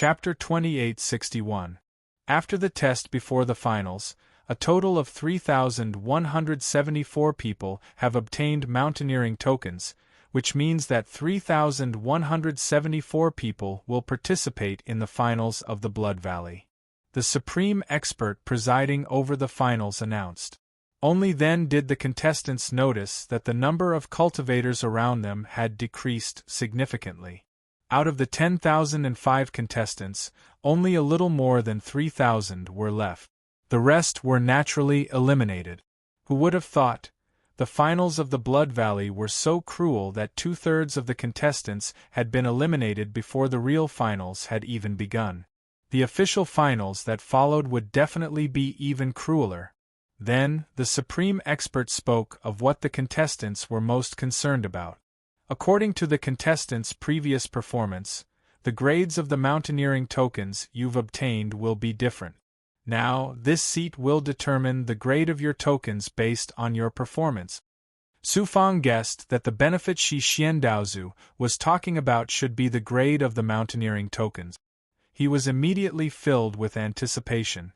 Chapter 2861. After the test before the finals, a total of 3,174 people have obtained mountaineering tokens, which means that 3,174 people will participate in the finals of the Blood Valley. The supreme expert presiding over the finals announced. Only then did the contestants notice that the number of cultivators around them had decreased significantly. Out of the 10,005 contestants, only a little more than 3,000 were left. The rest were naturally eliminated. Who would have thought? The finals of the Blood Valley were so cruel that 2/3 of the contestants had been eliminated before the real finals had even begun. The official finals that followed would definitely be even crueler. Then, the supreme expert spoke of what the contestants were most concerned about. According to the contestants' previous performance, the grades of the mountaineering tokens you've obtained will be different. Now, this seat will determine the grade of your tokens based on your performance. Su Fang guessed that the benefit Shi Xiandaozu was talking about should be the grade of the mountaineering tokens. He was immediately filled with anticipation.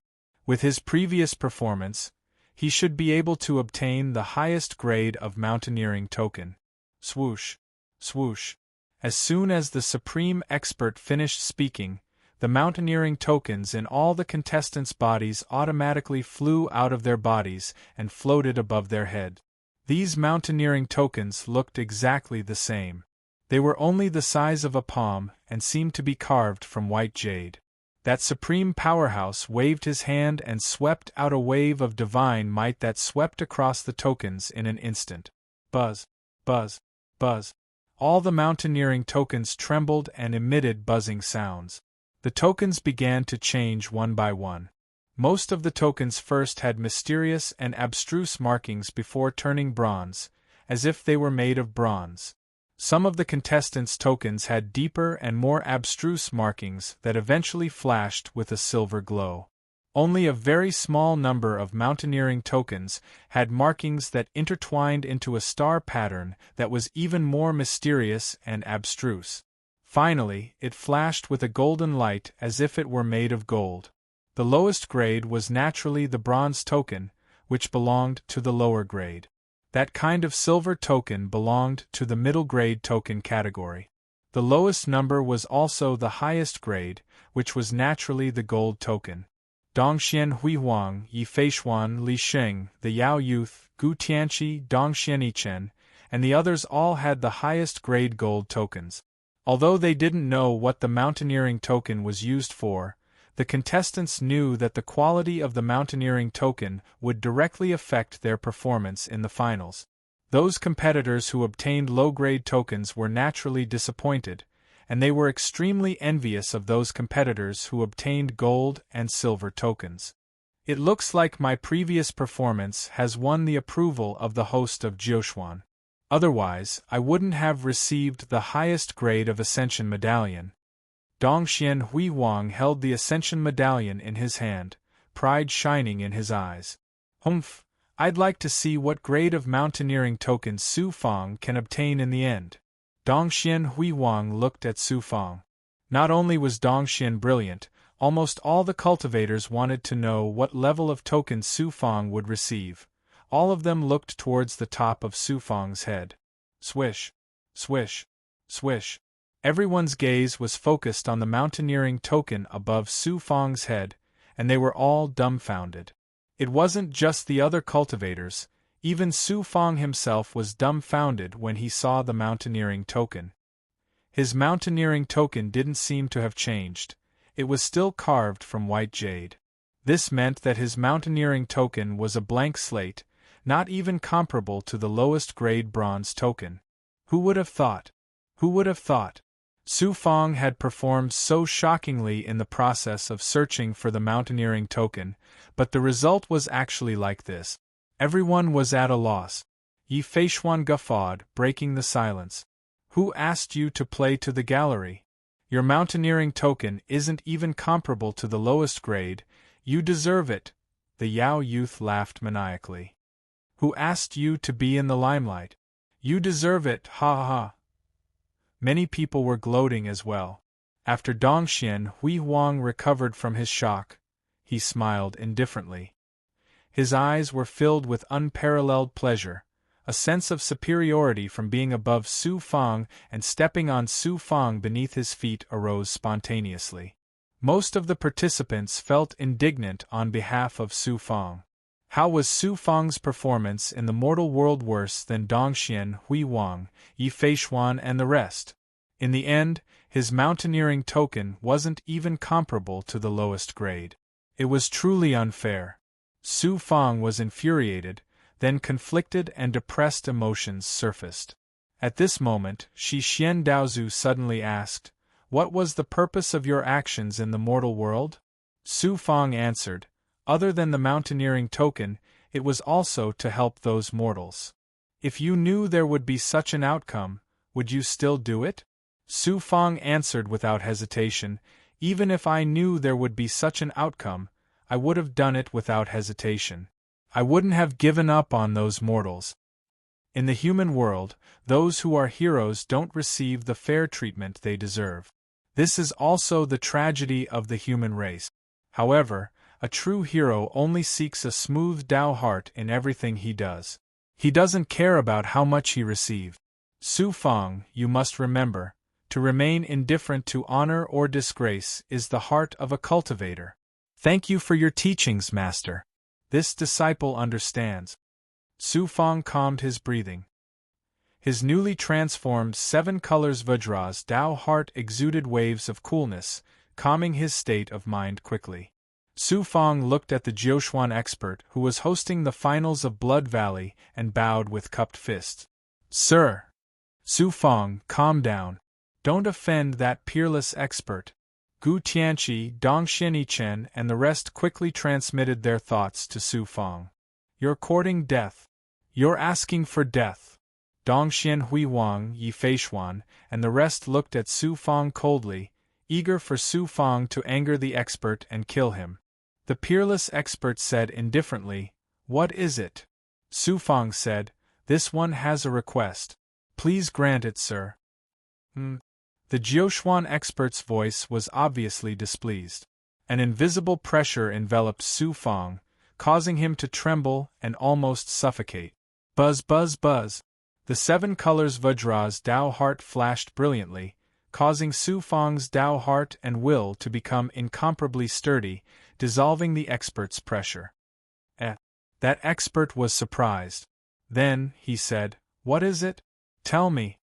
With his previous performance, he should be able to obtain the highest grade of mountaineering token. Swoosh, swoosh. As soon as the supreme expert finished speaking, the mountaineering tokens in all the contestants' bodies automatically flew out of their bodies and floated above their head. These mountaineering tokens looked exactly the same. They were only the size of a palm and seemed to be carved from white jade. That supreme powerhouse waved his hand and swept out a wave of divine might that swept across the tokens in an instant. Buzz, buzz, buzz. All the mountaineering tokens trembled and emitted buzzing sounds. The tokens began to change one by one. Most of the tokens first had mysterious and abstruse markings before turning bronze, as if they were made of bronze. Some of the contestants' tokens had deeper and more abstruse markings that eventually flashed with a silver glow. Only a very small number of mountaineering tokens had markings that intertwined into a star pattern that was even more mysterious and abstruse. Finally, it flashed with a golden light as if it were made of gold. The lowest grade was naturally the bronze token, which belonged to the lower grade. That kind of silver token belonged to the middle grade token category. The lowest number was also the highest grade, which was naturally the gold token. Dongxian Huihuang, Yi Feishuan, Li Sheng, the Yao Youth, Gu Tianqi, Dongxian Yichen, and the others all had the highest grade gold tokens. Although they didn't know what the mountaineering token was used for, the contestants knew that the quality of the mountaineering token would directly affect their performance in the finals. Those competitors who obtained low-grade tokens were naturally disappointed, and they were extremely envious of those competitors who obtained gold and silver tokens. It looks like my previous performance has won the approval of the host of Jiushuan. Otherwise, I wouldn't have received the highest grade of Ascension Medallion. Dongxian Huihuang held the Ascension Medallion in his hand, pride shining in his eyes. Humph, I'd like to see what grade of mountaineering token Su Fang can obtain in the end. Dongxian Huihuang looked at Su Fang. Not only was Dongxian brilliant, almost all the cultivators wanted to know what level of token Su Fang would receive. All of them looked towards the top of Su Fang's head. Swish, swish, swish. Everyone's gaze was focused on the mountaineering token above Su Fang's head, and they were all dumbfounded. It wasn't just the other cultivators, even Su Fang himself was dumbfounded when he saw the mountaineering token. His mountaineering token didn't seem to have changed. It was still carved from white jade. This meant that his mountaineering token was a blank slate, not even comparable to the lowest grade bronze token. Who would have thought? Who would have thought? Su Fang had performed so shockingly in the process of searching for the mountaineering token, but the result was actually like this. Everyone was at a loss. Yi Feishuan guffawed, breaking the silence. Who asked you to play to the gallery? Your mountaineering token isn't even comparable to the lowest grade. You deserve it. The Yao youth laughed maniacally. Who asked you to be in the limelight? You deserve it, ha ha ha. Many people were gloating as well. After Dongxian Hui Huang recovered from his shock, he smiled indifferently. His eyes were filled with unparalleled pleasure, a sense of superiority from being above Su Fang and stepping on Su Fang beneath his feet arose spontaneously. Most of the participants felt indignant on behalf of Su Fang. How was Su Fang's performance in the mortal world worse than Dongxian Hui Huang, Yi Feishuan and the rest? In the end, his mountaineering token wasn't even comparable to the lowest grade. It was truly unfair. Su Fang was infuriated, then conflicted and depressed emotions surfaced. At this moment, Shi Xian Daozu suddenly asked, "What was the purpose of your actions in the mortal world?" Su Fang answered, "Other than the mountaineering token, it was also to help those mortals." "If you knew there would be such an outcome, would you still do it?" Su Fang answered without hesitation, "Even if I knew there would be such an outcome, I would have done it without hesitation. I wouldn't have given up on those mortals. In the human world, those who are heroes don't receive the fair treatment they deserve. This is also the tragedy of the human race. However, a true hero only seeks a smooth Tao heart in everything he does. He doesn't care about how much he receives. Su Fang, you must remember, to remain indifferent to honor or disgrace is the heart of a cultivator." "Thank you for your teachings, Master. This disciple understands." Su Fang calmed his breathing. His newly transformed 7 colors Vajra's Tao heart exuded waves of coolness, calming his state of mind quickly. Su Fang looked at the Jiuquan expert who was hosting the finals of Blood Valley and bowed with cupped fists. "Sir!" "Su Fang, calm down. Don't offend that peerless expert." Gu Tianqi, Dong Xianichen and the rest quickly transmitted their thoughts to Su Fang. "You're courting death. You're asking for death." Dongxian Hui Huang, Yi Feishuan, and the rest looked at Su Fang coldly, eager for Su Fang to anger the expert and kill him. The peerless expert said indifferently, "What is it?" Su Fang said, "This one has a request. Please grant it, sir." The Jiuquan expert's voice was obviously displeased. An invisible pressure enveloped Su Fang, causing him to tremble and almost suffocate. Buzz, buzz, buzz. The 7 colors Vajra's Tao heart flashed brilliantly, causing Su Fang's Tao heart and will to become incomparably sturdy, dissolving the expert's pressure. That expert was surprised. Then, he said, "What is it? Tell me."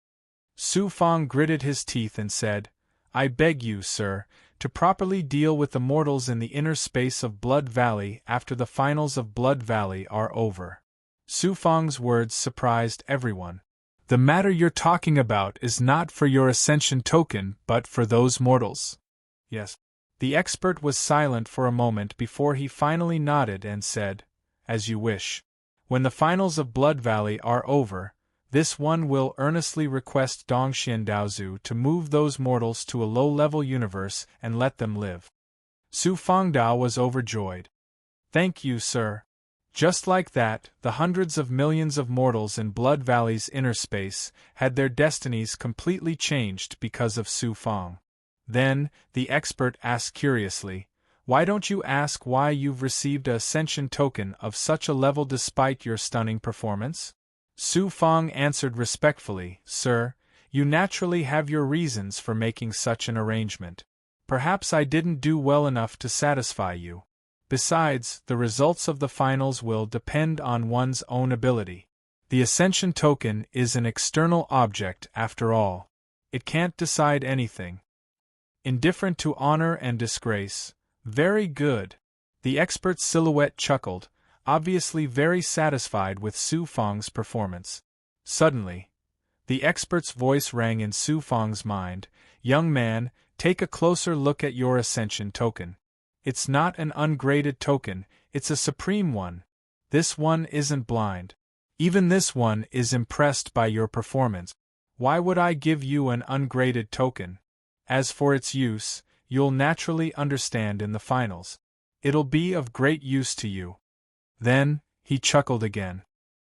Su Fang gritted his teeth and said, "I beg you, sir, to properly deal with the mortals in the inner space of Blood Valley after the finals of Blood Valley are over." Su Fang's words surprised everyone. "The matter you're talking about is not for your ascension token but for those mortals." "Yes." The expert was silent for a moment before he finally nodded and said, "As you wish. When the finals of Blood Valley are over, this one will earnestly request Dongxian Daozu to move those mortals to a low-level universe and let them live." Su Fangdao was overjoyed. "Thank you, sir." Just like that, the hundreds of millions of mortals in Blood Valley's inner space had their destinies completely changed because of Su Fang. Then, the expert asked curiously, "Why don't you ask why you've received a ascension token of such a level despite your stunning performance?" Su Fang answered respectfully, "Sir, you naturally have your reasons for making such an arrangement. Perhaps I didn't do well enough to satisfy you. Besides, the results of the finals will depend on one's own ability. The ascension token is an external object after all. It can't decide anything. Indifferent to honor and disgrace. Very good." The expert's silhouette chuckled, obviously very satisfied with Su Fang's performance. Suddenly, the expert's voice rang in Su Fang's mind, "Young man, take a closer look at your ascension token. It's not an ungraded token, it's a supreme one. This one isn't blind. Even this one is impressed by your performance. Why would I give you an ungraded token? As for its use, you'll naturally understand in the finals. It'll be of great use to you." Then, he chuckled again.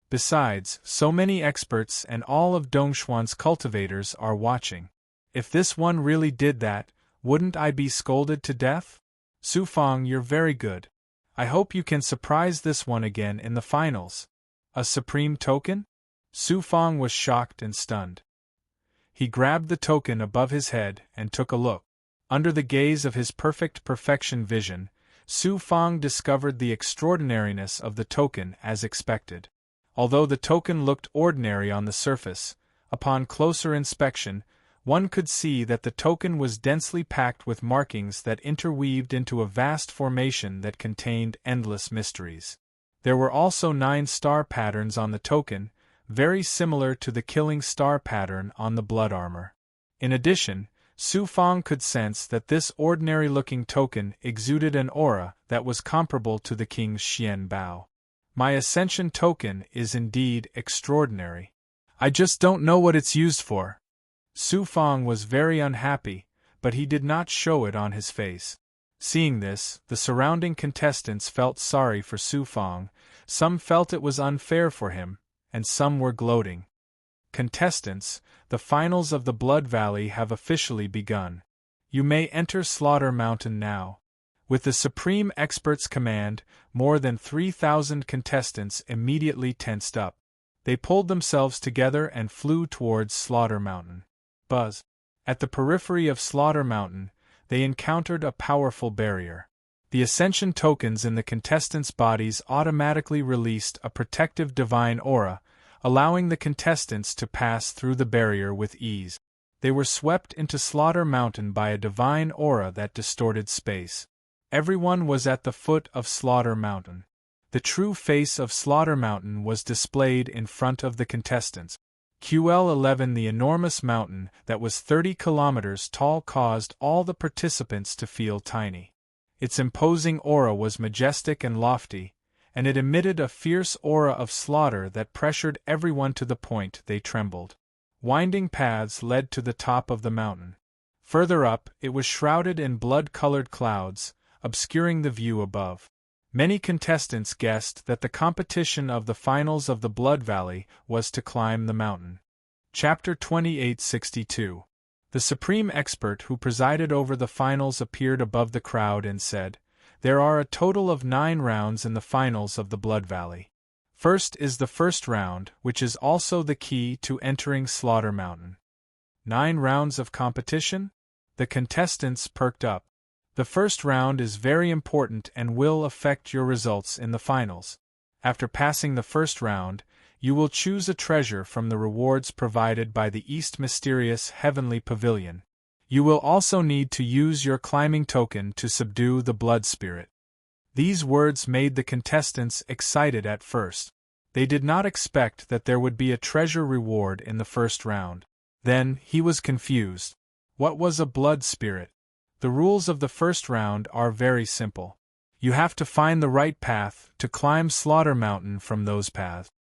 "Besides, so many experts and all of Dongxuan's cultivators are watching. If this one really did that, Wouldn't I be scolded to death? Su Fang, you're very good. I hope you can surprise this one again in the finals. A supreme token? Su Fang was shocked and stunned. He grabbed the token above his head and took a look. Under the gaze of his perfection vision, Su Fang discovered the extraordinariness of the token as expected. Although the token looked ordinary on the surface, upon closer inspection, one could see that the token was densely packed with markings that interweaved into a vast formation that contained endless mysteries. There were also 9 star patterns on the token, very similar to the killing star pattern on the blood armor. In addition, Su Fang could sense that this ordinary-looking token exuded an aura that was comparable to the king's Xian Bao. My ascension token is indeed extraordinary. I just don't know what it's used for. Su Fang was very unhappy, but he did not show it on his face. Seeing this, the surrounding contestants felt sorry for Su Fang, some felt it was unfair for him, and some were gloating. Contestants, the finals of the Blood Valley have officially begun. You may enter Slaughter Mountain now. With the Supreme Expert's command, more than 3,000 contestants immediately tensed up. They pulled themselves together and flew towards Slaughter Mountain. Buzz. At the periphery of Slaughter Mountain, they encountered a powerful barrier. The ascension tokens in the contestants' bodies automatically released a protective divine aura, allowing the contestants to pass through the barrier with ease. They were swept into Slaughter Mountain by a divine aura that distorted space. Everyone was at the foot of Slaughter Mountain. The true face of Slaughter Mountain was displayed in front of the contestants. QL11, the enormous mountain that was 30 kilometers tall, caused all the participants to feel tiny. Its imposing aura was majestic and lofty, and it emitted a fierce aura of slaughter that pressured everyone to the point they trembled. Winding paths led to the top of the mountain. Further up, it was shrouded in blood-colored clouds, obscuring the view above. Many contestants guessed that the competition of the finals of the Blood Valley was to climb the mountain. Chapter 2862. The Supreme Expert who presided over the finals appeared above the crowd and said, "There are a total of 9 rounds in the finals of the Blood Valley. First is the first round, which is also the key to entering Slaughter Mountain." 9 rounds of competition? The contestants perked up. The first round is very important and will affect your results in the finals. After passing the first round, you will choose a treasure from the rewards provided by the East Mysterious Heavenly Pavilion. You will also need to use your climbing token to subdue the blood spirit. These words made the contestants excited at first. They did not expect that there would be a treasure reward in the first round. Then, he was confused. What was a blood spirit? The rules of the first round are very simple. You have to find the right path to climb Slaughter Mountain from those paths.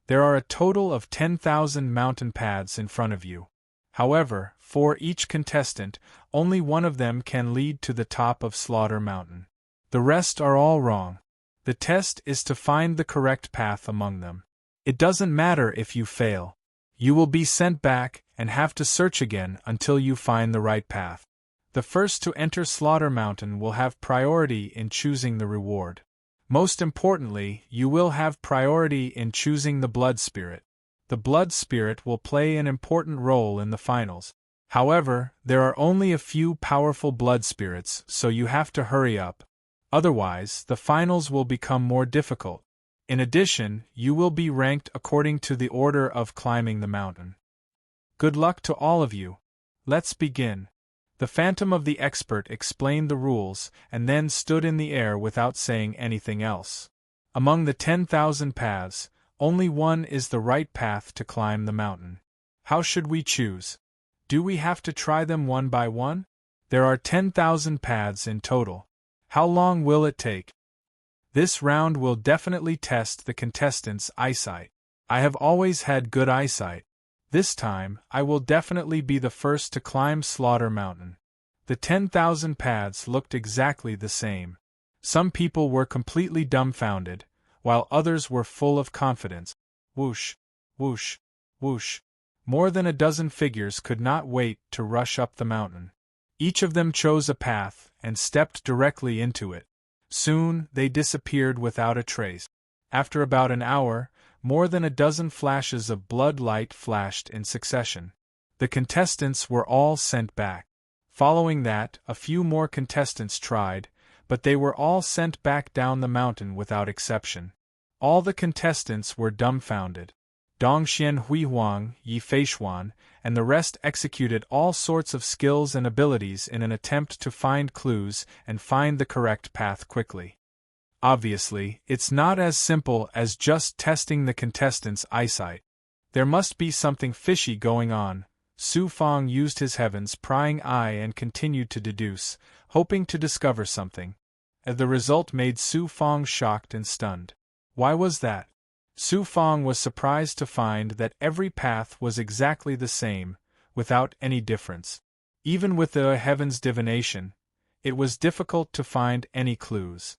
There are a total of 10,000 mountain paths in front of you. However, for each contestant, only one of them can lead to the top of Slaughter Mountain. The rest are all wrong. The test is to find the correct path among them. It doesn't matter if you fail. You will be sent back and have to search again until you find the right path. The first to enter Slaughter Mountain will have priority in choosing the reward. Most importantly, you will have priority in choosing the blood spirit. The blood spirit will play an important role in the finals. However, there are only a few powerful blood spirits, so you have to hurry up. Otherwise, the finals will become more difficult. In addition, you will be ranked according to the order of climbing the mountain. Good luck to all of you. Let's begin. The Phantom of the Expert explained the rules and then stood in the air without saying anything else. Among the 10,000 paths, only one is the right path to climb the mountain. How should we choose? Do we have to try them one by one? There are 10,000 paths in total. How long will it take? This round will definitely test the contestants' eyesight. I have always had good eyesight. This time, I will definitely be the first to climb Slaughter Mountain. The 10,000 paths looked exactly the same. Some people were completely dumbfounded, while others were full of confidence. Whoosh, whoosh, whoosh. More than a dozen figures could not wait to rush up the mountain. Each of them chose a path and stepped directly into it. Soon, they disappeared without a trace. After about an hour, more than a dozen flashes of blood light flashed in succession. The contestants were all sent back. Following that, a few more contestants tried, but they were all sent back down the mountain without exception. All the contestants were dumbfounded. Dongxian Huihuang, Yi Feishuan, and the rest executed all sorts of skills and abilities in an attempt to find clues and find the correct path quickly. Obviously, it's not as simple as just testing the contestants' eyesight. There must be something fishy going on. Su Fang used his heaven's prying eye and continued to deduce, hoping to discover something. The result made Su Fang shocked and stunned. Why was that? Su Fang was surprised to find that every path was exactly the same, without any difference. Even with the heaven's divination, it was difficult to find any clues.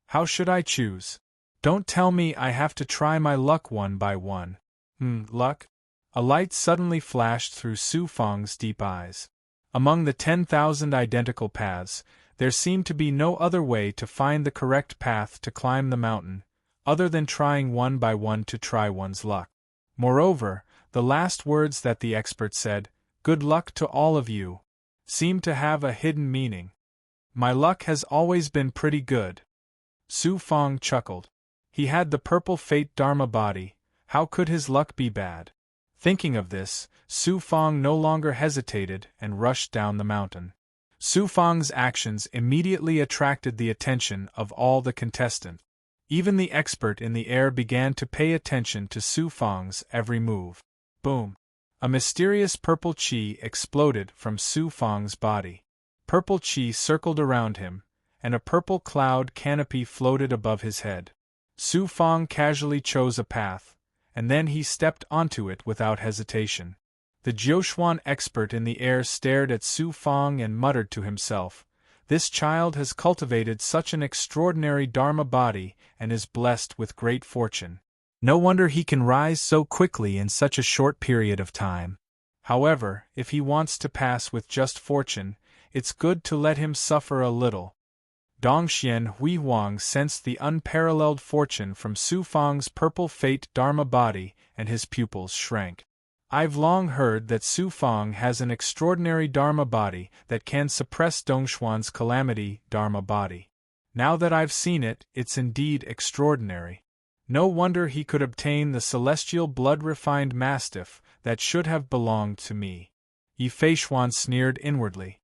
How should I choose? Don't tell me I have to try my luck one by one. Luck? A light suddenly flashed through Su Fang's deep eyes. Among the 10,000 identical paths, there seemed to be no other way to find the correct path to climb the mountain, other than trying one by one to try one's luck. Moreover, the last words that the expert said, "Good luck to all of you," seemed to have a hidden meaning. My luck has always been pretty good. Su Fang chuckled. He had the purple fate Dharma body, how could his luck be bad? Thinking of this, Su Fang no longer hesitated and rushed down the mountain. Su Fang's actions immediately attracted the attention of all the contestants. Even the expert in the air began to pay attention to Su Fang's every move. Boom! A mysterious purple chi exploded from Su Fang's body. Purple chi circled around him, and a purple cloud canopy floated above his head. Su Fang casually chose a path, and then he stepped onto it without hesitation. The Jiuxuan expert in the air stared at Su Fang and muttered to himself, "This child has cultivated such an extraordinary Dharma body and is blessed with great fortune. No wonder he can rise so quickly in such a short period of time. However, if he wants to pass with just fortune, it's good to let him suffer a little." Dongxian Huihuang sensed the unparalleled fortune from Su Fang's purple fate Dharma body, and his pupils shrank. I've long heard that Su Fang has an extraordinary Dharma body that can suppress Dongxuan's calamity Dharma body. Now that I've seen it, it's indeed extraordinary. No wonder he could obtain the celestial blood-refined mastiff that should have belonged to me. Yi Feishuan sneered inwardly.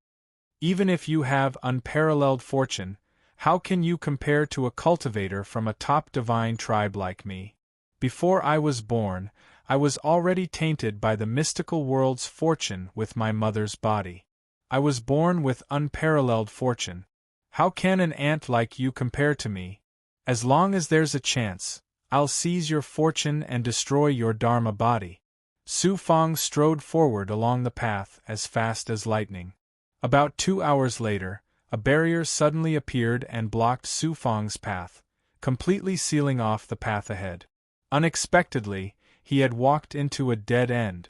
Even if you have unparalleled fortune, how can you compare to a cultivator from a top divine tribe like me? Before I was born, I was already tainted by the mystical world's fortune with my mother's body. I was born with unparalleled fortune. How can an ant like you compare to me? As long as there's a chance, I'll seize your fortune and destroy your Dharma body. Su Fang strode forward along the path as fast as lightning. About 2 hours later, a barrier suddenly appeared and blocked Su Fang's path, completely sealing off the path ahead. Unexpectedly, he had walked into a dead end.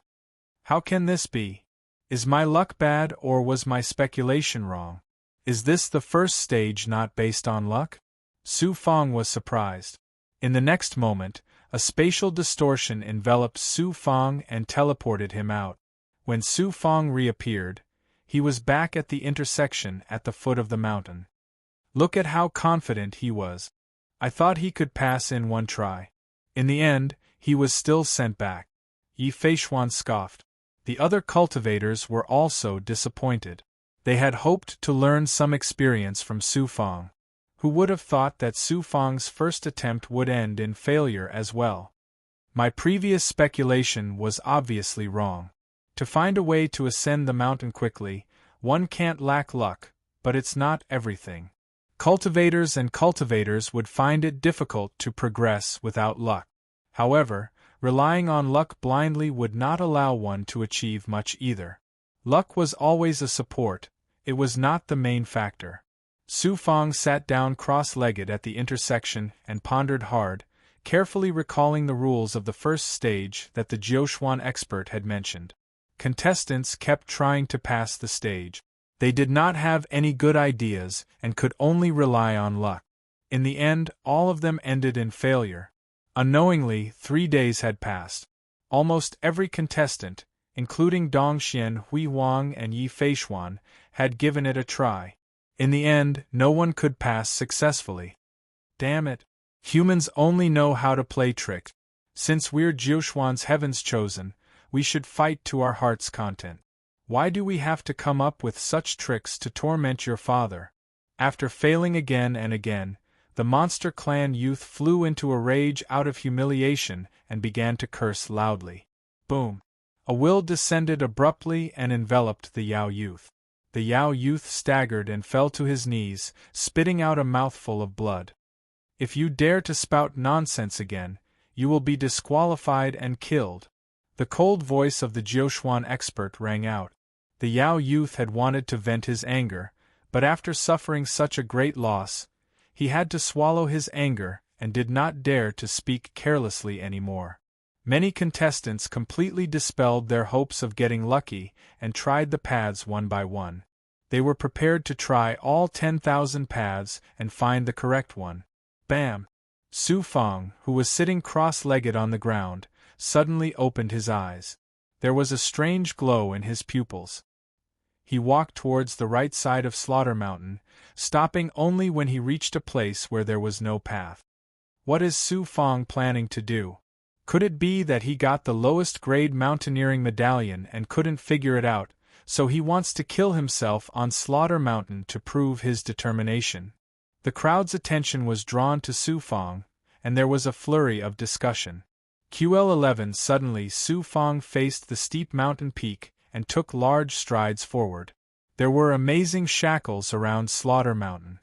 How can this be? Is my luck bad or was my speculation wrong? Is this the first stage not based on luck? Su Fang was surprised. In the next moment, a spatial distortion enveloped Su Fang and teleported him out. When Su Fang reappeared, he was back at the intersection at the foot of the mountain. Look at how confident he was. I thought he could pass in one try. In the end, he was still sent back. Yi Feishuan scoffed. The other cultivators were also disappointed. They had hoped to learn some experience from Su Fang. Who would have thought that Su Fang's first attempt would end in failure as well? My previous speculation was obviously wrong. To find a way to ascend the mountain quickly, one can't lack luck, but it's not everything. Cultivators would find it difficult to progress without luck. However, relying on luck blindly would not allow one to achieve much either. Luck was always a support, it was not the main factor. Su Fang sat down cross-legged at the intersection and pondered hard, carefully recalling the rules of the first stage that the Jiuxuan expert had mentioned. Contestants kept trying to pass the stage. They did not have any good ideas and could only rely on luck. In the end, all of them ended in failure. Unknowingly, 3 days had passed. Almost every contestant, including Dongxian, Hui Wang, and Yi Feishuan, had given it a try. In the end, no one could pass successfully. Damn it. Humans only know how to play tricks. Since we're Jiushuan's heavens chosen, we should fight to our heart's content. Why do we have to come up with such tricks to torment your father? After failing again and again, the monster clan youth flew into a rage out of humiliation and began to curse loudly. Boom! A will descended abruptly and enveloped the Yao youth. The Yao youth staggered and fell to his knees, spitting out a mouthful of blood. If you dare to spout nonsense again, you will be disqualified and killed. The cold voice of the Jiushuan expert rang out. The Yao youth had wanted to vent his anger, but after suffering such a great loss, he had to swallow his anger and did not dare to speak carelessly anymore. Many contestants completely dispelled their hopes of getting lucky and tried the paths one by one. They were prepared to try all 10,000 paths and find the correct one. Bam! Su Feng, who was sitting cross-legged on the ground, suddenly opened his eyes. There was a strange glow in his pupils. He walked towards the right side of Slaughter Mountain, stopping only when he reached a place where there was no path. What is Su Feng planning to do? Could it be that he got the lowest grade mountaineering medallion and couldn't figure it out, so he wants to kill himself on Slaughter Mountain to prove his determination? The crowd's attention was drawn to Su Feng, and there was a flurry of discussion. QL11 Suddenly Su Feng faced the steep mountain peak and took large strides forward. There were amazing shackles around Slaughter Mountain.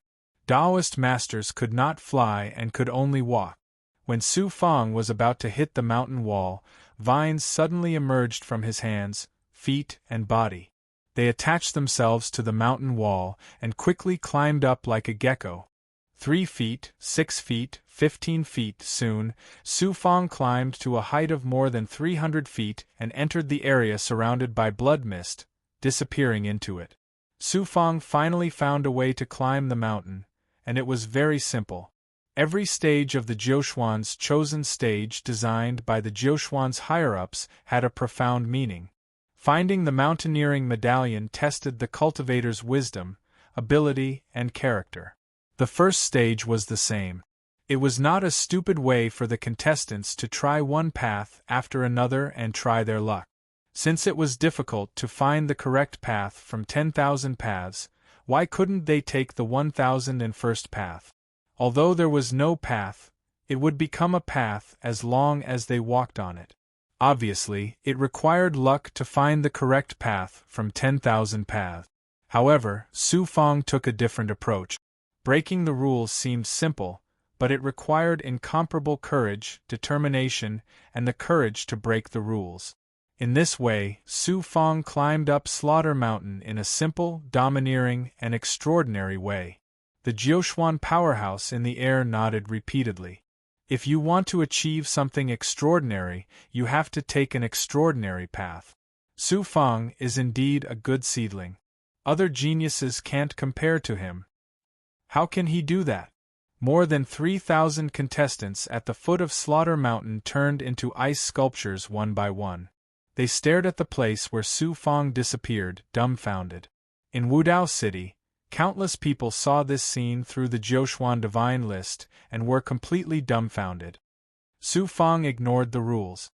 Taoist masters could not fly and could only walk. When Su Feng was about to hit the mountain wall, vines suddenly emerged from his hands, feet, and body. They attached themselves to the mountain wall and quickly climbed up like a gecko. 3 feet, 6 feet, 15 feet. Soon, Su Feng climbed to a height of more than 300 feet and entered the area surrounded by blood mist, disappearing into it. Su Feng finally found a way to climb the mountain, and it was very simple. Every stage of the Jiushuan's chosen stage designed by the Jiushuan's higher-ups had a profound meaning. Finding the mountaineering medallion tested the cultivator's wisdom, ability, and character. The first stage was the same. It was not a stupid way for the contestants to try one path after another and try their luck. Since it was difficult to find the correct path from 10,000 paths, why couldn't they take the 1,001st path? Although there was no path, it would become a path as long as they walked on it. Obviously, it required luck to find the correct path from 10,000 paths. However, Su Feng took a different approach. Breaking the rules seemed simple, but it required incomparable courage, determination, and the courage to break the rules. In this way, Su Feng climbed up Slaughter Mountain in a simple, domineering, and extraordinary way. The Jiushuan powerhouse in the air nodded repeatedly. If you want to achieve something extraordinary, you have to take an extraordinary path. Su Feng is indeed a good seedling. Other geniuses can't compare to him. How can he do that? More than 3,000 contestants at the foot of Slaughter Mountain turned into ice sculptures one by one. They stared at the place where Su Feng disappeared, dumbfounded. In Wudao City, countless people saw this scene through the Jiushuan Divine List and were completely dumbfounded. Su Feng ignored the rules.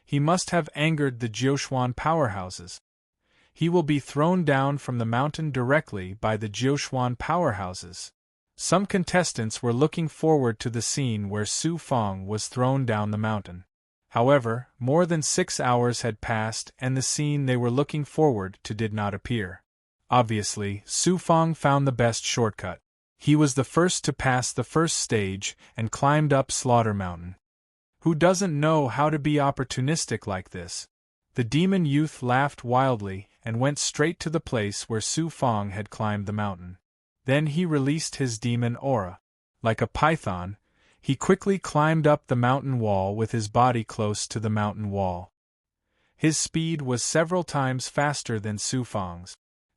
He must have angered the Jiushuan powerhouses. He will be thrown down from the mountain directly by the Jiushuan powerhouses. Some contestants were looking forward to the scene where Su Feng was thrown down the mountain. However, more than 6 hours had passed and the scene they were looking forward to did not appear. Obviously, Su Feng found the best shortcut. He was the first to pass the first stage and climbed up Slaughter Mountain. Who doesn't know how to be opportunistic like this? The demon youth laughed wildly and went straight to the place where Su Feng had climbed the mountain. Then he released his demon aura. Like a python, he quickly climbed up the mountain wall with his body close to the mountain wall. His speed was several times faster than Su Feng's.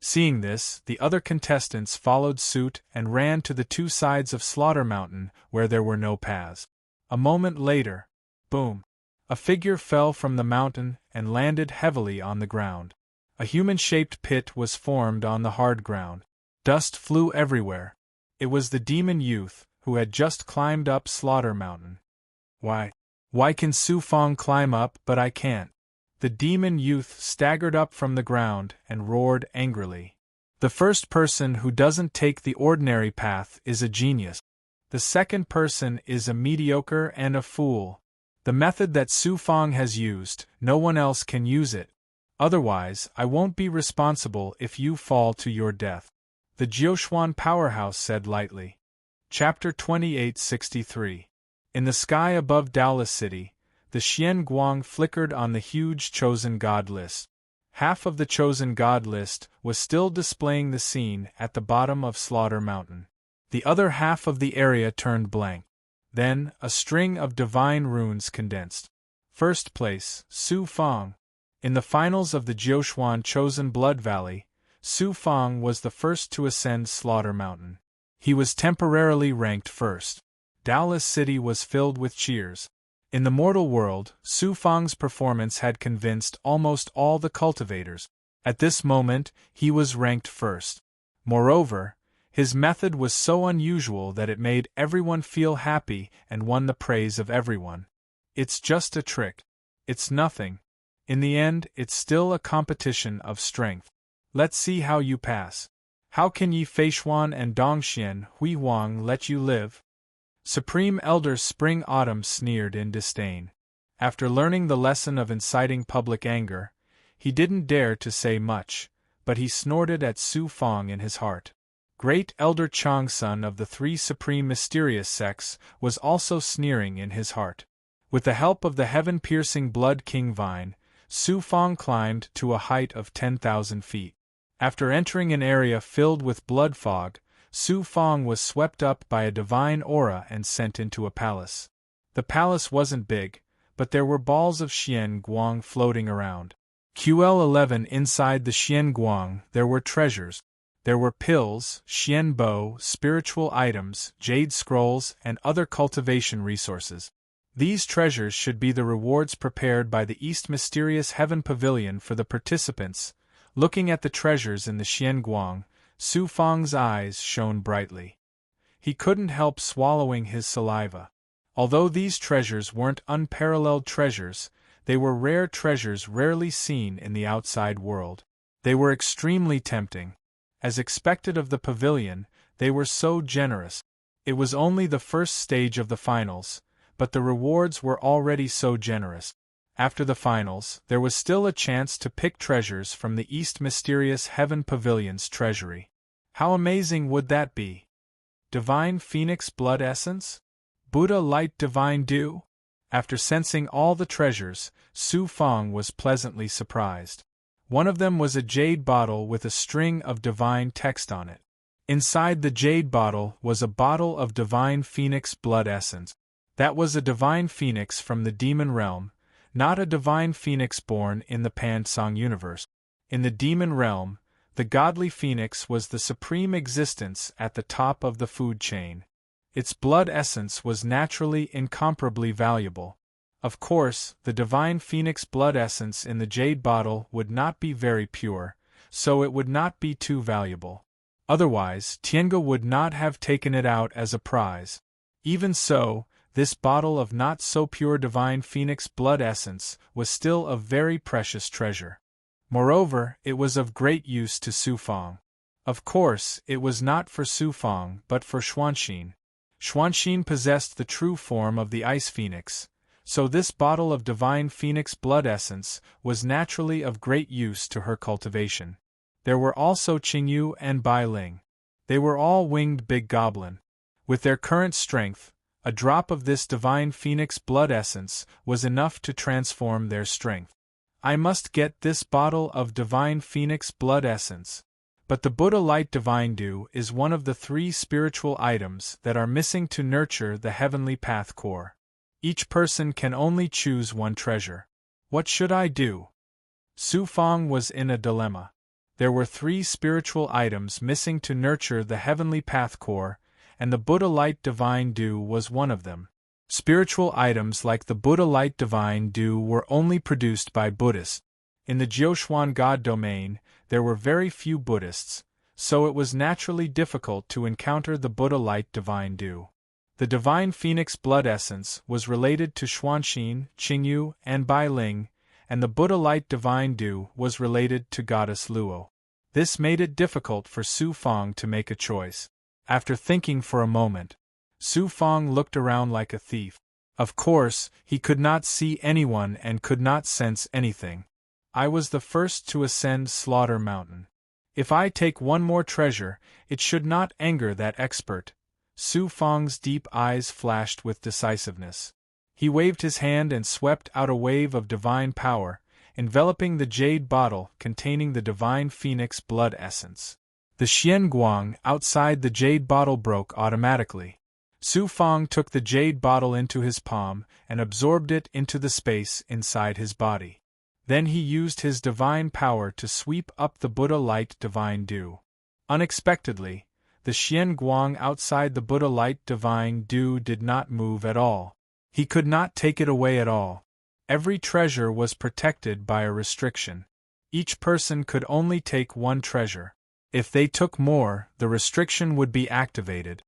Seeing this, the other contestants followed suit and ran to the two sides of Slaughter Mountain where there were no paths. A moment later, boom! A figure fell from the mountain and landed heavily on the ground. A human-shaped pit was formed on the hard ground. Dust flew everywhere. It was the demon youth, who had just climbed up Slaughter Mountain. Why can Su Fong climb up but I can't? The demon youth staggered up from the ground and roared angrily. The first person who doesn't take the ordinary path is a genius. The second person is a mediocre and a fool. The method that Su Fong has used, no one else can use it. Otherwise, I won't be responsible if you fall to your death. The Jiuquan powerhouse said lightly. Chapter 2863. In the sky above Daola City, the Xian Guang flickered on the huge Chosen God list. Half of the Chosen God list was still displaying the scene at the bottom of Slaughter Mountain. The other half of the area turned blank. Then, a string of divine runes condensed. First place, Su Fong. In the finals of the Jiuquan Chosen Blood Valley, Su Fong was the first to ascend Slaughter Mountain. He was temporarily ranked first. Daola City was filled with cheers. In the mortal world, Su Fong's performance had convinced almost all the cultivators. At this moment, he was ranked first. Moreover, his method was so unusual that it made everyone feel happy and won the praise of everyone. It's just a trick. It's nothing. In the end, it's still a competition of strength. Let's see how you pass. How can Yi Feishuan and Dongxian Hui Wang let you live? Supreme Elder Spring Autumn sneered in disdain. After learning the lesson of inciting public anger, he didn't dare to say much, but he snorted at Su Fong in his heart. Great Elder Chang, son of the three supreme mysterious sects, was also sneering in his heart. With the help of the heaven-piercing Blood King Vine, Su Fong climbed to a height of 10,000 feet. After entering an area filled with blood fog, Su Fong was swept up by a divine aura and sent into a palace. The palace wasn't big, but there were balls of Xian Guang floating around. QL11 inside the Xian Guang there were treasures. There were pills, Xian Bo, spiritual items, jade scrolls, and other cultivation resources. These treasures should be the rewards prepared by the East Mysterious Heaven Pavilion for the participants. Looking at the treasures in the Xian Guang, Su Fong's eyes shone brightly. He couldn't help swallowing his saliva. Although these treasures weren't unparalleled treasures, they were rare treasures rarely seen in the outside world. They were extremely tempting. As expected of the pavilion, they were so generous. It was only the first stage of the finals, but the rewards were already so generous. After the finals, there was still a chance to pick treasures from the East Mysterious Heaven Pavilion's treasury. How amazing would that be? Divine Phoenix Blood Essence? Buddha Light Divine Dew? After sensing all the treasures, Su Fong was pleasantly surprised. One of them was a jade bottle with a string of divine text on it. Inside the jade bottle was a bottle of Divine Phoenix Blood Essence. That was a divine phoenix from the demon realm, not a divine phoenix born in the Pansong universe. In the demon realm, the godly phoenix was the supreme existence at the top of the food chain. Its blood essence was naturally incomparably valuable. Of course, the divine phoenix blood essence in the jade bottle would not be very pure, so it would not be too valuable. Otherwise, Tiange would not have taken it out as a prize. Even so, this bottle of not-so-pure divine phoenix blood essence was still a very precious treasure. Moreover, it was of great use to Su Fong. Of course, it was not for Su Fong but for Xuanxin. Xuanxin possessed the true form of the ice phoenix, so this bottle of divine phoenix blood essence was naturally of great use to her cultivation. There were also Qingyu and Bai Ling. They were all winged big goblin. With their current strength, a drop of this divine phoenix blood essence was enough to transform their strength. I must get this bottle of divine phoenix blood essence. But the Buddha Light Divine Dew is one of the 3 spiritual items that are missing to nurture the heavenly path core. Each person can only choose one treasure. What should I do? Su Fong was in a dilemma. There were 3 spiritual items missing to nurture the heavenly path core, and the Buddha Light Divine Dew was one of them. Spiritual items like the Buddha Light Divine Dew were only produced by Buddhists. In the Jiuquan God domain, there were very few Buddhists, so it was naturally difficult to encounter the Buddha Light Divine Dew. The Divine Phoenix Blood Essence was related to Xuanxin, Qingyu, and Bailing, and the Buddha Light Divine Dew was related to Goddess Luo. This made it difficult for Su Fang to make a choice. After thinking for a moment, Su Fang looked around like a thief. Of course, he could not see anyone and could not sense anything. I was the first to ascend Slaughter Mountain. If I take one more treasure, it should not anger that expert. Su Fang's deep eyes flashed with decisiveness. He waved his hand and swept out a wave of divine power, enveloping the jade bottle containing the Divine Phoenix Blood Essence. The Xian Guang outside the jade bottle broke automatically. Su Fang took the jade bottle into his palm and absorbed it into the space inside his body. Then he used his divine power to sweep up the Buddha Light Divine Dew. Unexpectedly, the Xian Guang outside the Buddha Light Divine Dew did not move at all. He could not take it away at all. Every treasure was protected by a restriction. Each person could only take one treasure. If they took more, the restriction would be activated.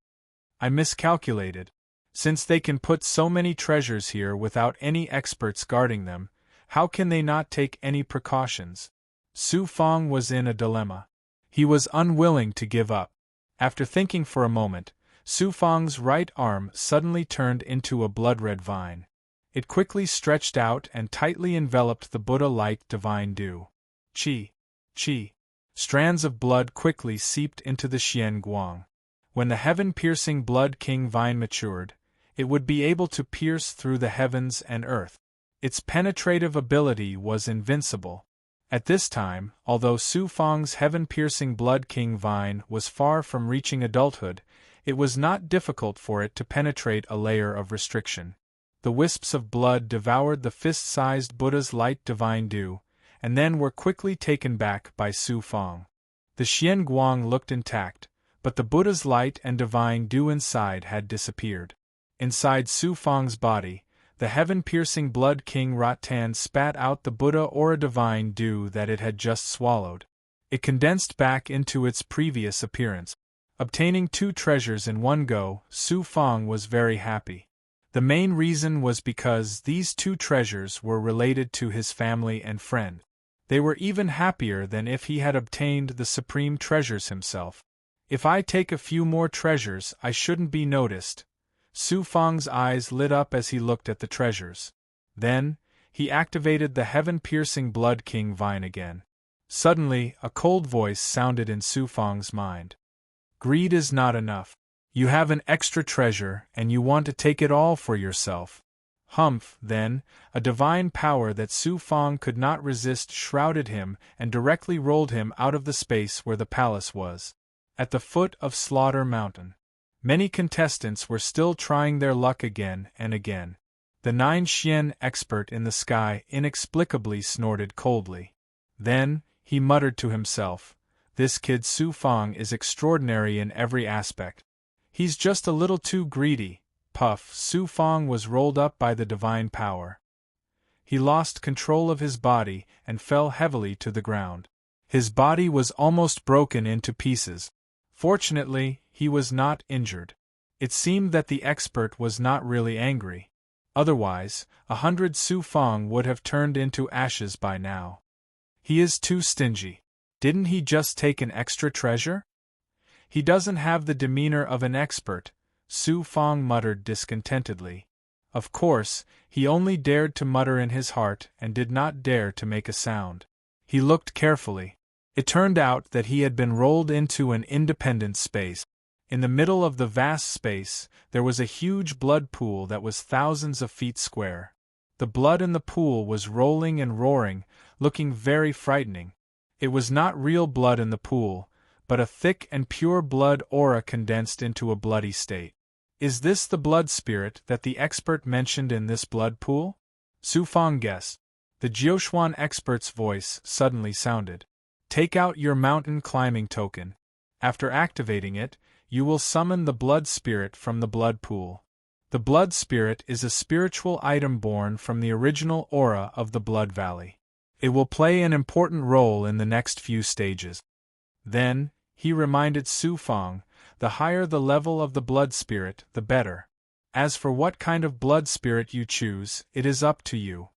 I miscalculated. Since they can put so many treasures here without any experts guarding them, how can they not take any precautions? Su Fang was in a dilemma. He was unwilling to give up. After thinking for a moment, Su Fang's right arm suddenly turned into a blood-red vine. It quickly stretched out and tightly enveloped the Buddha Light Divine Dew. Qi. Qi. Strands of blood quickly seeped into the Xian Guang. When the heaven-piercing Blood King vine matured, it would be able to pierce through the heavens and earth. Its penetrative ability was invincible. At this time, although Su Fang's heaven-piercing Blood King vine was far from reaching adulthood, it was not difficult for it to penetrate a layer of restriction. The wisps of blood devoured the fist-sized Buddha's Light Divine Dew, and then were quickly taken back by Su Fang. The Xian Guang looked intact, but the Buddha's light and divine dew inside had disappeared. Inside Su Fang's body, the heaven-piercing Blood King Rattan spat out the Buddha Aura Divine Dew that it had just swallowed. It condensed back into its previous appearance. Obtaining 2 treasures in one go, Su Fang was very happy. The main reason was because these 2 treasures were related to his family and friend. They were even happier than if he had obtained the supreme treasures himself. If I take a few more treasures, I shouldn't be noticed. Su Fang's eyes lit up as he looked at the treasures. Then, he activated the heaven-piercing Blood King vine again. Suddenly, a cold voice sounded in Su Fang's mind. Greed is not enough. You have an extra treasure, and you want to take it all for yourself. Humph, then, a divine power that Su Fang could not resist shrouded him and directly rolled him out of the space where the palace was. At the foot of Slaughter Mountain, many contestants were still trying their luck again and again. The 9 Xian expert in the sky inexplicably snorted coldly. Then, he muttered to himself, "This kid Su Fang is extraordinary in every aspect. He's just a little too greedy." Puff! Su Fang was rolled up by the divine power. He lost control of his body and fell heavily to the ground. His body was almost broken into pieces. Fortunately, he was not injured. It seemed that the expert was not really angry. Otherwise, 100 Su Fang would have turned into ashes by now. He is too stingy. Didn't he just take an extra treasure? He doesn't have the demeanor of an expert, Su Fang muttered discontentedly. Of course, he only dared to mutter in his heart and did not dare to make a sound. He looked carefully. It turned out that he had been rolled into an independent space. In the middle of the vast space, there was a huge blood pool that was thousands of feet square. The blood in the pool was rolling and roaring, looking very frightening. It was not real blood in the pool, but a thick and pure blood aura condensed into a bloody state. Is this the blood spirit that the expert mentioned in this blood pool? Su Fang guessed. The Jiuquan expert's voice suddenly sounded. Take out your mountain climbing token. After activating it, you will summon the blood spirit from the blood pool. The blood spirit is a spiritual item born from the original aura of the Blood Valley. It will play an important role in the next few stages. Then, he reminded Su Fang, the higher the level of the blood spirit, the better. As for what kind of blood spirit you choose, it is up to you.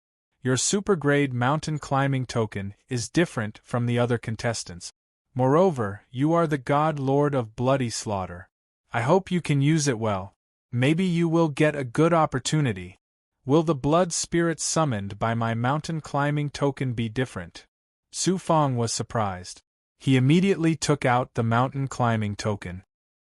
Your super-grade mountain climbing token is different from the other contestants. Moreover, you are the God Lord of bloody slaughter. I hope you can use it well. Maybe you will get a good opportunity. Will the blood spirit summoned by my mountain climbing token be different? Su Fang was surprised. He immediately took out the mountain climbing token.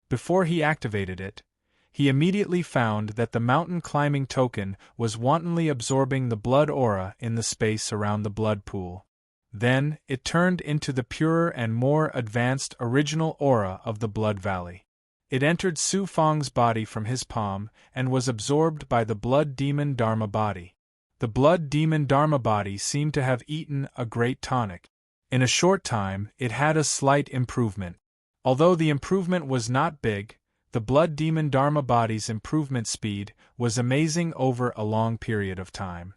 Before he activated it, he immediately found that the mountain climbing token was wantonly absorbing the blood aura in the space around the blood pool. Then, it turned into the purer and more advanced original aura of the Blood Valley. It entered Su Fang's body from his palm and was absorbed by the Blood Demon Dharma body. The Blood Demon Dharma body seemed to have eaten a great tonic. In a short time, it had a slight improvement. Although the improvement was not big, the Blood Demon Dharma body's improvement speed was amazing over a long period of time.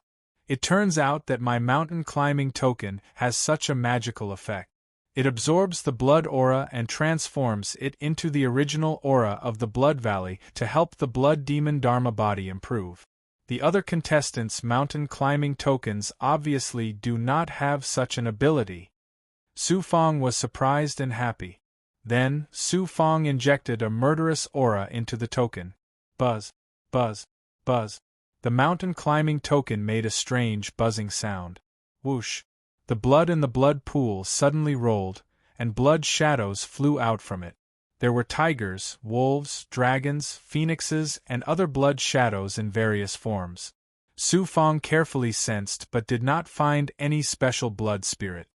It turns out that my mountain climbing token has such a magical effect. It absorbs the blood aura and transforms it into the original aura of the Blood Valley to help the Blood Demon Dharma body improve. The other contestants' mountain climbing tokens obviously do not have such an ability. Su Fang was surprised and happy. Then, Su Fang injected a murderous aura into the token. Buzz, buzz, buzz. The mountain climbing token made a strange buzzing sound. Whoosh! The blood in the blood pool suddenly rolled, and blood shadows flew out from it. There were tigers, wolves, dragons, phoenixes, and other blood shadows in various forms. Su Fang carefully sensed but did not find any special blood spirit.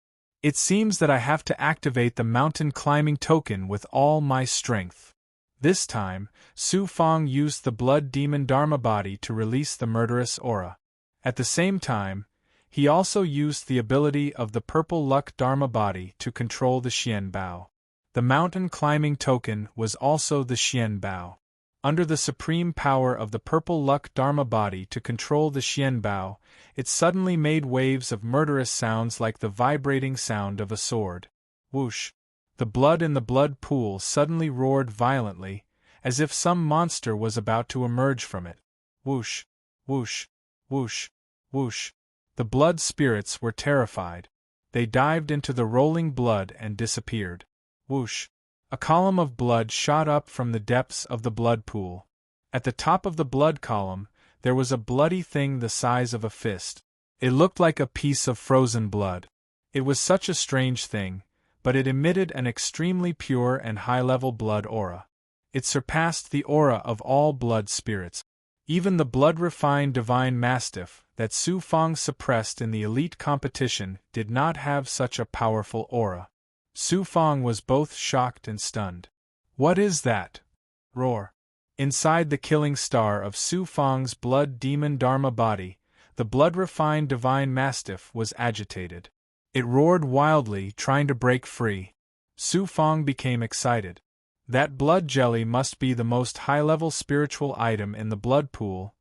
It seems that I have to activate the mountain climbing token with all my strength. This time, Su Fang used the Blood Demon Dharma body to release the murderous aura. At the same time, he also used the ability of the Purple Luck Dharma body to control the Xian Bao. The mountain climbing token was also the Xian Bao. Under the supreme power of the Purple Luck Dharma body to control the Xian Bao, it suddenly made waves of murderous sounds like the vibrating sound of a sword. Whoosh! The blood in the blood pool suddenly roared violently, as if some monster was about to emerge from it. Whoosh! Whoosh! Whoosh! Whoosh! The blood spirits were terrified. They dived into the rolling blood and disappeared. Whoosh! A column of blood shot up from the depths of the blood pool. At the top of the blood column, there was a bloody thing the size of a fist. It looked like a piece of frozen blood. It was such a strange thing, but it emitted an extremely pure and high-level blood aura. It surpassed the aura of all blood spirits. Even the blood-refined divine mastiff that Su Fang suppressed in the elite competition did not have such a powerful aura. Su Fang was both shocked and stunned. What is that? Roar. Inside the killing star of Su Fang's blood demon dharma body, the blood-refined divine mastiff was agitated. It roared wildly, trying to break free. Su Fang became excited. That blood jelly must be the most high-level spiritual item in the blood pool,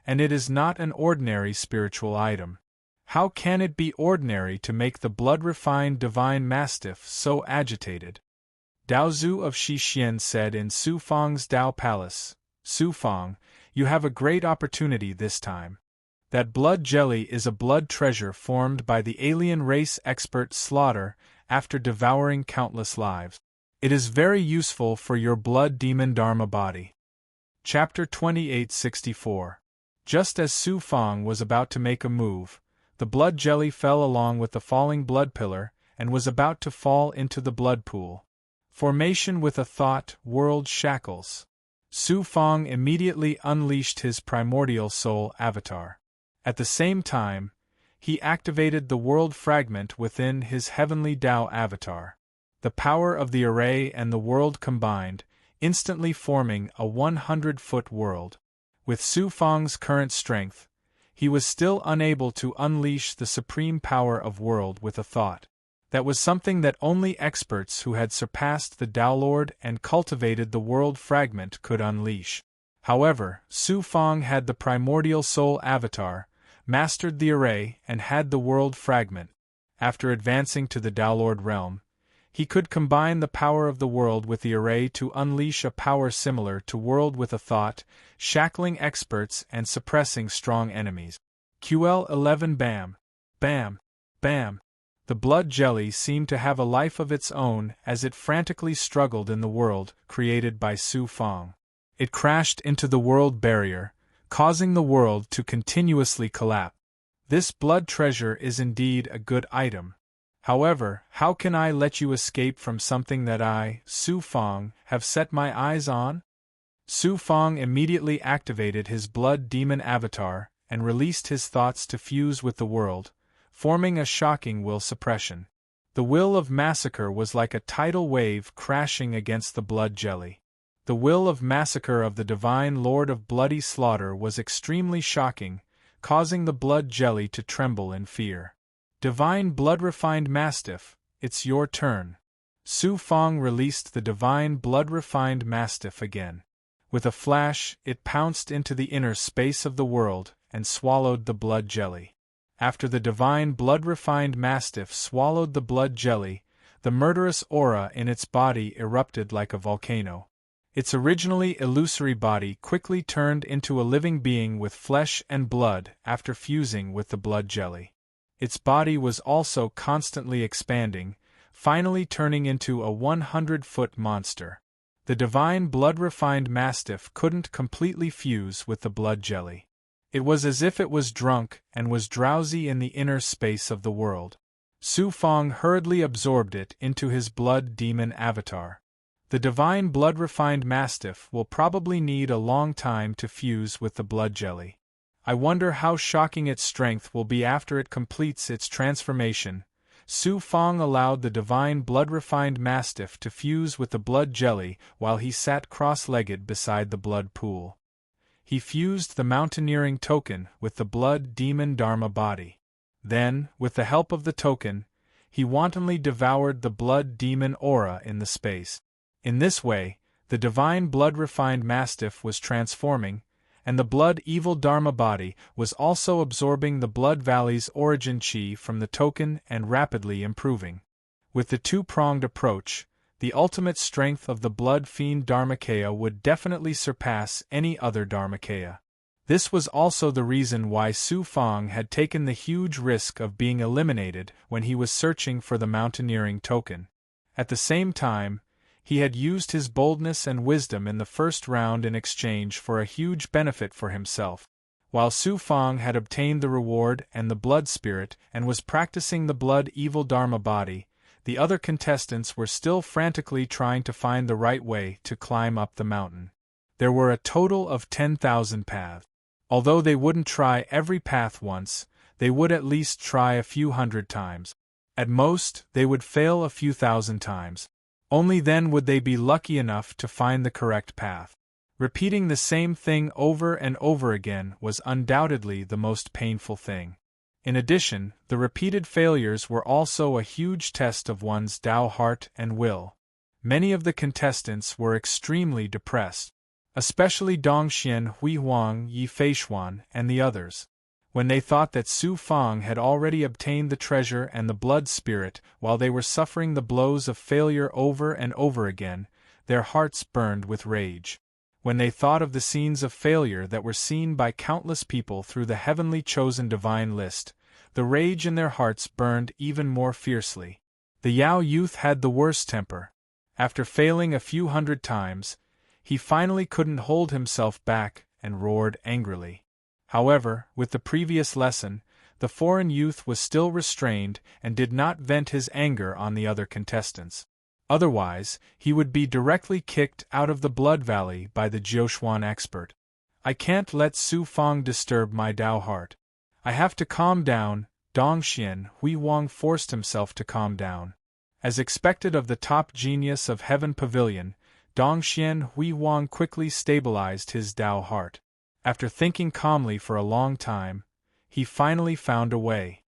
and it is not an ordinary spiritual item. How can it be ordinary to make the blood-refined divine mastiff so agitated? Dao Zhu of Shixian said in Su Fang's Dao Palace, Su Fang, you have a great opportunity this time. That blood jelly is a blood treasure formed by the alien race expert Slaughter after devouring countless lives. It is very useful for your blood demon dharma body. Chapter 2864. Just as Su Fang was about to make a move, the blood jelly fell along with the falling blood pillar and was about to fall into the blood pool. Formation with a thought, world shackles. Su Fang immediately unleashed his primordial soul avatar. At the same time, he activated the world fragment within his heavenly Dao avatar. The power of the array and the world combined, instantly forming a 100-foot world. With Su Fang's current strength, he was still unable to unleash the supreme power of world with a thought. That was something that only experts who had surpassed the Tao Lord and cultivated the world fragment could unleash. However, Su Fong had the primordial soul avatar, mastered the array, and had the world fragment. After advancing to the Tao Lord realm, he could combine the power of the world with the array to unleash a power similar to world with a thought, shackling experts and suppressing strong enemies. QL11 Bam! Bam! Bam! The blood jelly seemed to have a life of its own as it frantically struggled in the world created by Su Fong. It crashed into the world barrier, causing the world to continuously collapse. This blood treasure is indeed a good item. However, how can I let you escape from something that I, Su Fong, have set my eyes on? Su Fong immediately activated his blood demon avatar and released his thoughts to fuse with the world, forming a shocking will suppression. The will of massacre was like a tidal wave crashing against the blood jelly. The will of massacre of the divine lord of bloody slaughter was extremely shocking, causing the blood jelly to tremble in fear. Divine blood-refined mastiff, it's your turn. Su Fong released the divine blood-refined mastiff again. With a flash, it pounced into the inner space of the world and swallowed the blood jelly. After the divine blood-refined mastiff swallowed the blood jelly, the murderous aura in its body erupted like a volcano. Its originally illusory body quickly turned into a living being with flesh and blood after fusing with the blood jelly. Its body was also constantly expanding, finally turning into a 100-foot monster. The divine blood-refined mastiff couldn't completely fuse with the blood jelly. It was as if it was drunk and was drowsy in the inner space of the world. Su Fong hurriedly absorbed it into his blood demon avatar. The divine blood-refined mastiff will probably need a long time to fuse with the blood jelly. I wonder how shocking its strength will be after it completes its transformation. Su Fong allowed the divine blood-refined mastiff to fuse with the blood jelly while he sat cross-legged beside the blood pool. He fused the mountaineering token with the blood demon Dharma body. Then, with the help of the token, he wantonly devoured the blood demon aura in the space. In this way, the divine blood-refined mastiff was transforming, and the blood evil Dharma body was also absorbing the blood valley's origin chi from the token and rapidly improving. With the two-pronged approach, the ultimate strength of the blood fiend Dharmakaya would definitely surpass any other Dharmakaya. This was also the reason why Su Fong had taken the huge risk of being eliminated when he was searching for the mountaineering token. At the same time, he had used his boldness and wisdom in the first round in exchange for a huge benefit for himself. While Su Fong had obtained the reward and the blood spirit and was practicing the blood evil Dharma body, the other contestants were still frantically trying to find the right way to climb up the mountain. There were a total of 10,000 paths. Although they wouldn't try every path once, they would at least try a few hundred times. At most, they would fail a few thousand times. Only then would they be lucky enough to find the correct path. Repeating the same thing over and over again was undoubtedly the most painful thing. In addition, the repeated failures were also a huge test of one's Tao heart and will. Many of the contestants were extremely depressed, especially Dongxian, Hui Huang, Yi Feishuan, and the others. When they thought that Su Fong had already obtained the treasure and the blood spirit while they were suffering the blows of failure over and over again, their hearts burned with rage. When they thought of the scenes of failure that were seen by countless people through the heavenly chosen divine list, the rage in their hearts burned even more fiercely. The Yao youth had the worst temper. After failing a few hundred times, he finally couldn't hold himself back and roared angrily. However, with the previous lesson, the foreign youth was still restrained and did not vent his anger on the other contestants. Otherwise, he would be directly kicked out of the Blood Valley by the Jiuxuan expert. I can't let Su Fong disturb my Tao heart. I have to calm down. Dongxian, Hui Wang forced himself to calm down. As expected of the top genius of Heaven Pavilion, Dongxian Hui Wang quickly stabilized his Tao heart. After thinking calmly for a long time, he finally found a way.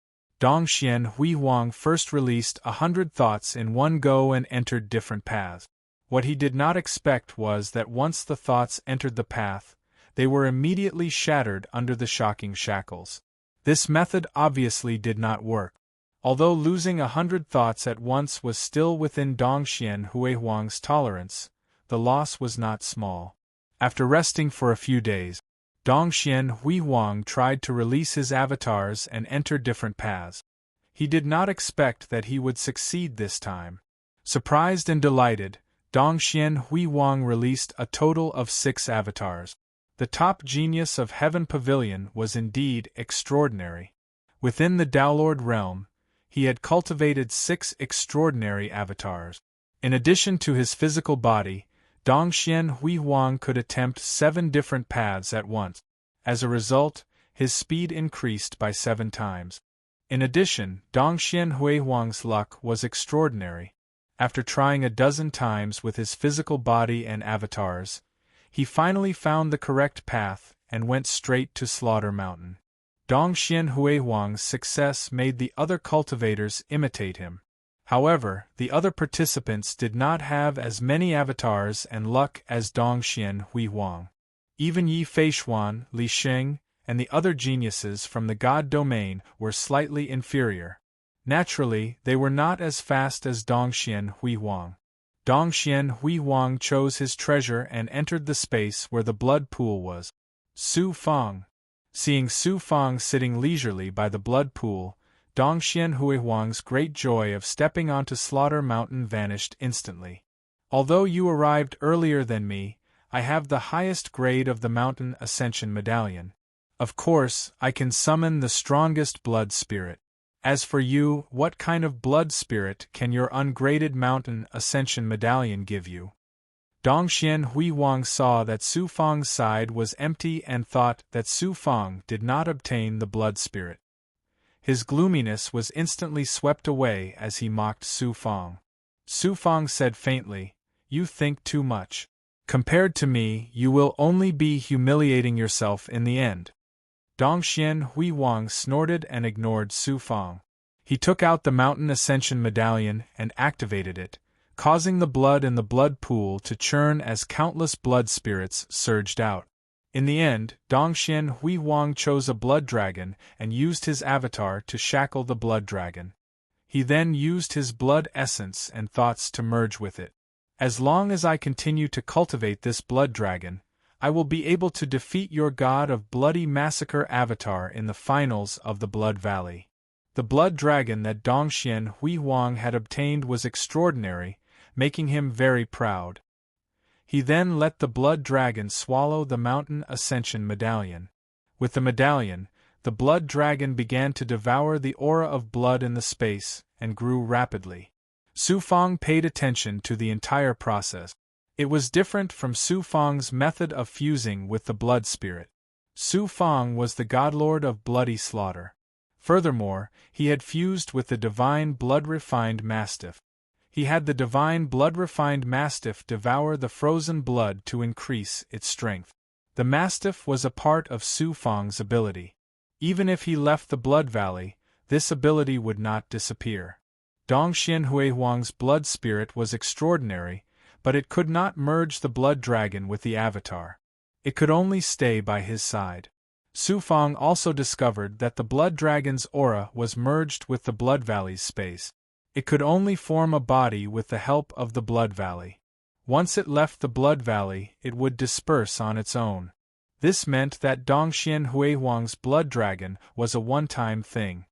Dongxian Hui Huang first released 100 thoughts in one go and entered different paths. What he did not expect was that once the thoughts entered the path, they were immediately shattered under the shocking shackles. This method obviously did not work. Although losing 100 thoughts at once was still within Dongxian Hui Huang's tolerance, the loss was not small. After resting for a few days, Dongxian Hui Huang tried to release his avatars and enter different paths. He did not expect that he would succeed this time. Surprised and delighted, Dongxian Hui Huang released a total of 6 avatars. The top genius of Heaven Pavilion was indeed extraordinary. Within the Downlord realm, he had cultivated 6 extraordinary avatars. In addition to his physical body, Dongxian Hui Huang could attempt 7 different paths at once. As a result, his speed increased by 7 times. In addition, Dongxian Hui Huang's luck was extraordinary. After trying a dozen times with his physical body and avatars, he finally found the correct path and went straight to Slaughter Mountain. Dongxian Hui Huang's success made the other cultivators imitate him. However, the other participants did not have as many avatars and luck as Dongxian Hui Huang. Even Yi Feishuan, Li Sheng, and the other geniuses from the God domain were slightly inferior. Naturally, they were not as fast as Dongxian Hui Huang. Dongxian Hui Huang chose his treasure and entered the space where the blood pool was. Su Fang. Seeing Su Fang sitting leisurely by the blood pool, Dongxian Hui Huang's great joy of stepping onto Slaughter Mountain vanished instantly. Although you arrived earlier than me, I have the highest grade of the Mountain Ascension Medallion. Of course, I can summon the strongest blood spirit. As for you, what kind of blood spirit can your ungraded Mountain Ascension Medallion give you? Dongxian Hui Huang saw that Su Fang's side was empty and thought that Su Fang did not obtain the blood spirit. His gloominess was instantly swept away as he mocked Su Fang. Su Fang said faintly, "You think too much. Compared to me, you will only be humiliating yourself in the end." Dongxian Hui Huang snorted and ignored Su Fang. He took out the Mountain Ascension Medallion and activated it, causing the blood in the blood pool to churn as countless blood spirits surged out. In the end, Dongxian Hui Huang chose a blood dragon and used his avatar to shackle the blood dragon. He then used his blood essence and thoughts to merge with it. As long as I continue to cultivate this blood dragon, I will be able to defeat your god of bloody massacre avatar in the finals of the Blood Valley. The blood dragon that Dongxian Hui Huang had obtained was extraordinary, making him very proud. He then let the blood dragon swallow the Mountain Ascension Medallion. With the medallion, the blood dragon began to devour the aura of blood in the space, and grew rapidly. Su Fang paid attention to the entire process. It was different from Su Fang's method of fusing with the blood spirit. Su Fang was the godlord of bloody slaughter. Furthermore, he had fused with the divine blood-refined mastiff. He had the divine blood-refined mastiff devour the frozen blood to increase its strength. The mastiff was a part of Su Fang's ability. Even if he left the Blood Valley, this ability would not disappear. Dongxian Hui Huang's blood spirit was extraordinary, but it could not merge the blood dragon with the avatar. It could only stay by his side. Su Fang also discovered that the blood dragon's aura was merged with the Blood Valley's space. It could only form a body with the help of the Blood Valley. Once it left the Blood Valley, it would disperse on its own. This meant that Dongxian Hui Huang's blood dragon was a one-time thing.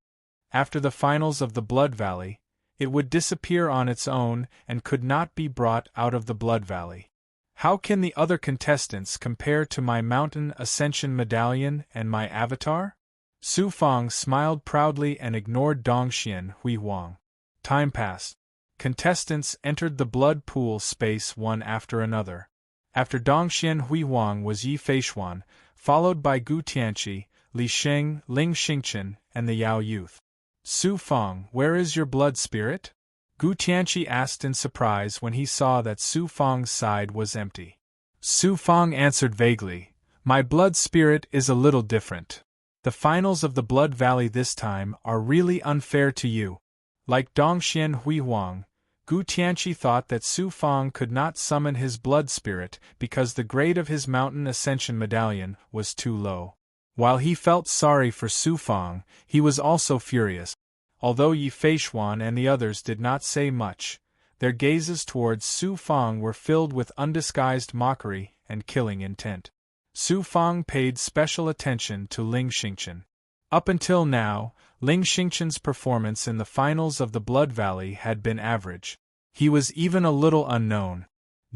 After the finals of the Blood Valley, it would disappear on its own and could not be brought out of the Blood Valley. How can the other contestants compare to my Mountain Ascension Medallion and my avatar? Su Fang smiled proudly and ignored Dongxian Hui Huang. Time passed. Contestants entered the blood pool space one after another. After Dongxian Hui Huang was Yi Feishuan, followed by Gu Tianqi, Li Sheng, Ling Xingchen, and the Yao youth. Su Fang, where is your blood spirit? Gu Tianqi asked in surprise when he saw that Su Fang's side was empty. Su Fang answered vaguely, "My blood spirit is a little different. The finals of the Blood Valley this time are really unfair to you. Like Dongxian Hui Huang, Gu Tianqi thought that Su Fang could not summon his blood spirit because the grade of his mountain ascension medallion was too low. While he felt sorry for Su Fang, he was also furious. Although Yi Feishuan and the others did not say much, their gazes towards Su Fang were filled with undisguised mockery and killing intent. Su Fang paid special attention to Ling Xingqian. Up until now, Ling Xingqian's performance in the finals of the Blood Valley had been average. He was even a little unknown.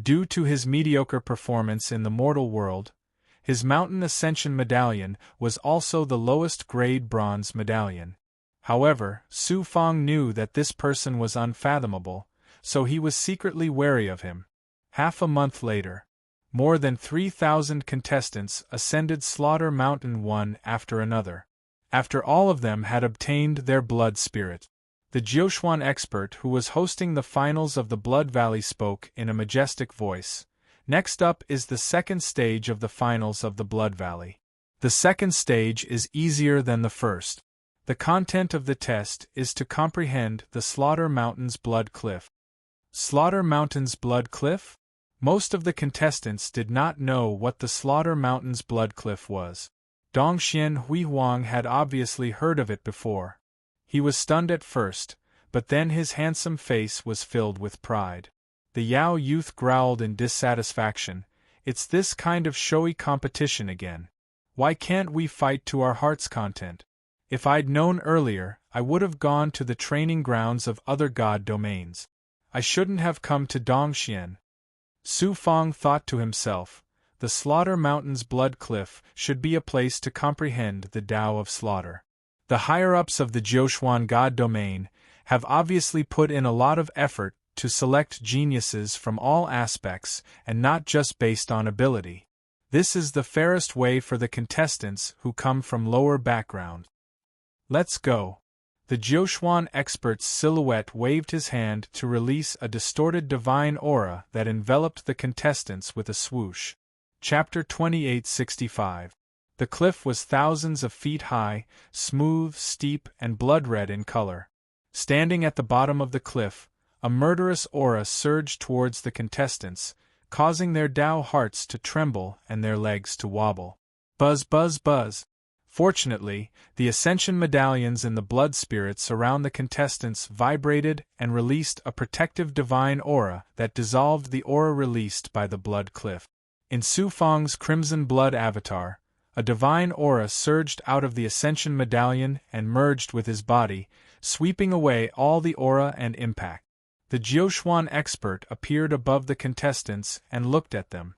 Due to his mediocre performance in the mortal world, his Mountain Ascension medallion was also the lowest grade bronze medallion. However, Su Fang knew that this person was unfathomable, so he was secretly wary of him. Half a month later, more than 3,000 contestants ascended Slaughter Mountain one after another. After all of them had obtained their blood spirit, the Jiushuan expert who was hosting the finals of the Blood Valley spoke in a majestic voice. Next up is the second stage of the finals of the Blood Valley. The second stage is easier than the first. The content of the test is to comprehend the Slaughter Mountain's Blood Cliff. Slaughter Mountain's Blood Cliff? Most of the contestants did not know what the Slaughter Mountain's Blood Cliff was. Dongxian Hui Huang had obviously heard of it before. He was stunned at first, but then his handsome face was filled with pride. The Yao youth growled in dissatisfaction. It's this kind of showy competition again. Why can't we fight to our heart's content? If I'd known earlier, I would have gone to the training grounds of other god domains. I shouldn't have come to Dongxian. Su Fang thought to himself, the Slaughter Mountain's Blood Cliff should be a place to comprehend the Tao of Slaughter. The higher-ups of the Jiushuan god domain have obviously put in a lot of effort to select geniuses from all aspects and not just based on ability. This is the fairest way for the contestants who come from lower background. Let's go. The Jiushuan expert's silhouette waved his hand to release a distorted divine aura that enveloped the contestants with a swoosh. Chapter 2865. The cliff was thousands of feet high, smooth, steep, and blood-red in color. Standing at the bottom of the cliff, a murderous aura surged towards the contestants, causing their Tao hearts to tremble and their legs to wobble. Buzz, buzz, buzz. Fortunately, the ascension medallions in the blood spirits around the contestants vibrated and released a protective divine aura that dissolved the aura released by the blood cliff. In Su Fang's crimson blood avatar, a divine aura surged out of the ascension medallion and merged with his body, sweeping away all the aura and impact. The Jiushuan expert appeared above the contestants and looked at them.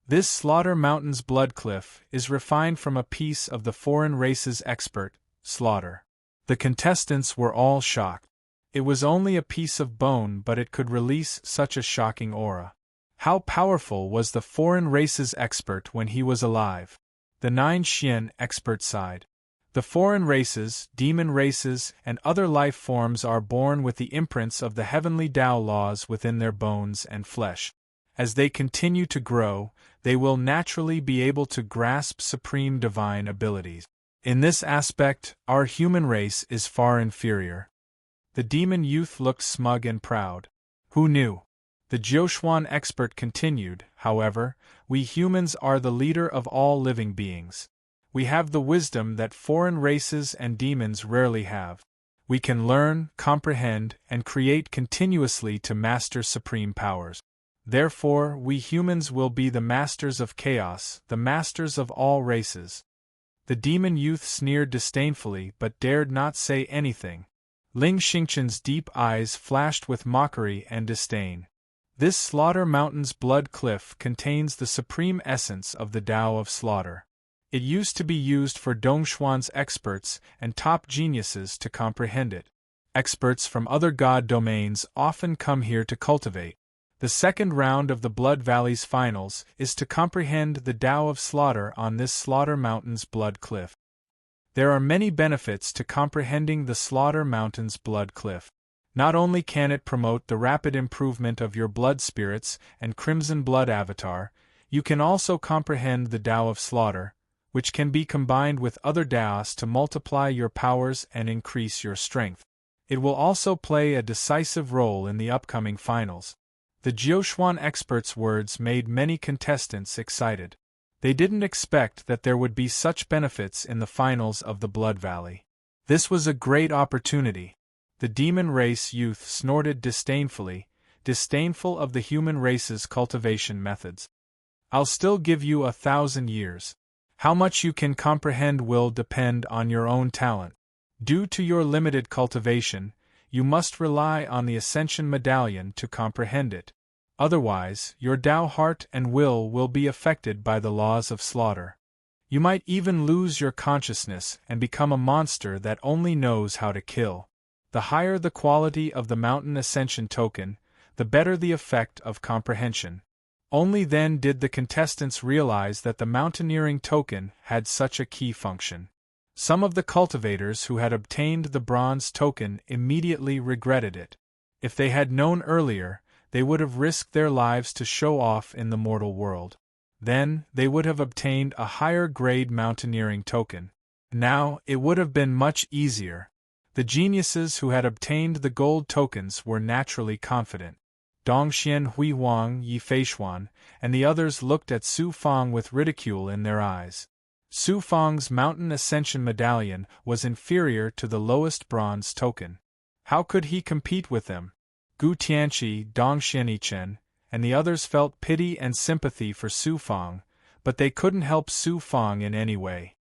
This Slaughter Mountain's Blood Cliff is refined from a piece of the foreign race's expert, Slaughter. The contestants were all shocked. It was only a piece of bone, but it could release such a shocking aura. How powerful was the foreign race's expert when he was alive? The Nine Xian expert sighed. The foreign races, demon races, and other life forms are born with the imprints of the heavenly Tao laws within their bones and flesh. As they continue to grow, they will naturally be able to grasp supreme divine abilities. In this aspect, our human race is far inferior. The demon youth looked smug and proud. Who knew? The Jiushuan expert continued, however, we humans are the leader of all living beings. We have the wisdom that foreign races and demons rarely have. We can learn, comprehend, and create continuously to master supreme powers. Therefore, we humans will be the masters of chaos, the masters of all races. The demon youth sneered disdainfully but dared not say anything. Ling Xingqian's deep eyes flashed with mockery and disdain. This Slaughter Mountain's Blood Cliff contains the supreme essence of the Tao of Slaughter. It used to be used for Dongxuan's experts and top geniuses to comprehend it. Experts from other god domains often come here to cultivate. The second round of the Blood Valley's finals is to comprehend the Tao of Slaughter on this Slaughter Mountain's Blood Cliff. There are many benefits to comprehending the Slaughter Mountain's Blood Cliff. Not only can it promote the rapid improvement of your blood spirits and crimson blood avatar, you can also comprehend the Tao of Slaughter, which can be combined with other Daos to multiply your powers and increase your strength. It will also play a decisive role in the upcoming finals. The Jiuquan experts' words made many contestants excited. They didn't expect that there would be such benefits in the finals of the Blood Valley. This was a great opportunity. The demon race youth snorted disdainfully, disdainful of the human race's cultivation methods. I'll still give you 1,000 years. How much you can comprehend will depend on your own talent. Due to your limited cultivation, you must rely on the Ascension Medallion to comprehend it. Otherwise, your Tao heart and will be affected by the laws of slaughter. You might even lose your consciousness and become a monster that only knows how to kill. The higher the quality of the Mountain Ascension token, the better the effect of comprehension. Only then did the contestants realize that the Mountaineering token had such a key function. Some of the cultivators who had obtained the Bronze token immediately regretted it. If they had known earlier, they would have risked their lives to show off in the mortal world. Then, they would have obtained a higher-grade Mountaineering token. Now, it would have been much easier. The geniuses who had obtained the gold tokens were naturally confident. Dongxian Huihuang, Yi Feishuan, and the others looked at Su Fang with ridicule in their eyes. Su Fang's Mountain Ascension Medallion was inferior to the lowest Bronze token. How could he compete with them? Gu Tianqi, Dongxian Yichen, and the others felt pity and sympathy for Su Fang, but they couldn't help Su Fang in any way.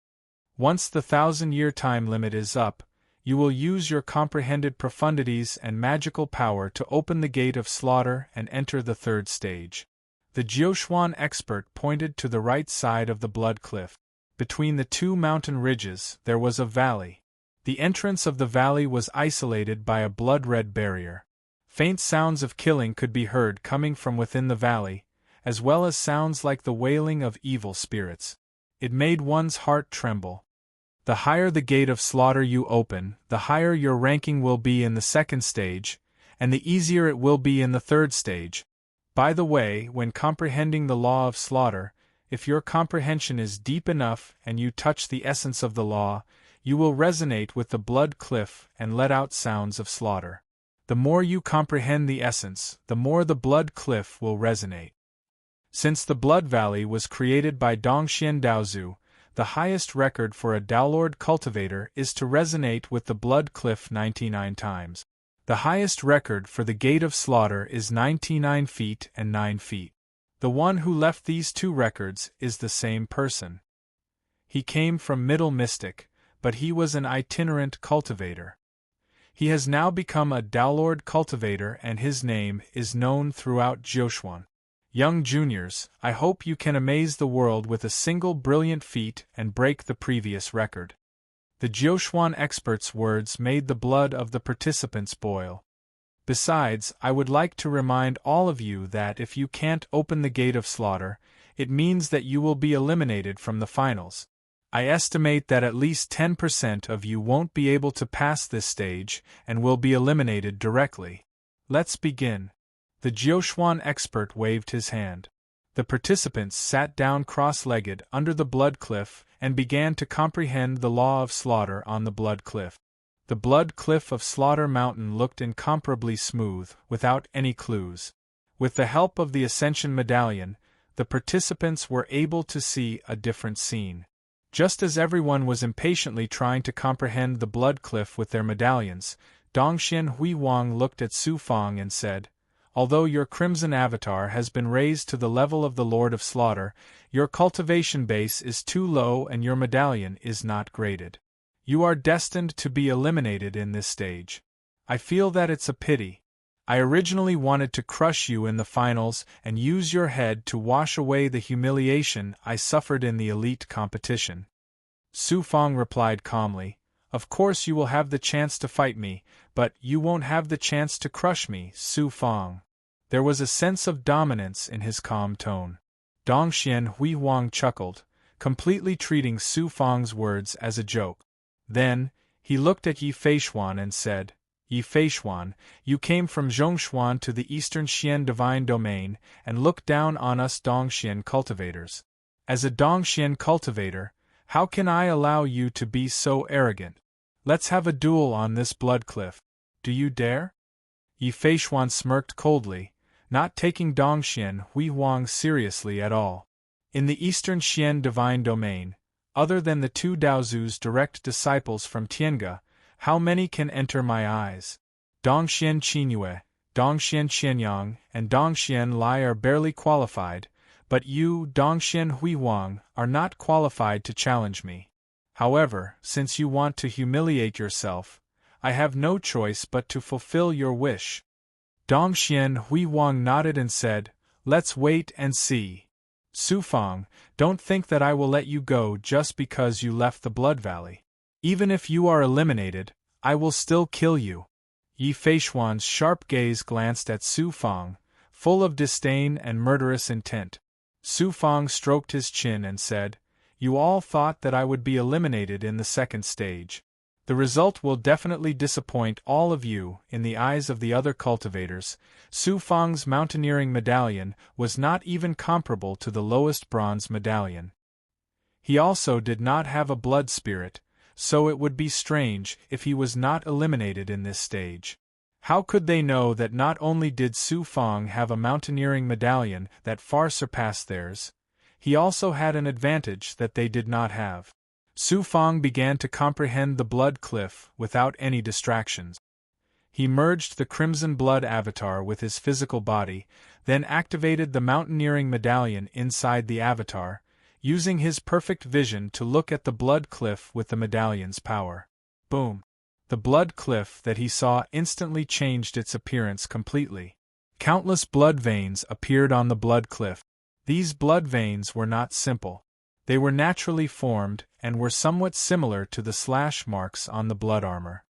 Once the 1,000-year time limit is up, you will use your comprehended profundities and magical power to open the gate of slaughter and enter the third stage. The Jiuquan expert pointed to the right side of the blood cliff. Between the two mountain ridges, there was a valley. The entrance of the valley was isolated by a blood-red barrier. Faint sounds of killing could be heard coming from within the valley, as well as sounds like the wailing of evil spirits. It made one's heart tremble. The higher the gate of slaughter you open, the higher your ranking will be in the second stage, and the easier it will be in the third stage. By the way, when comprehending the law of slaughter, if your comprehension is deep enough and you touch the essence of the law, you will resonate with the blood cliff and let out sounds of slaughter. The more you comprehend the essence, the more the blood cliff will resonate. Since the Blood Valley was created by Dongxian Daozu, the highest record for a Daolord cultivator is to resonate with the blood cliff 99 times. The highest record for the Gate of Slaughter is 99 feet and 9 feet. The one who left these two records is the same person. He came from Middle Mystic, but he was an itinerant cultivator. He has now become a Daolord cultivator and his name is known throughout Jiuquan. Young juniors, I hope you can amaze the world with a single brilliant feat and break the previous record. The Jiuquan experts' words made the blood of the participants boil. Besides, I would like to remind all of you that if you can't open the Gate of Slaughter, it means that you will be eliminated from the finals. I estimate that at least 10% of you won't be able to pass this stage and will be eliminated directly. Let's begin. The Jiuquan expert waved his hand. The participants sat down cross-legged under the blood cliff and began to comprehend the law of slaughter on the blood cliff. The blood cliff of Slaughter Mountain looked incomparably smooth, without any clues. With the help of the Ascension Medallion, the participants were able to see a different scene. Just as everyone was impatiently trying to comprehend the blood cliff with their medallions, Dongxian Huihuang looked at Su Fang and said, "Although your Crimson Avatar has been raised to the level of the Lord of Slaughter, your cultivation base is too low and your medallion is not graded. You are destined to be eliminated in this stage. I feel that it's a pity. I originally wanted to crush you in the finals and use your head to wash away the humiliation I suffered in the elite competition." Su Fang replied calmly, "Of course you will have the chance to fight me, but you won't have the chance to crush me, Su Fang." There was a sense of dominance in his calm tone. Dongxian Huihuang chuckled, completely treating Su Fang's words as a joke. Then, he looked at Yi Feishuan and said, "Yi Feishuan, you came from Zhongshuan to the Eastern Xian Divine Domain and looked down on us Dongxian cultivators. As a Dongxian cultivator, How can I allow you to be so arrogant? Let's have a duel on this blood cliff. Do you dare? Yi Feishuan smirked coldly, not taking Dongxian Hui Huang seriously at all. In the Eastern Xian divine domain, other than the two Daozu's direct disciples from Tiange, how many can enter my eyes? Dongxian Qinyue, Dongxian Qianyang, and Dongxian Lai are barely qualified, but you, Dongxian Hui Huang, are not qualified to challenge me. However, since you want to humiliate yourself, I have no choice but to fulfill your wish. Dongxian Hui Huang nodded and said, let's wait and see. Su Fang, don't think that I will let you go just because you left the Blood Valley. Even if you are eliminated, I will still kill you. Yi Feishuan's sharp gaze glanced at Su Fang, full of disdain and murderous intent. Su Fang stroked his chin and said, you all thought that I would be eliminated in the second stage. The result will definitely disappoint all of you. In the eyes of the other cultivators, Su Fang's mountaineering medallion was not even comparable to the lowest bronze medallion. He also did not have a blood spirit, so it would be strange if he was not eliminated in this stage. How could they know that not only did Su Fang have a mountaineering medallion that far surpassed theirs, he also had an advantage that they did not have. Su Fang began to comprehend the blood cliff without any distractions. He merged the crimson blood avatar with his physical body, then activated the mountaineering medallion inside the avatar, using his perfect vision to look at the blood cliff with the medallion's power. Boom! The blood cliff that he saw instantly changed its appearance completely. Countless blood veins appeared on the blood cliff. These blood veins were not simple. They were naturally formed and were somewhat similar to the slash marks on the blood armor.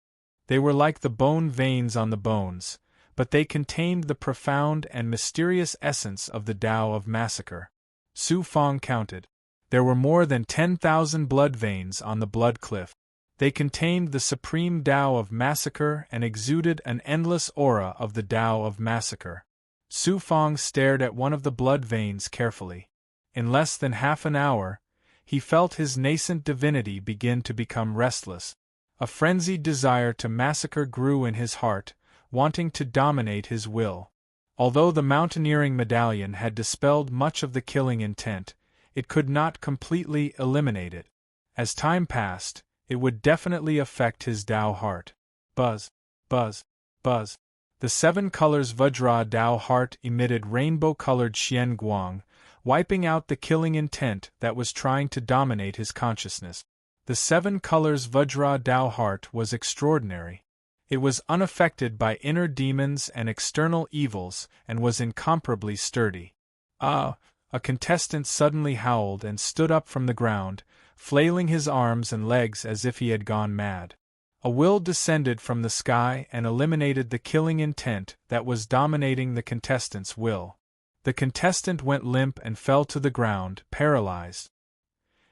They were like the bone veins on the bones, but they contained the profound and mysterious essence of the Tao of massacre. Su Fang counted. There were more than 10,000 blood veins on the blood cliff. They contained the supreme Tao of massacre and exuded an endless aura of the Tao of massacre. Su Fang stared at one of the blood veins carefully. In less than half an hour, he felt his nascent divinity begin to become restless. A frenzied desire to massacre grew in his heart, wanting to dominate his will. Although the mountaineering medallion had dispelled much of the killing intent, it could not completely eliminate it. As time passed, it would definitely affect his Tao heart. Buzz, buzz, buzz. The 7 colors Vajra Tao heart emitted rainbow-colored Xian Guang, wiping out the killing intent that was trying to dominate his consciousness. The 7 colors Vajra Tao heart was extraordinary. It was unaffected by inner demons and external evils and was incomparably sturdy. Ah! A contestant suddenly howled and stood up from the ground, flailing his arms and legs as if he had gone mad. A will descended from the sky and eliminated the killing intent that was dominating the contestant's will. The contestant went limp and fell to the ground, paralyzed.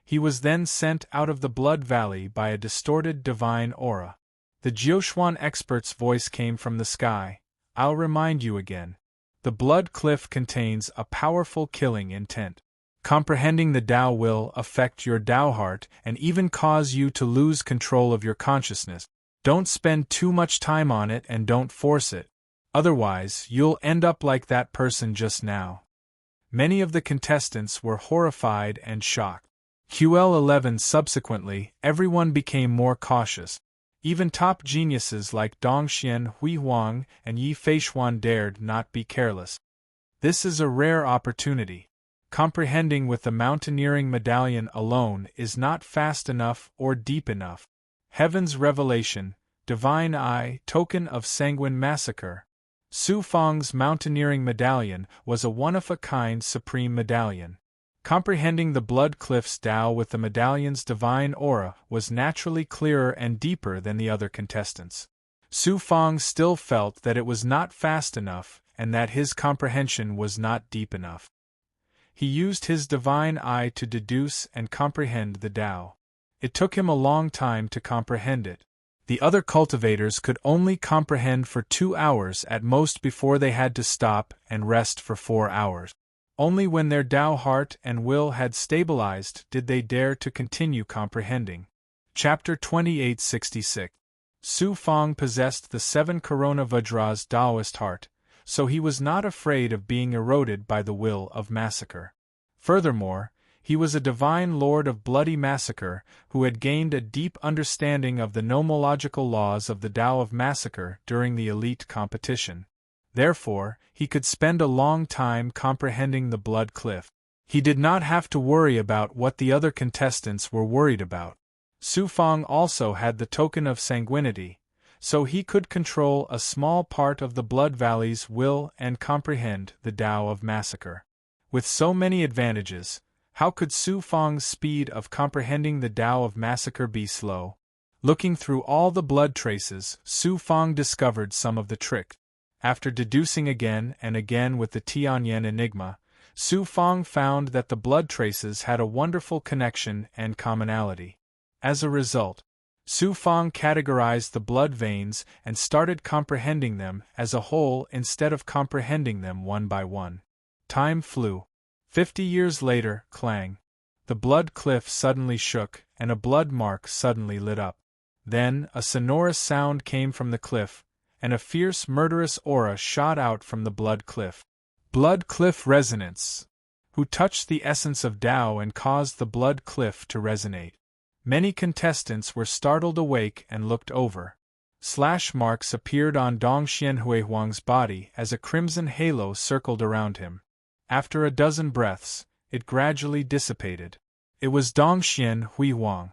He was then sent out of the Blood Valley by a distorted divine aura. The Jiuxuan expert's voice came from the sky. I'll remind you again. The blood cliff contains a powerful killing intent. Comprehending the Tao will affect your Tao heart and even cause you to lose control of your consciousness. Don't spend too much time on it and don't force it. Otherwise, you'll end up like that person just now. Many of the contestants were horrified and shocked. QL11 subsequently, everyone became more cautious. Even top geniuses like Dongxian Hui Huang and Yi Feishuan dared not be careless. This is a rare opportunity. Comprehending with the mountaineering medallion alone is not fast enough or deep enough. Heaven's revelation, divine eye, token of sanguine massacre. Su Fang's mountaineering medallion was a one-of-a-kind supreme medallion. Comprehending the blood cliff's Tao with the medallion's divine aura was naturally clearer and deeper than the other contestants. Su Fang still felt that it was not fast enough and that his comprehension was not deep enough. He used his divine eye to deduce and comprehend the Tao. It took him a long time to comprehend it. The other cultivators could only comprehend for 2 hours at most before they had to stop and rest for 4 hours. Only when their Tao heart and will had stabilized did they dare to continue comprehending. Chapter 2866. Su Fang possessed the 7 Corona Vajra's Taoist heart, so he was not afraid of being eroded by the will of massacre. Furthermore, he was a divine lord of bloody massacre who had gained a deep understanding of the nomological laws of the Tao of massacre during the elite competition. Therefore, he could spend a long time comprehending the blood cliff. He did not have to worry about what the other contestants were worried about. Su Fang also had the token of sanguinity, so he could control a small part of the Blood Valley's will and comprehend the Tao of massacre. With so many advantages, how could Su Fang's speed of comprehending the Tao of massacre be slow? Looking through all the blood traces, Su Fang discovered some of the trick. After deducing again and again with the Tianyan enigma, Su Fang found that the blood traces had a wonderful connection and commonality. As a result, Su Fang categorized the blood veins and started comprehending them as a whole instead of comprehending them one by one. Time flew. 50 years later, clang. The blood cliff suddenly shook, and a blood mark suddenly lit up. Then, a sonorous sound came from the cliff, and a fierce murderous aura shot out from the blood cliff. Blood cliff resonance. Who touched the essence of Tao and caused the blood cliff to resonate. Many contestants were startled awake and looked over. Slash marks appeared on Dongxian Huihuang's body as a crimson halo circled around him. After a dozen breaths, it gradually dissipated. It was Dongxian Huihuang.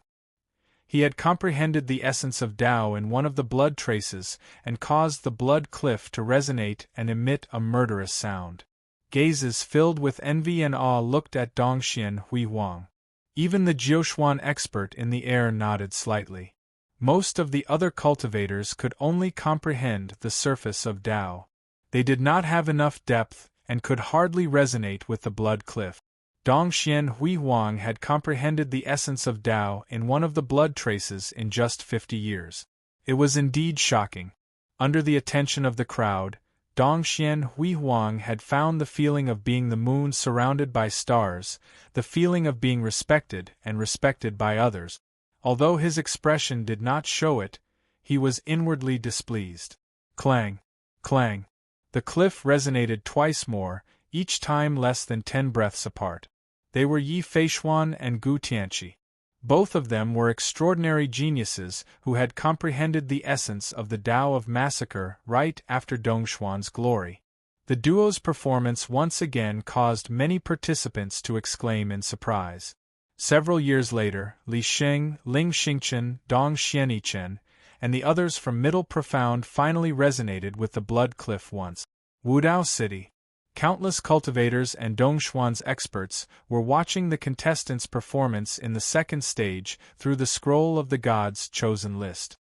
He had comprehended the essence of Tao in one of the blood traces and caused the blood cliff to resonate and emit a murderous sound. Gazes filled with envy and awe looked at Dongxian Huihuang. Even the Jiuxuan expert in the air nodded slightly. Most of the other cultivators could only comprehend the surface of Tao. They did not have enough depth and could hardly resonate with the blood cliff. Dongxian Huihuang had comprehended the essence of Tao in one of the blood traces in just 50 years. It was indeed shocking. Under the attention of the crowd, Dongxian Huihuang had found the feeling of being the moon surrounded by stars, the feeling of being respected and respected by others. Although his expression did not show it, he was inwardly displeased. Clang! Clang! The cliff resonated twice more, each time less than 10 breaths apart. They were Yi Feishuan and Gu Tianqi. Both of them were extraordinary geniuses who had comprehended the essence of the Tao of massacre right after Dongshuan's glory. The duo's performance once again caused many participants to exclaim in surprise. Several years later, Li Sheng, Ling Xingchen, Dong Xianichen, and the others from Middle Profound finally resonated with the blood cliff once. Wudao City. Countless cultivators and Dongshuan's experts were watching the contestants' performance in the second stage through the scroll of the gods' chosen list.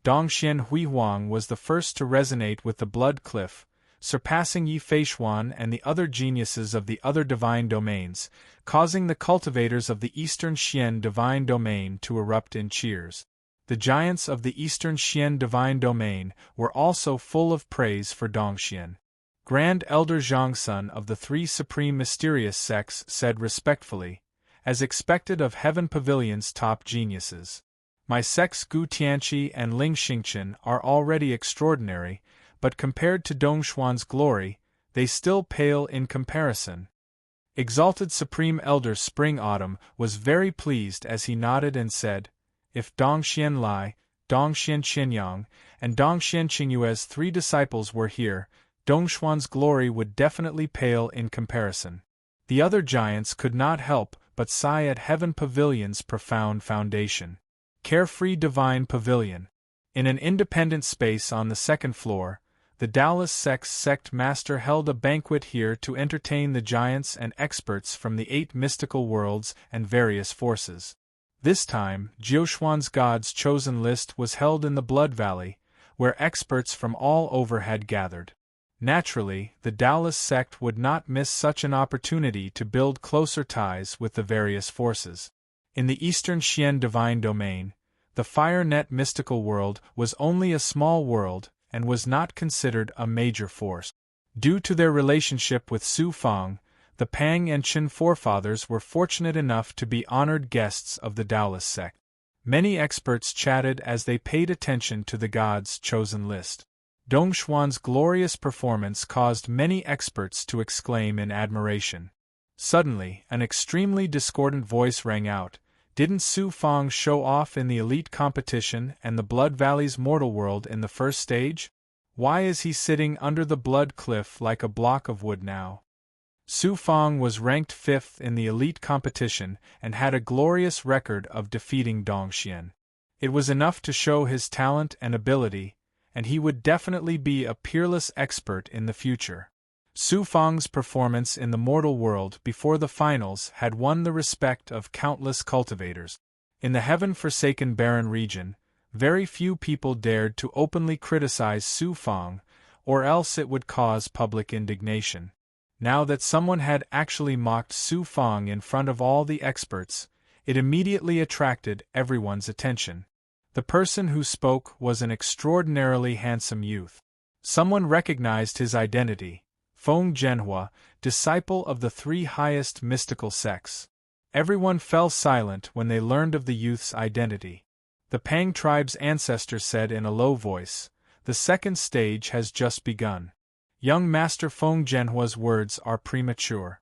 Dongxian Huihuang was the first to resonate with the blood cliff, surpassing Yi Feishuan and the other geniuses of the other divine domains, causing the cultivators of the Eastern Xian divine domain to erupt in cheers. The giants of the Eastern Xian divine domain were also full of praise for Dongxian. Grand Elder Zhangsun of the 3 Supreme Mysterious Sects said respectfully, as expected of Heaven Pavilion's top geniuses. My sects Gu Tianqi and Ling Xingchen are already extraordinary, but compared to Dongshuan's glory, they still pale in comparison. Exalted Supreme Elder Spring Autumn was very pleased as he nodded and said, if Dongxian Lai, Dongxian Qianyang, and Dongxian Qingyue's 3 disciples were here, Dongshuan's glory would definitely pale in comparison. The other giants could not help but sigh at Heaven Pavilion's profound foundation. Carefree Divine Pavilion. In an independent space on the 2nd floor, the Taoist sect's sect master held a banquet here to entertain the giants and experts from the 8 mystical worlds and various forces. This time, Jiuxuan's gods' chosen list was held in the Blood Valley, where experts from all over had gathered. Naturally, the Taoist sect would not miss such an opportunity to build closer ties with the various forces. In the Eastern Xian divine domain, the Fire Net mystical world was only a small world and was not considered a major force. Due to their relationship with Su Fang, The Pang and Qin forefathers were fortunate enough to be honored guests of the Taoist sect. Many experts chatted as they paid attention to the gods' chosen list. Dong Xuan's glorious performance caused many experts to exclaim in admiration. Suddenly, an extremely discordant voice rang out. Didn't Su Fang show off in the elite competition and the Blood Valley's mortal world in the first stage? Why is he sitting under the blood cliff like a block of wood now? Su Fang was ranked 5th in the elite competition and had a glorious record of defeating Dong Xian. It was enough to show his talent and ability, and he would definitely be a peerless expert in the future. Su Fang's performance in the mortal world before the finals had won the respect of countless cultivators. In the heaven-forsaken barren region, very few people dared to openly criticize Su Fang, or else it would cause public indignation. Now that someone had actually mocked Su Fang in front of all the experts, it immediately attracted everyone's attention. The person who spoke was an extraordinarily handsome youth. Someone recognized his identity: Feng Zhenhua, disciple of the 3 highest mystical sects. Everyone fell silent when they learned of the youth's identity. The Pang tribe's ancestor said in a low voice, "The second stage has just begun." Young Master Feng Zhenhua's words are premature.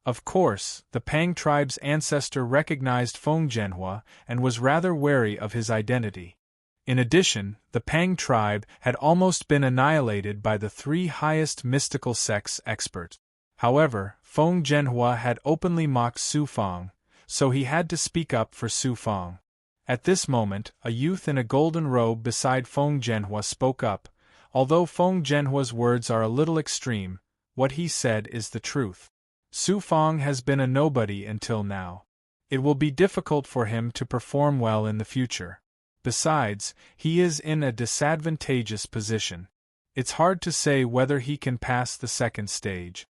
Of course, the Pang tribe's ancestor recognized Feng Zhenhua and was rather wary of his identity. In addition, the Pang tribe had almost been annihilated by the 3 highest mystical sects experts. However, Feng Zhenhua had openly mocked Su Fang, so he had to speak up for Su Fang. At this moment, a youth in a golden robe beside Feng Zhenhua spoke up. Although Feng Zhenhua's words are a little extreme, what he said is the truth. Su Fang has been a nobody until now. It will be difficult for him to perform well in the future. Besides, he is in a disadvantageous position. It's hard to say whether he can pass the second stage.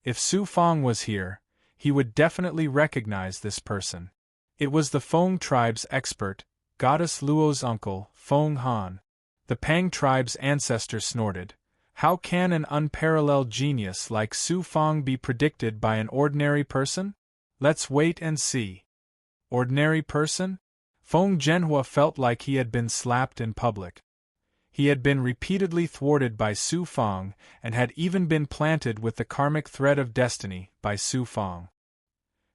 If Su Fang was here, he would definitely recognize this person. It was the Feng tribe's expert, Goddess Luo's uncle, Feng Han. The Pang tribe's ancestor snorted. How can an unparalleled genius like Su Fang be predicted by an ordinary person? Let's wait and see. Ordinary person? Feng Zhenhua felt like he had been slapped in public. He had been repeatedly thwarted by Su Fang and had even been planted with the karmic thread of destiny by Su Fang.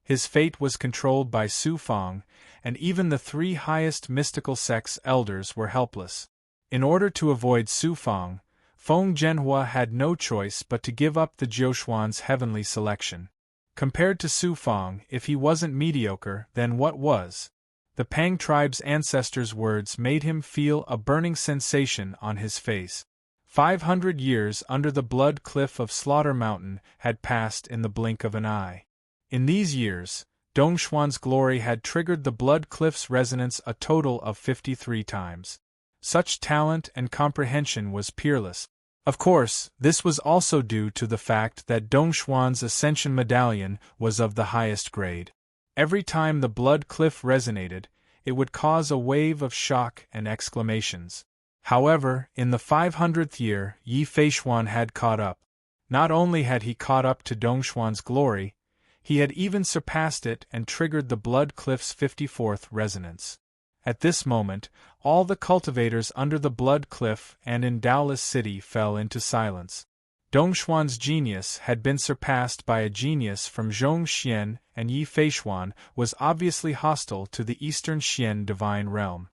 His fate was controlled by Su Fang, and even the 3 highest mystical sects elders were helpless. In order to avoid Su Fang, Feng Zhenhua had no choice but to give up the Jiuxuan's heavenly selection. Compared to Su Fang, if he wasn't mediocre, then what was? The Pang tribe's ancestor's words made him feel a burning sensation on his face. 500 years under the blood cliff of Slaughter Mountain had passed in the blink of an eye. In these years, Dongxuan's glory had triggered the blood cliff's resonance a total of 53 times. Such talent and comprehension was peerless. Of course, this was also due to the fact that Dongxuan's Ascension Medallion was of the highest grade. Every time the blood cliff resonated, it would cause a wave of shock and exclamations. However, in the 500th year, Yi Feishuan had caught up. Not only had he caught up to Dongxuan's glory, he had even surpassed it and triggered the blood cliff's 54th resonance. At this moment, all the cultivators under the blood cliff and in Daoless City fell into silence. Dongxuan's genius had been surpassed by a genius from Zhongxian, and Yi Feishuan was obviously hostile to the Eastern Xian divine realm.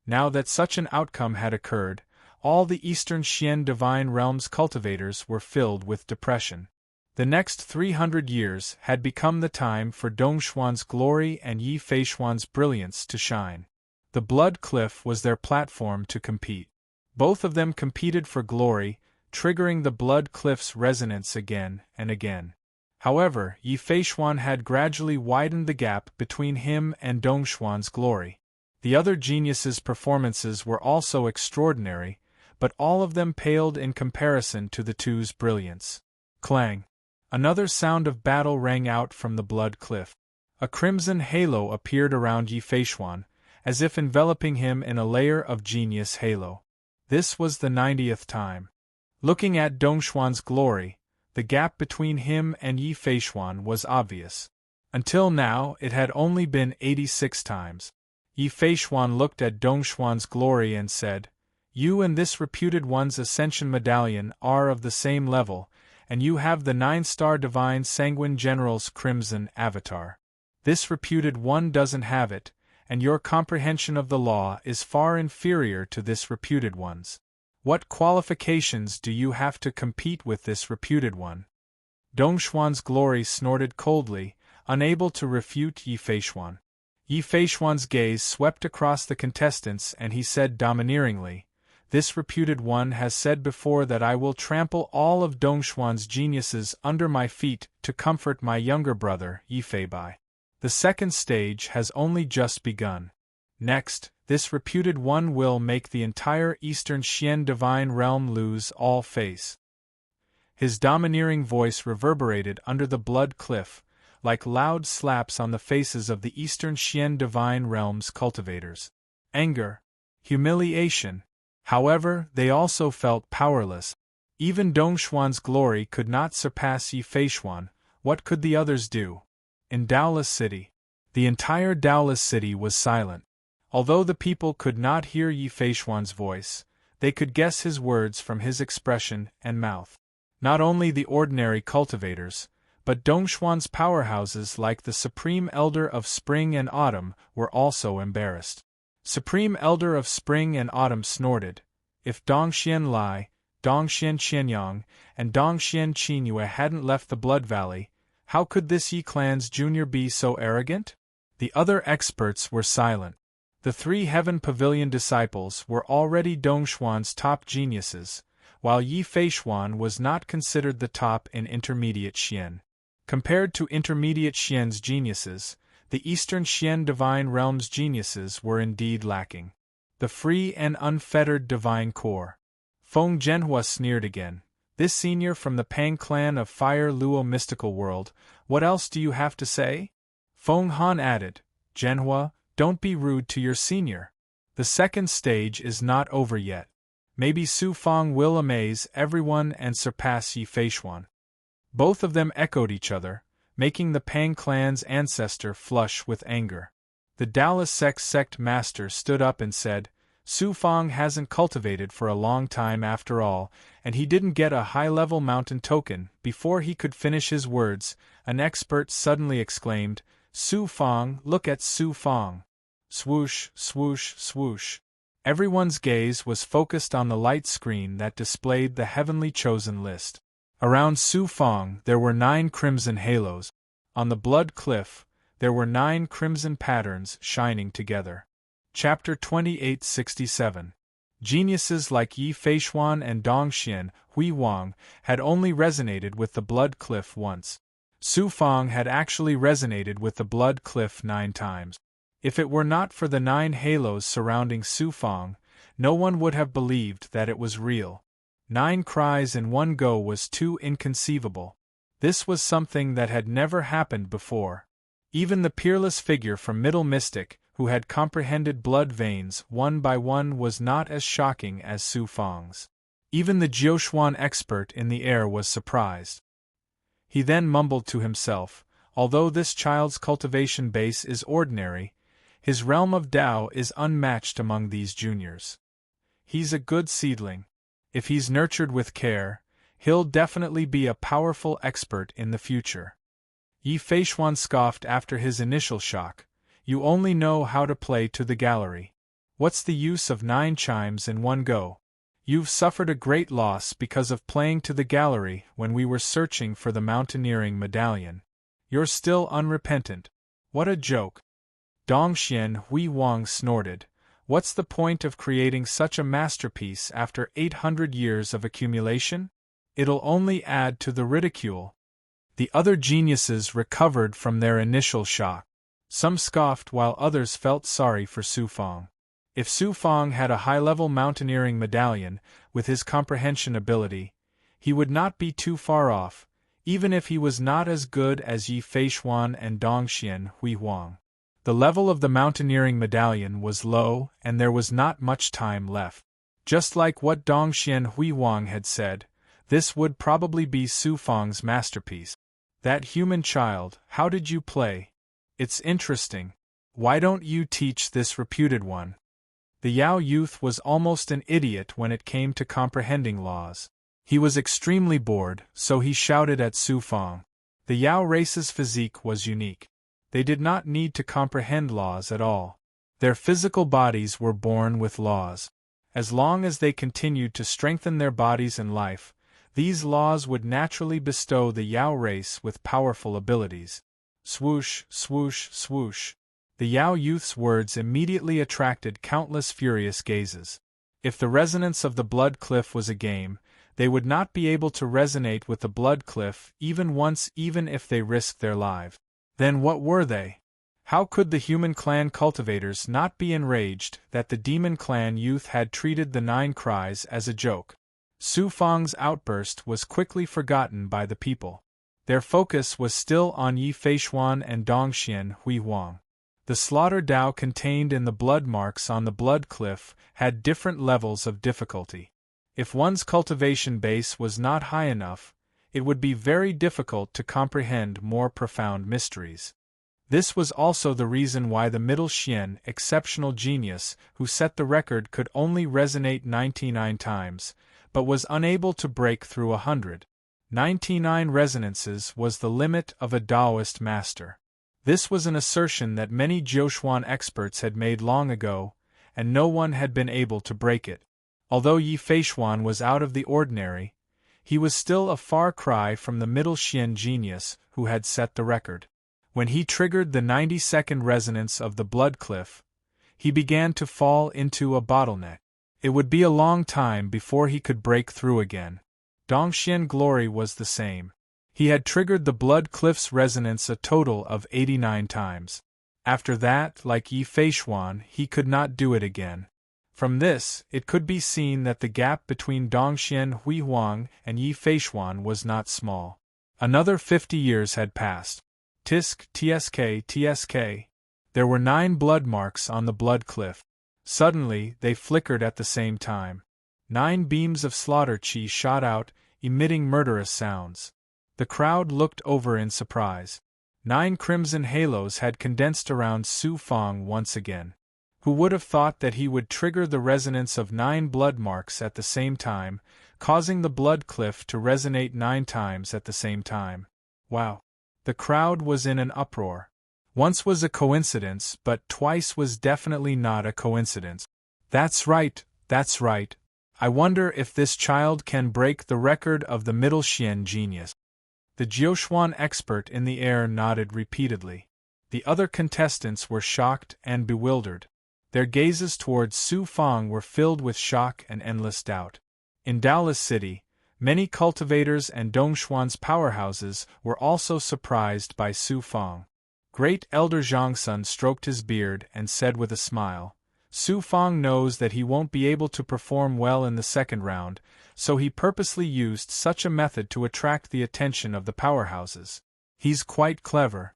Now that such an outcome had occurred, all the Eastern Xian divine realm's cultivators were filled with depression. The next 300 years had become the time for Dongxuan's glory and Yi Feishuan's brilliance to shine. The blood cliff was their platform to compete. Both of them competed for glory, triggering the blood cliff's resonance again and again. However, Yi Feishuan had gradually widened the gap between him and Dongxuan's glory. The other geniuses' performances were also extraordinary, but all of them paled in comparison to the two's brilliance. Clang! Another sound of battle rang out from the blood cliff. A crimson halo appeared around Yi Feishuan, as if enveloping him in a layer of genius halo. This was the 90th time. Looking at Dongxuan's glory, The gap between him and Yi Feixuan was obvious. Until now, it had only been 86 times. Yi Feixuan looked at Dongxuan's glory and said, "You and this reputed one's ascension medallion are of the same level, and you have the 9-star divine sanguine general's crimson avatar. This reputed one doesn't have it, and your comprehension of the law is far inferior to this reputed one's. What qualifications do you have to compete with this reputed one?" Dongxuan's glory snorted coldly, unable to refute Yi Feixuan. Yi Feixuan's gaze swept across the contestants and he said domineeringly, "This reputed one has said before that I will trample all of Dongxuan's geniuses under my feet to comfort my younger brother, Yi Feibai. The second stage has only just begun. Next, this reputed one will make the entire Eastern Xian divine realm lose all face." His domineering voice reverberated under the blood cliff, like loud slaps on the faces of the Eastern Xian divine realm's cultivators. Anger, humiliation. However, they also felt powerless. Even Dongxuan's glory could not surpass Yi Feixuan. What could the others do? In Daoless City, the entire Daoless City was silent. Although the people could not hear Yi Feixuan's voice, they could guess his words from his expression and mouth. Not only the ordinary cultivators, but Dongxuan's powerhouses like the Supreme Elder of Spring and Autumn were also embarrassed. Supreme Elder of Spring and Autumn snorted, "If Dongxian Lai, Dongxian Qianyang, and Dongxian Qinyue hadn't left the Blood Valley, how could this Yi clan's junior be so arrogant?" The other experts were silent. The 3 Heaven Pavilion disciples were already Dongxuan's top geniuses, while Yi Feixuan was not considered the top in Intermediate Xian. Compared to Intermediate Xian's geniuses, the Eastern Xian Divine Realm's geniuses were indeed lacking. The free and unfettered Divine Core. Feng Zhenhua sneered again. "This senior from the Pang clan of Fire Luo mystical world, what else do you have to say?" Feng Han added, "Zhenhua, don't be rude to your senior. The second stage is not over yet. Maybe Su Fang will amaze everyone and surpass Yi Feixuan." Both of them echoed each other, making the Pang clan's ancestor flush with anger. The Daoless sect master stood up and said, "Su Fang hasn't cultivated for a long time after all, and he didn't get a high-level mountain token." Before he could finish his words, an expert suddenly exclaimed, "Su Fang, look at Su Fang!" Swoosh, swoosh, swoosh. Everyone's gaze was focused on the light screen that displayed the heavenly chosen list. Around Su Fang there were 9 crimson halos. On the blood cliff, there were 9 crimson patterns shining together. Chapter 2867. Geniuses like Yi Feixuan and Dongxian Hui Wang had only resonated with the blood cliff once. Su Fang had actually resonated with the blood cliff 9 times. If it were not for the 9 halos surrounding Su Fang, no one would have believed that it was real. 9 cries in one go was too inconceivable. This was something that had never happened before. Even the peerless figure from Middle Mystic, who had comprehended blood veins one by one, was not as shocking as Su Fang's. Even the Jiuxuan expert in the air was surprised. He then mumbled to himself, "Although this child's cultivation base is ordinary, his realm of Tao is unmatched among these juniors. He's a good seedling. If he's nurtured with care, he'll definitely be a powerful expert in the future." Yi Feixuan scoffed after his initial shock. "You only know how to play to the gallery. What's the use of 9 chimes in one go? You've suffered a great loss because of playing to the gallery when we were searching for the mountaineering medallion. You're still unrepentant. What a joke." Dongxian Hui Wang snorted. "What's the point of creating such a masterpiece after 800 years of accumulation? It'll only add to the ridicule." The other geniuses recovered from their initial shock. Some scoffed while others felt sorry for Su Fang. If Su Fang had a high-level mountaineering medallion, with his comprehension ability, he would not be too far off, even if he was not as good as Yi Feixuan and Dongxian Hui Wang. The level of the mountaineering medallion was low, and there was not much time left. Just like what Dongxian Hui Wang had said, This would probably be Su Fang's masterpiece. That human child, how did you play? It's interesting. Why don't you teach this reputed one? The Yao youth was almost an idiot when it came to comprehending laws. He was extremely bored, so he shouted at Su Fang. The Yao race's physique was unique. They did not need to comprehend laws at all. Their physical bodies were born with laws. As long as they continued to strengthen their bodies and life, these laws would naturally bestow the Yao race with powerful abilities. Swoosh, swoosh, swoosh. The Yao youth's words immediately attracted countless furious gazes. If the resonance of the blood cliff was a game, they would not be able to resonate with the blood cliff even once, even if they risked their lives. Then what were they? How could the human clan cultivators not be enraged that the demon clan youth had treated the 9 cries as a joke? Su Fang's outburst was quickly forgotten by the people. Their focus was still on Yi Feishuan and Dongxian Hui Huang. The slaughter Dao contained in the blood marks on the blood cliff had different levels of difficulty. If one's cultivation base was not high enough, it would be very difficult to comprehend more profound mysteries. This was also the reason why the middle Xian, exceptional genius, who set the record, could only resonate 99 times, but was unable to break through 100. 99 resonances was the limit of a Taoist master. This was an assertion that many Jiuquan experts had made long ago, and no one had been able to break it. Although Yi Feishuan was out of the ordinary, he was still a far cry from the middle Xian genius who had set the record. When he triggered the 90-second resonance of the blood cliff, he began to fall into a bottleneck. It would be a long time before he could break through again. Dongxian glory was the same. He had triggered the blood cliff's resonance a total of 89 times. After that, like Yi Feishuan, he could not do it again. From this, it could be seen that the gap between Dongxian Hui Huang and Yi Feishuan was not small. Another 50 years had passed. Tisk, tsk, tsk. There were 9 blood marks on the blood cliff. Suddenly, they flickered at the same time. 9 beams of slaughter chi shot out, emitting murderous sounds. The crowd looked over in surprise. 9 crimson halos had condensed around Su Fang once again. Who would have thought that he would trigger the resonance of 9 blood marks at the same time, causing the blood cliff to resonate 9 times at the same time? Wow! The crowd was in an uproar. Once was a coincidence, but twice was definitely not a coincidence. That's right, that's right. I wonder if this child can break the record of the middle Xian genius. The Jiuquan expert in the air nodded repeatedly. The other contestants were shocked and bewildered. Their gazes towards Su Fang were filled with shock and endless doubt. In Daolis City, many cultivators and Dongxuan's powerhouses were also surprised by Su Fang. Great Elder Zhangsun stroked his beard and said with a smile, Su Fang knows that he won't be able to perform well in the second round, so he purposely used such a method to attract the attention of the powerhouses. He's quite clever.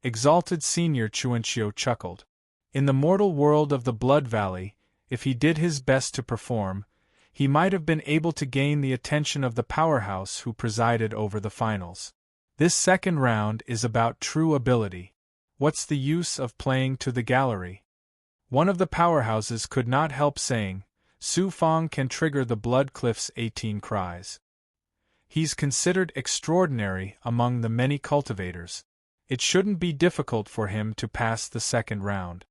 Exalted Senior Chuanqiu chuckled. In the mortal world of the Blood Valley, if he did his best to perform, he might have been able to gain the attention of the powerhouse who presided over the finals. This second round is about true ability. What's the use of playing to the gallery? One of the powerhouses could not help saying, Su Fang can trigger the blood cliff's 18 cries. He's considered extraordinary among the many cultivators. It shouldn't be difficult for him to pass the second round.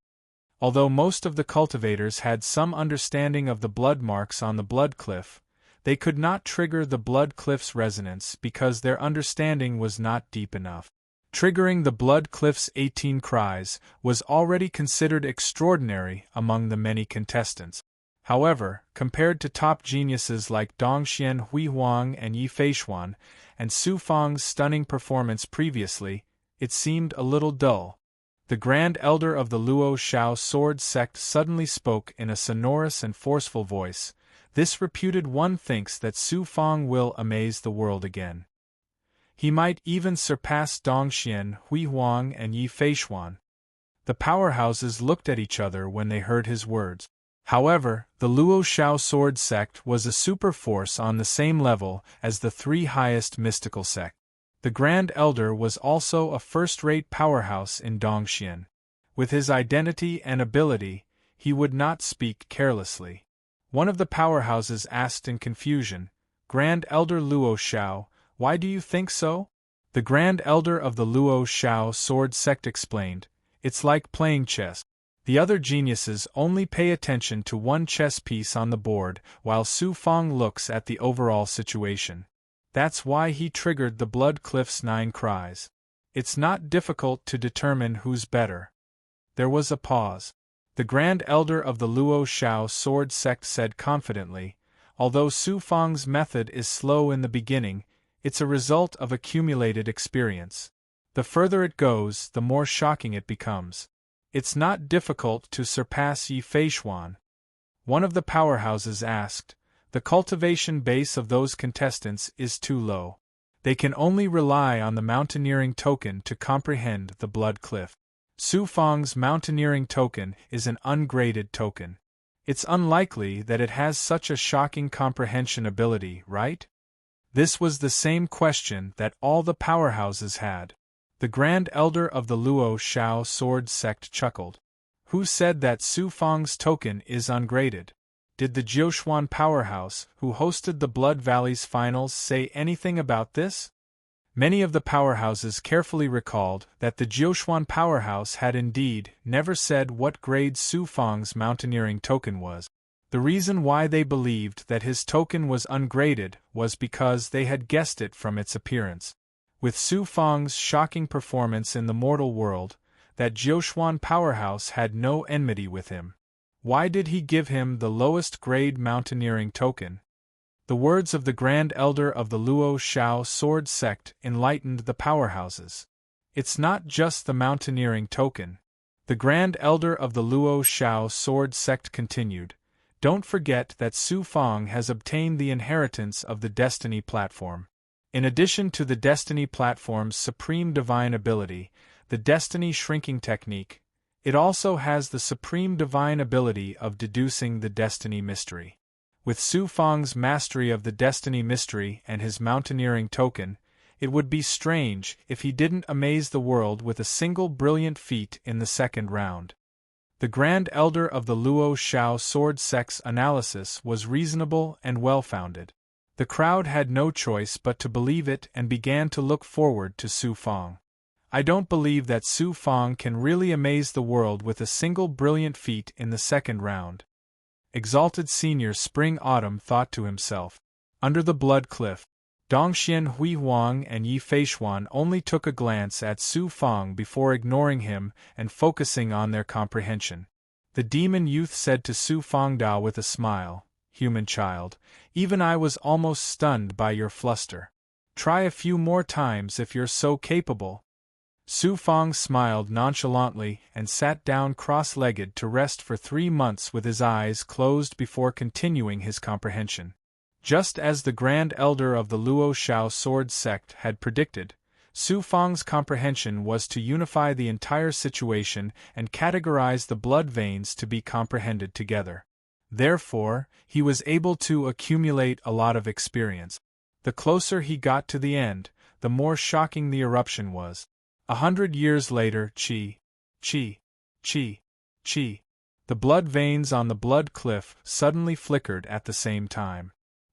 Although most of the cultivators had some understanding of the blood marks on the blood cliff, they could not trigger the blood cliff's resonance because their understanding was not deep enough. Triggering the blood cliff's 18 cries was already considered extraordinary among the many contestants. However, compared to top geniuses like Dongxian Hui Huang and Yi Feishuan, and Su Fang's stunning performance previously, it seemed a little dull. The Grand Elder of the Luo Shao Sword Sect suddenly spoke in a sonorous and forceful voice. This reputed one thinks that Su Fang will amaze the world again. He might even surpass Dongxian Hui Huang and Yi Feishuan. The powerhouses looked at each other when they heard his words. However, the Luo Shao sword sect was a superforce on the same level as the three highest mystical sects. The Grand Elder was also a first-rate powerhouse in Dongxian. With his identity and ability, he would not speak carelessly. One of the powerhouses asked in confusion, "Grand Elder Luo Shao, why do you think so?" The Grand Elder of the Luo Shao sword sect explained, "It's like playing chess. The other geniuses only pay attention to one chess piece on the board, while Su Fang looks at the overall situation. That's why he triggered the Blood Cliff's 9 cries. It's not difficult to determine who's better." There was a pause. The Grand Elder of the Luo Shao sword sect said confidently, "Although Su Fang's method is slow in the beginning, it's a result of accumulated experience. The further it goes, the more shocking it becomes. It's not difficult to surpass Yi Feishuan." One of the powerhouses asked, "The cultivation base of those contestants is too low. They can only rely on the mountaineering token to comprehend the Blood Cliff. Su Fang's mountaineering token is an ungraded token. It's unlikely that it has such a shocking comprehension ability, right?" This was the same question that all the powerhouses had. The Grand Elder of the Luo Shao sword sect chuckled. "Who said that Su Fang's token is ungraded? Did the Jiuquan powerhouse, who hosted the Blood Valley's finals, say anything about this?" Many of the powerhouses carefully recalled that the Jiuquan powerhouse had indeed never said what grade Su Fang's mountaineering token was. The reason why they believed that his token was ungraded was because they had guessed it from its appearance. With Su Fang's shocking performance in the mortal world, that Jiuquan powerhouse had no enmity with him. Why did he give him the lowest grade mountaineering token? The words of the Grand Elder of the Luo Shao sword sect enlightened the powerhouses. "It's not just the mountaineering token." The Grand Elder of the Luo Shao sword sect continued, "Don't forget that Su Fang has obtained the inheritance of the Destiny Platform. In addition to the Destiny Platform's supreme divine ability, the Destiny Shrinking Technique, it also has the supreme divine ability of deducing the Destiny Mystery. With Su Fang's mastery of the Destiny Mystery and his mountaineering token, it would be strange if he didn't amaze the world with a single brilliant feat in the second round." The Grand Elder of the Luo Shao sword sect's analysis was reasonable and well-founded. The crowd had no choice but to believe it and began to look forward to Su Fang. "I don't believe that Su Fang can really amaze the world with a single brilliant feat in the second round." Exalted Senior Spring-Autumn thought to himself. Under the Blood Cliff, Dongxian Hui Huang and Yi Feishuan only took a glance at Su Fang before ignoring him and focusing on their comprehension. The demon youth said to Su Fangdao with a smile, "Human child, even I was almost stunned by your fluster. Try a few more times if you're so capable." Su Fang smiled nonchalantly and sat down cross-legged to rest for 3 months with his eyes closed before continuing his comprehension. Just as the Grand Elder of the Luo Shao sword sect had predicted, Su Fang's comprehension was to unify the entire situation and categorize the blood veins to be comprehended together. Therefore, he was able to accumulate a lot of experience. The closer he got to the end, the more shocking the eruption was. 100 years later, chi, chi, chi, chi. The blood veins on the Blood Cliff suddenly flickered at the same time.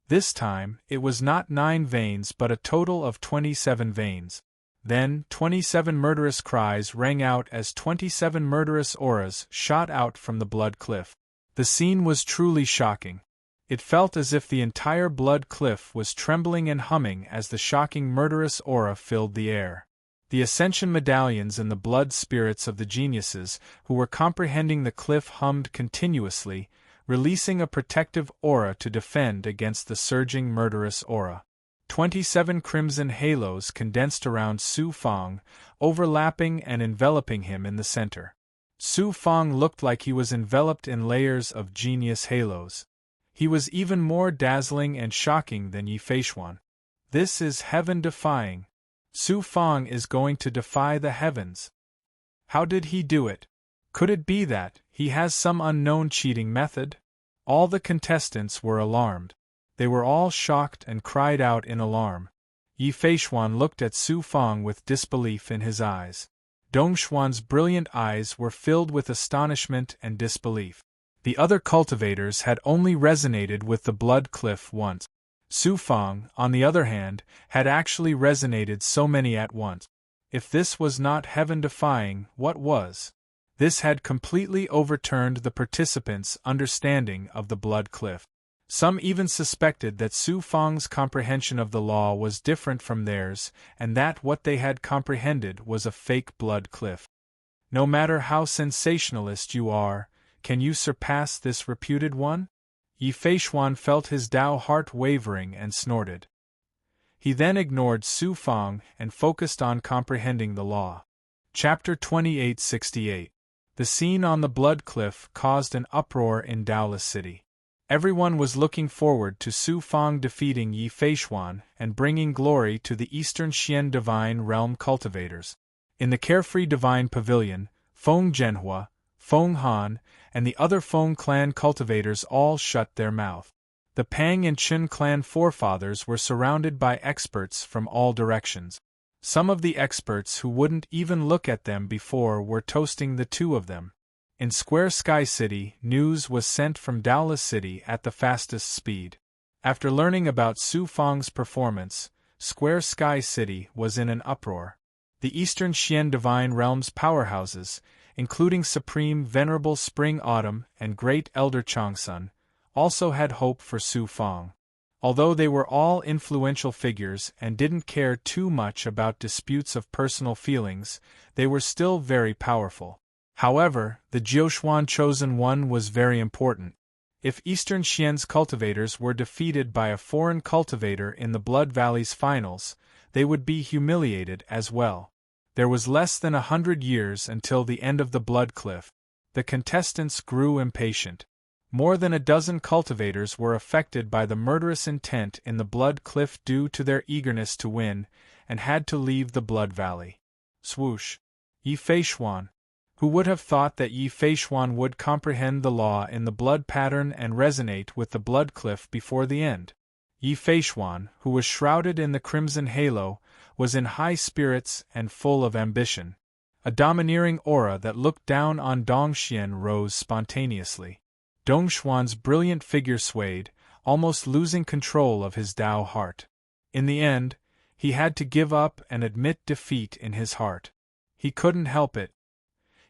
This time, it was not 9 veins but a total of 27 veins. Then, 27 murderous cries rang out as 27 murderous auras shot out from the Blood Cliff. The scene was truly shocking. It felt as if the entire Blood Cliff was trembling and humming as the shocking murderous aura filled the air. The ascension medallions and the blood spirits of the geniuses who were comprehending the cliff hummed continuously, releasing a protective aura to defend against the surging murderous aura. 27 crimson halos condensed around Su Fang, overlapping and enveloping him in the center. Su Fang looked like he was enveloped in layers of genius halos. He was even more dazzling and shocking than Yi Feishuan. This is heaven-defying. Su Fang is going to defy the heavens. How did he do it? Could it be that he has some unknown cheating method? All the contestants were alarmed. They were all shocked and cried out in alarm. Yi Feishuan looked at Su Fang with disbelief in his eyes. Dongshuan's brilliant eyes were filled with astonishment and disbelief. The other cultivators had only resonated with the blood cliff once. Su Fang, on the other hand, had actually resonated so many at once. If this was not heaven-defying, what was? This had completely overturned the participants' understanding of the blood cliff. Some even suspected that Su Fang's comprehension of the law was different from theirs, and that what they had comprehended was a fake blood cliff. No matter how sensationalist you are, can you surpass this reputed one? Yi Feishuan felt his Tao heart wavering and snorted. He then ignored Su Fang and focused on comprehending the law. Chapter 2868. The scene on the blood cliff caused an uproar in Daola City. Everyone was looking forward to Su Fang defeating Yi Feishuan and bringing glory to the Eastern Xian Divine Realm cultivators. In the carefree Divine Pavilion, Feng Zhenhua, Feng Han, and the other Feng clan cultivators all shut their mouth. The Pang and Chen clan forefathers were surrounded by experts from all directions. Some of the experts who wouldn't even look at them before were toasting the two of them. In Square Sky City, news was sent from Daola City at the fastest speed. After learning about Su Fang's performance, Square Sky City was in an uproar. The Eastern Xian Divine Realms powerhouses, including Supreme Venerable Spring Autumn and Great Elder Changsun, also had hope for Su Fang. Although they were all influential figures and didn't care too much about disputes of personal feelings, they were still very powerful. However, the Jiushuan Chosen One was very important. If Eastern Xian's cultivators were defeated by a foreign cultivator in the Blood Valley's finals, they would be humiliated as well. There was less than 100 years until the end of the Blood Cliff. The contestants grew impatient. More than a dozen cultivators were affected by the murderous intent in the Blood Cliff due to their eagerness to win, and had to leave the Blood Valley. Swoosh! Yi Feishuan! Who would have thought that Yi Feishuan would comprehend the law in the blood pattern and resonate with the Blood Cliff before the end? Yi Feishuan, who was shrouded in the crimson halo, was in high spirits and full of ambition. A domineering aura that looked down on Dongxian rose spontaneously. Dongshuan's brilliant figure swayed, almost losing control of his Tao heart. In the end, he had to give up and admit defeat in his heart. He couldn't help it.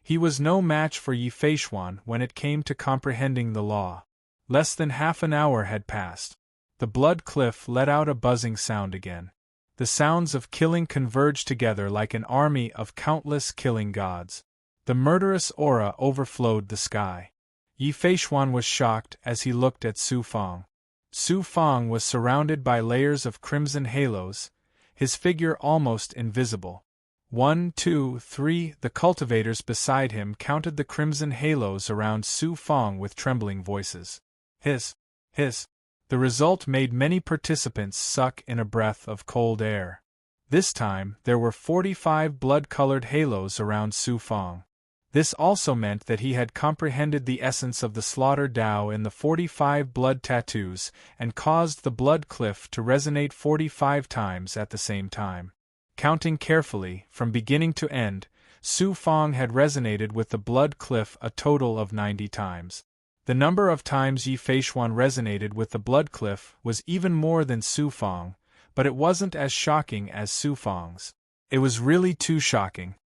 He was no match for Yi Feishuan when it came to comprehending the law. Less than half an hour had passed. The blood cliff let out a buzzing sound again. The sounds of killing converged together like an army of countless killing gods. The murderous aura overflowed the sky. Yi Feishuan was shocked as he looked at Su Fang. Su Fang was surrounded by layers of crimson halos, his figure almost invisible. 1, 2, 3, the cultivators beside him counted the crimson halos around Su Fang with trembling voices. Hiss! Hiss! The result made many participants suck in a breath of cold air. This time, there were 45 blood-colored halos around Su Fang. This also meant that he had comprehended the essence of the slaughter Tao in the 45 blood tattoos and caused the blood cliff to resonate 45 times at the same time. Counting carefully, from beginning to end, Su Fang had resonated with the blood cliff a total of 90 times. The number of times Yi Feishuan resonated with the blood cliff was even more than Su Fang, but it wasn't as shocking as Su Fang's. It was really too shocking.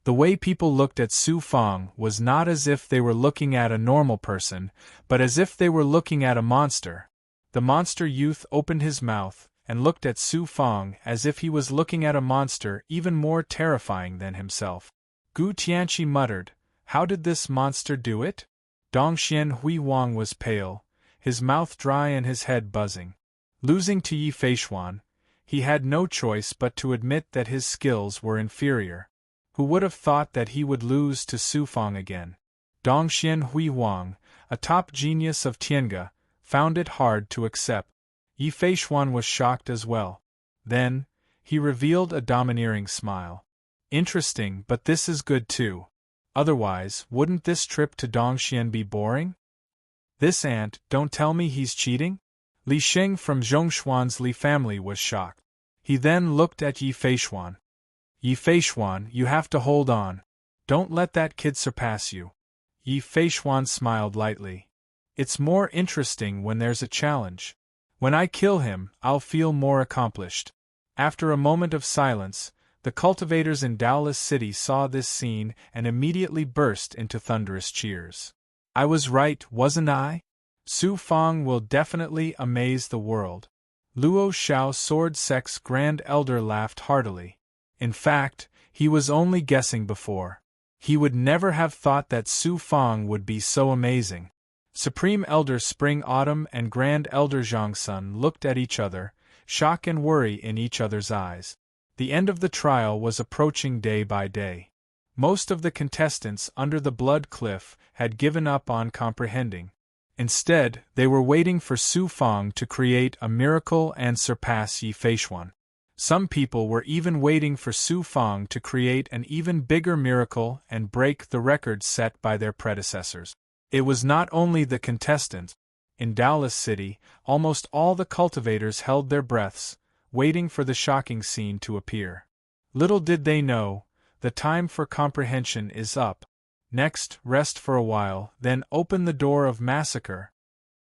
The way people looked at Su Fang was not as if they were looking at a normal person, but as if they were looking at a monster. The monster youth opened his mouth and looked at Su Fang as if he was looking at a monster even more terrifying than himself. Gu Tianqi muttered, "How did this monster do it?" Dongxian Hui Wang was pale, his mouth dry and his head buzzing. Losing to Yi Feishuan, he had no choice but to admit that his skills were inferior. Who would have thought that he would lose to Su Fang again? Dongxian Hui Wang, a top genius of Tiange, found it hard to accept. Yi Feishuan was shocked as well. Then, he revealed a domineering smile. Interesting, but this is good too. Otherwise, wouldn't this trip to Dongxian be boring? This ant, don't tell me he's cheating? Li Sheng from Zhongshuan's Li family was shocked. He then looked at Yi Feishuan. Yi Feishuan, you have to hold on. Don't let that kid surpass you. Yi Feishuan smiled lightly. It's more interesting when there's a challenge. When I kill him, I'll feel more accomplished. After a moment of silence, the cultivators in Daolis City saw this scene and immediately burst into thunderous cheers. I was right, wasn't I? Su Fang will definitely amaze the world. Luo Xiao Sword Sect's Grand Elder laughed heartily. In fact, he was only guessing before. He would never have thought that Su Fang would be so amazing. Supreme Elder Spring Autumn and Grand Elder Zhangsun looked at each other, shock and worry in each other's eyes. The end of the trial was approaching day by day. Most of the contestants under the Blood Cliff had given up on comprehending. Instead, they were waiting for Su Fang to create a miracle and surpass Yi Feishuan. Some people were even waiting for Su Fang to create an even bigger miracle and break the record set by their predecessors. It was not only the contestants. In Daolis City, almost all the cultivators held their breaths, waiting for the shocking scene to appear. Little did they know, the time for comprehension is up. Next, rest for a while, then open the door of massacre.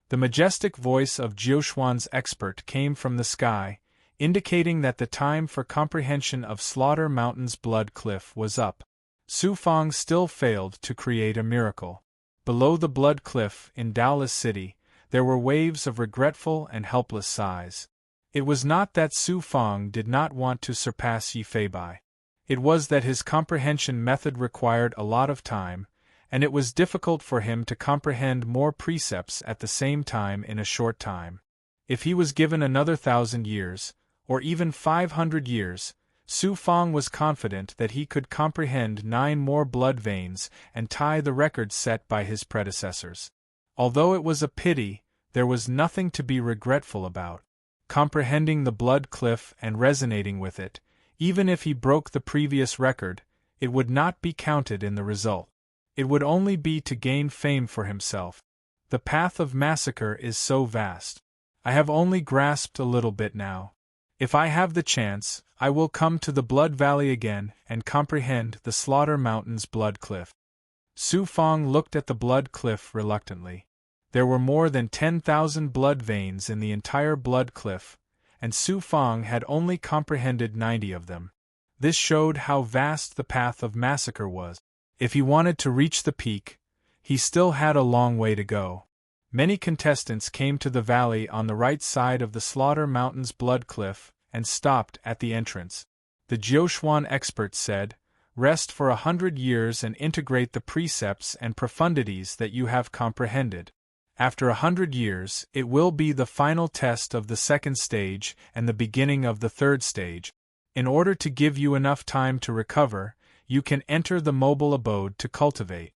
The majestic voice of Jiushuan's expert came from the sky, indicating that the time for comprehension of Slaughter Mountain's Blood Cliff was up. Su Fang still failed to create a miracle. Below the Blood Cliff in Daolis City, there were waves of regretful and helpless sighs. It was not that Su Fang did not want to surpass Yi Feibai. It was that his comprehension method required a lot of time, and it was difficult for him to comprehend more precepts at the same time in a short time. If he was given another 1,000 years, or even 500 years, Su Fang was confident that he could comprehend 9 more blood veins and tie the record set by his predecessors. Although it was a pity, there was nothing to be regretful about. Comprehending the Blood Cliff and resonating with it, even if he broke the previous record, it would not be counted in the result. It would only be to gain fame for himself. The path of massacre is so vast. I have only grasped a little bit now. If I have the chance, I will come to the Blood Valley again and comprehend the Slaughter Mountain's Blood Cliff. Su Fang looked at the Blood Cliff reluctantly. There were more than 10,000 blood veins in the entire Blood Cliff, and Su Fang had only comprehended 90 of them. This showed how vast the path of massacre was. If he wanted to reach the peak, he still had a long way to go. Many contestants came to the valley on the right side of the Slaughter Mountain's Blood Cliff and stopped at the entrance. The Jiushuan expert said, "Rest for 100 years and integrate the precepts and profundities that you have comprehended. After 100 years, it will be the final test of the second stage and the beginning of the third stage. In order to give you enough time to recover, you can enter the mobile abode to cultivate."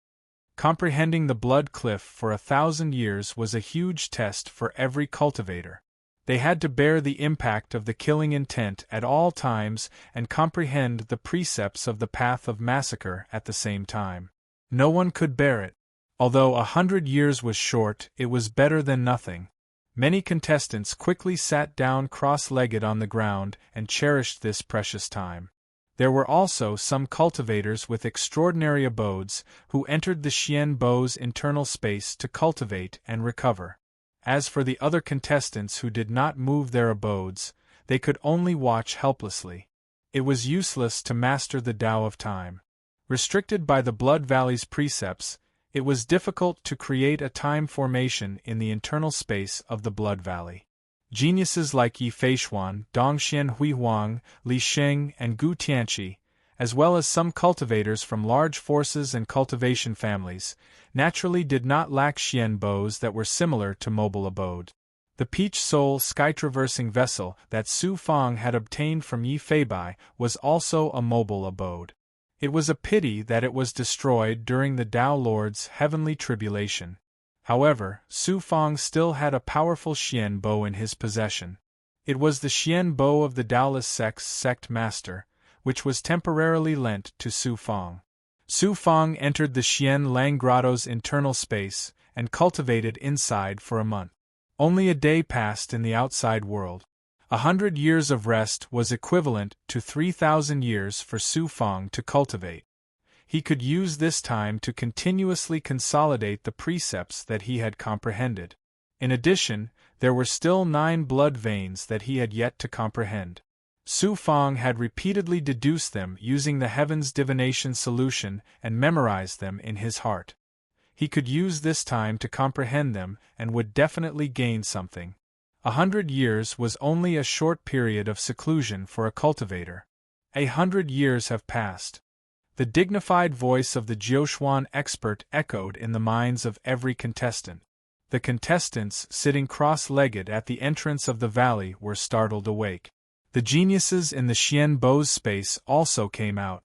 Comprehending the Blood Cliff for 1,000 years was a huge test for every cultivator. They had to bear the impact of the killing intent at all times and comprehend the precepts of the path of massacre at the same time. No one could bear it. Although 100 years was short, it was better than nothing. Many contestants quickly sat down cross-legged on the ground and cherished this precious time. There were also some cultivators with extraordinary abodes who entered the Xian Bow's internal space to cultivate and recover. As for the other contestants who did not move their abodes, they could only watch helplessly. It was useless to master the Tao of time. Restricted by the Blood Valley's precepts, it was difficult to create a time formation in the internal space of the Blood Valley. Geniuses like Yi Feishuan, Dongxian Huihuang, Li Sheng, and Gu Tianqi, as well as some cultivators from large forces and cultivation families, naturally did not lack Xian bows that were similar to mobile abode. The Peach Soul sky-traversing vessel that Su Fang had obtained from Yi Feibai was also a mobile abode. It was a pity that it was destroyed during the Tao Lord's heavenly tribulation. However, Su Fang still had a powerful Xian bow in his possession. It was the Xian bow of the Daolis sect's sect master, which was temporarily lent to Su Fang. Su Fang entered the Xian Lang Grotto's internal space and cultivated inside for a month. Only a day passed in the outside world. 100 years of rest was equivalent to 3,000 years for Su Fang to cultivate. He could use this time to continuously consolidate the precepts that he had comprehended. In addition, there were still 9 blood veins that he had yet to comprehend. Su Fang had repeatedly deduced them using the Heaven's Divination solution and memorized them in his heart. He could use this time to comprehend them and would definitely gain something. 100 years was only a short period of seclusion for a cultivator. 100 years have passed. The dignified voice of the Jiuquan expert echoed in the minds of every contestant. The contestants sitting cross-legged at the entrance of the valley were startled awake. The geniuses in the Xian Bo's space also came out.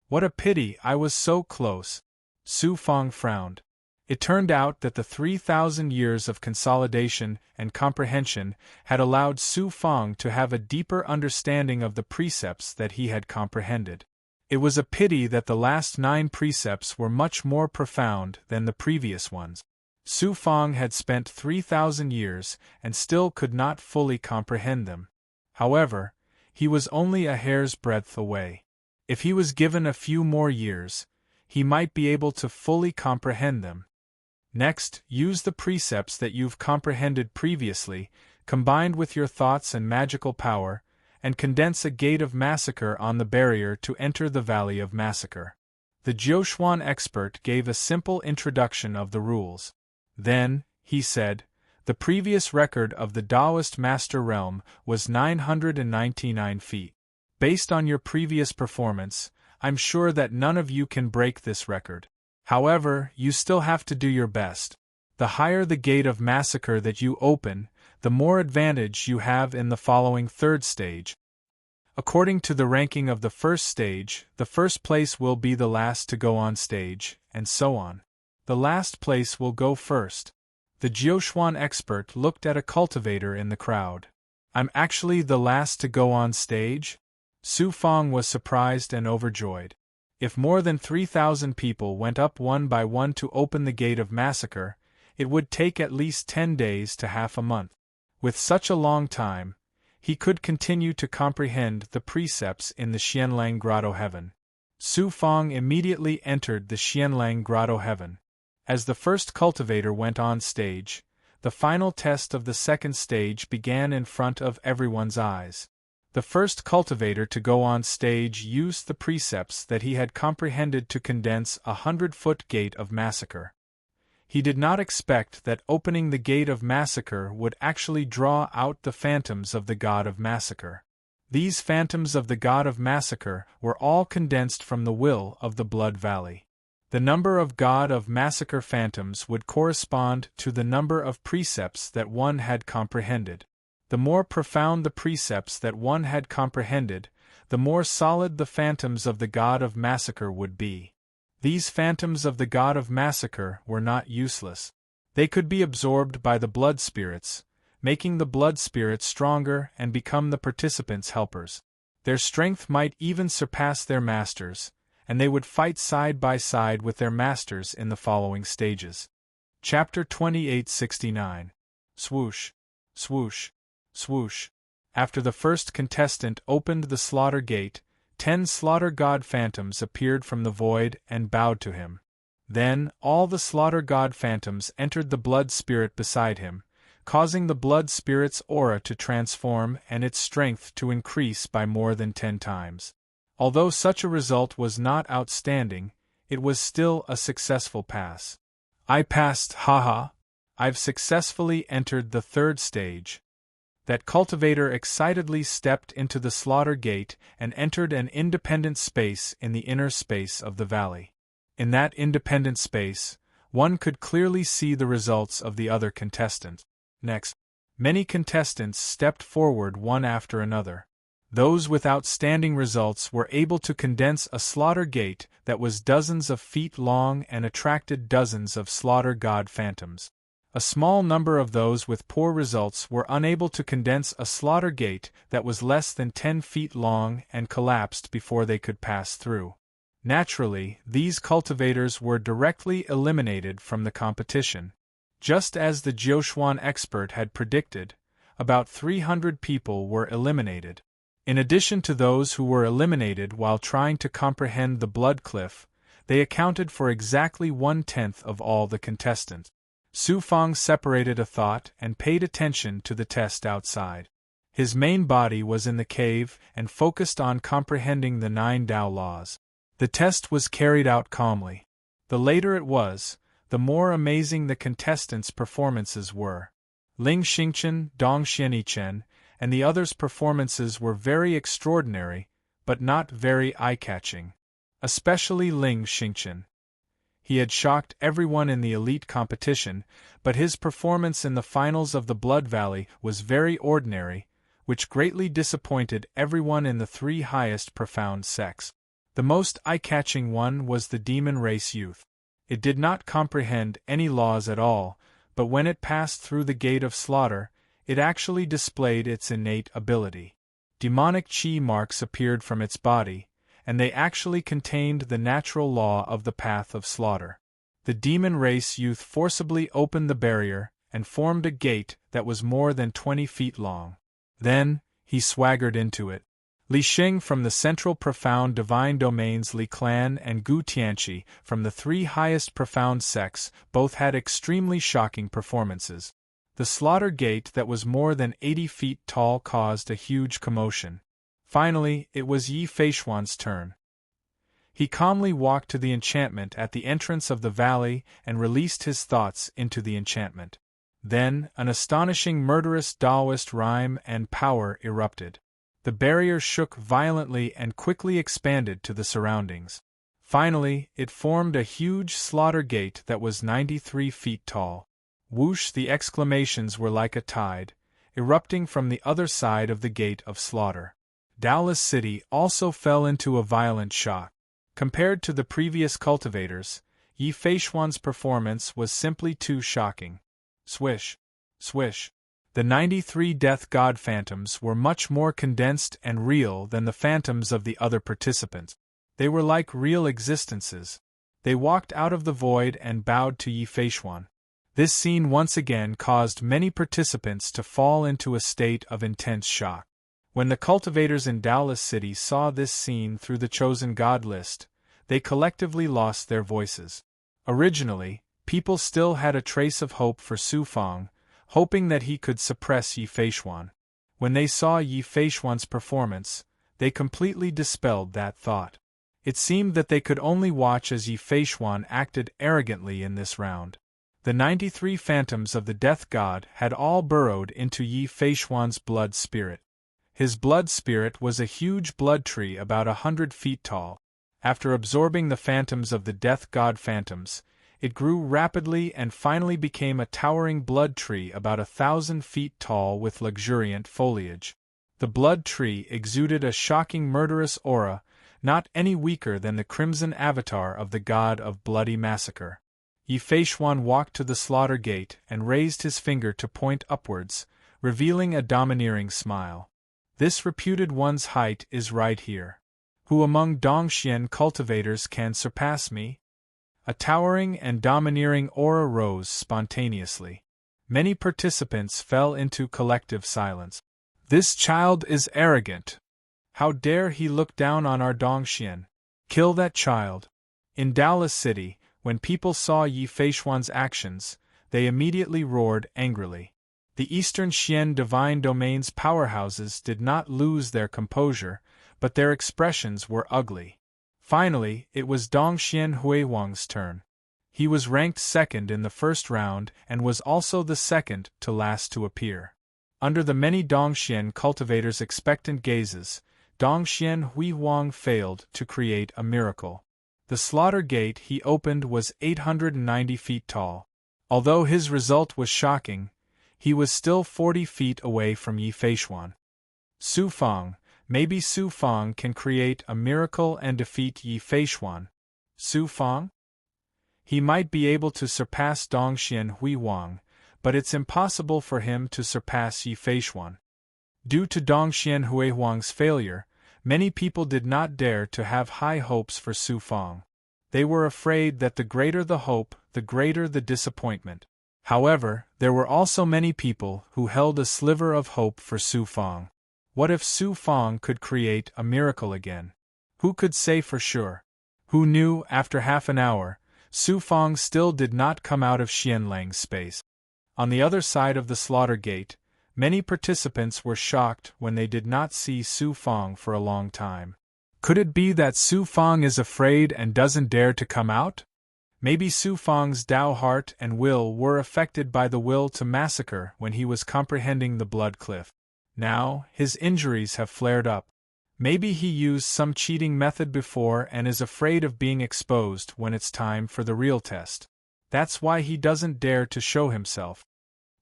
What a pity I was so close. Su Fang frowned. It turned out that the 3,000 years of consolidation and comprehension had allowed Su Fang to have a deeper understanding of the precepts that he had comprehended. It was a pity that the last 9 precepts were much more profound than the previous ones. Su Fang had spent 3,000 years and still could not fully comprehend them. However, he was only a hair's breadth away. If he was given a few more years, he might be able to fully comprehend them. Next, use the precepts that you've comprehended previously, combined with your thoughts and magical power, and condense a gate of massacre on the barrier to enter the Valley of Massacre. The Jiuquan expert gave a simple introduction of the rules. Then, he said, the previous record of the Taoist Master Realm was 999 feet. Based on your previous performance, I'm sure that none of you can break this record. However, you still have to do your best. The higher the gate of massacre that you open, the more advantage you have in the following 3rd stage. According to the ranking of the 1st stage, the 1st place will be the last to go on stage, and so on. The last place will go first. The Jiuquan expert looked at a cultivator in the crowd. I'm actually the last to go on stage? Su Fang was surprised and overjoyed. If more than 3,000 people went up one by one to open the gate of massacre, it would take at least 10 days to half a month. With such a long time, he could continue to comprehend the precepts in the Xianlang Grotto Heaven. Su Fang immediately entered the Xianlang Grotto Heaven. As the first cultivator went on stage, the final test of the 2nd stage began in front of everyone's eyes. The first cultivator to go on stage used the precepts that he had comprehended to condense a 100-foot gate of massacre. He did not expect that opening the gate of massacre would actually draw out the phantoms of the god of massacre. These phantoms of the god of massacre were all condensed from the will of the Blood Valley. The number of god of massacre phantoms would correspond to the number of precepts that one had comprehended. The more profound the precepts that one had comprehended, the more solid the phantoms of the god of massacre would be. These phantoms of the god of massacre were not useless. They could be absorbed by the blood spirits, making the blood spirits stronger and become the participants' helpers. Their strength might even surpass their masters, and they would fight side by side with their masters in the following stages. Chapter 2869. Swoosh, swoosh, swoosh. After the first contestant opened the slaughter gate, 10 slaughter god phantoms appeared from the void and bowed to him. Then, all the slaughter god phantoms entered the blood spirit beside him, causing the blood spirit's aura to transform and its strength to increase by more than 10 times. Although such a result was not outstanding, it was still a successful pass. I passed, haha. I've successfully entered the 3rd stage. That cultivator excitedly stepped into the slaughter gate and entered an independent space in the inner space of the valley. In that independent space, one could clearly see the results of the other contestants. Next, many contestants stepped forward one after another. Those with outstanding results were able to condense a slaughter gate that was dozens of feet long and attracted dozens of slaughter god phantoms. A small number of those with poor results were unable to condense a slaughter gate that was less than 10 feet long and collapsed before they could pass through. Naturally, these cultivators were directly eliminated from the competition. Just as the Jiuquan expert had predicted, about 300 people were eliminated. In addition to those who were eliminated while trying to comprehend the blood cliff, they accounted for exactly 1/10 of all the contestants. Su Fang separated a thought and paid attention to the test outside. His main body was in the cave and focused on comprehending the 9 Tao laws. The test was carried out calmly. The later it was, the more amazing the contestants' performances were. Ling Xingchen, Dong Xianichen, and the others' performances were very extraordinary, but not very eye-catching. Especially Ling Xingchen. He had shocked everyone in the elite competition, but his performance in the finals of the Blood Valley was very ordinary, which greatly disappointed everyone in the 3 highest profound sects. The most eye-catching one was the demon race youth. It did not comprehend any laws at all, but when it passed through the gate of slaughter, it actually displayed its innate ability. Demonic chi marks appeared from its body, and they actually contained the natural law of the path of slaughter. The demon race youth forcibly opened the barrier and formed a gate that was more than 20 feet long. Then, he swaggered into it. Li Xing from the Central Profound Divine Domains, Li Clan, and Gu Tianqi from the 3 highest profound sects both had extremely shocking performances. The slaughter gate that was more than 80 feet tall caused a huge commotion. Finally, it was Yi Feixuan's turn. He calmly walked to the enchantment at the entrance of the valley and released his thoughts into the enchantment. Then, an astonishing murderous Taoist rhyme and power erupted. The barrier shook violently and quickly expanded to the surroundings. Finally, it formed a huge slaughter gate that was 93 feet tall. Whoosh! The exclamations were like a tide, erupting from the other side of the gate of slaughter. Dallas City also fell into a violent shock. Compared to the previous cultivators, Yi Feixuan's performance was simply too shocking. Swish! Swish! The 93 death god phantoms were much more condensed and real than the phantoms of the other participants. They were like real existences. They walked out of the void and bowed to Yi Feixuan. This scene once again caused many participants to fall into a state of intense shock. When the cultivators in Dallas City saw this scene through the Chosen God list, they collectively lost their voices. Originally, people still had a trace of hope for Su Fang, hoping that he could suppress Yi Feixuan. When they saw Yi Feixuan's performance, they completely dispelled that thought. It seemed that they could only watch as Yi Feixuan acted arrogantly in this round. The 93 phantoms of the death god had all burrowed into Yi Feixuan's blood spirit. His blood spirit was a huge blood tree about 100 feet tall. After absorbing the phantoms of the death god phantoms, it grew rapidly and finally became a towering blood tree about 1,000 feet tall with luxuriant foliage. The blood tree exuded a shocking murderous aura, not any weaker than the crimson avatar of the god of bloody massacre. Yi Feixuan walked to the slaughter gate and raised his finger to point upwards, revealing a domineering smile. This reputed one's height is right here. Who among Dongxian cultivators can surpass me? A towering and domineering aura rose spontaneously. Many participants fell into collective silence. This child is arrogant. How dare he look down on our Dongxian? Kill that child. In Dallas City, when people saw Yi Feixuan's actions, they immediately roared angrily. The Eastern Xian Divine Domains powerhouses did not lose their composure, but their expressions were ugly. Finally, it was Dongxian Huihuang's turn. He was ranked second in the first round and was also the second to last to appear. Under the many Dongxian cultivators' expectant gazes, Dongxian Huihuang failed to create a miracle. The slaughter gate he opened was 890 feet tall. Although his result was shocking, he was still 40 feet away from Yi Feixuan. Su Fang, maybe Su Fang can create a miracle and defeat Yi Feixuan. Su Fang? He might be able to surpass Dongxian Huihuang, but it's impossible for him to surpass Yi Feixuan. Due to Dongxian Huihuang's failure, many people did not dare to have high hopes for Su Fang. They were afraid that the greater the hope, the greater the disappointment. However, there were also many people who held a sliver of hope for Su Fang. What if Su Fang could create a miracle again? Who could say for sure? Who knew, after half an hour, Su Fang still did not come out of Xianlang's space. On the other side of the slaughter gate, many participants were shocked when they did not see Su Fang for a long time. Could it be that Su Fang is afraid and doesn't dare to come out? Maybe Su Fang's Tao heart and will were affected by the will to massacre when he was comprehending the blood cliff. Now, his injuries have flared up. Maybe he used some cheating method before and is afraid of being exposed when it's time for the real test. That's why he doesn't dare to show himself.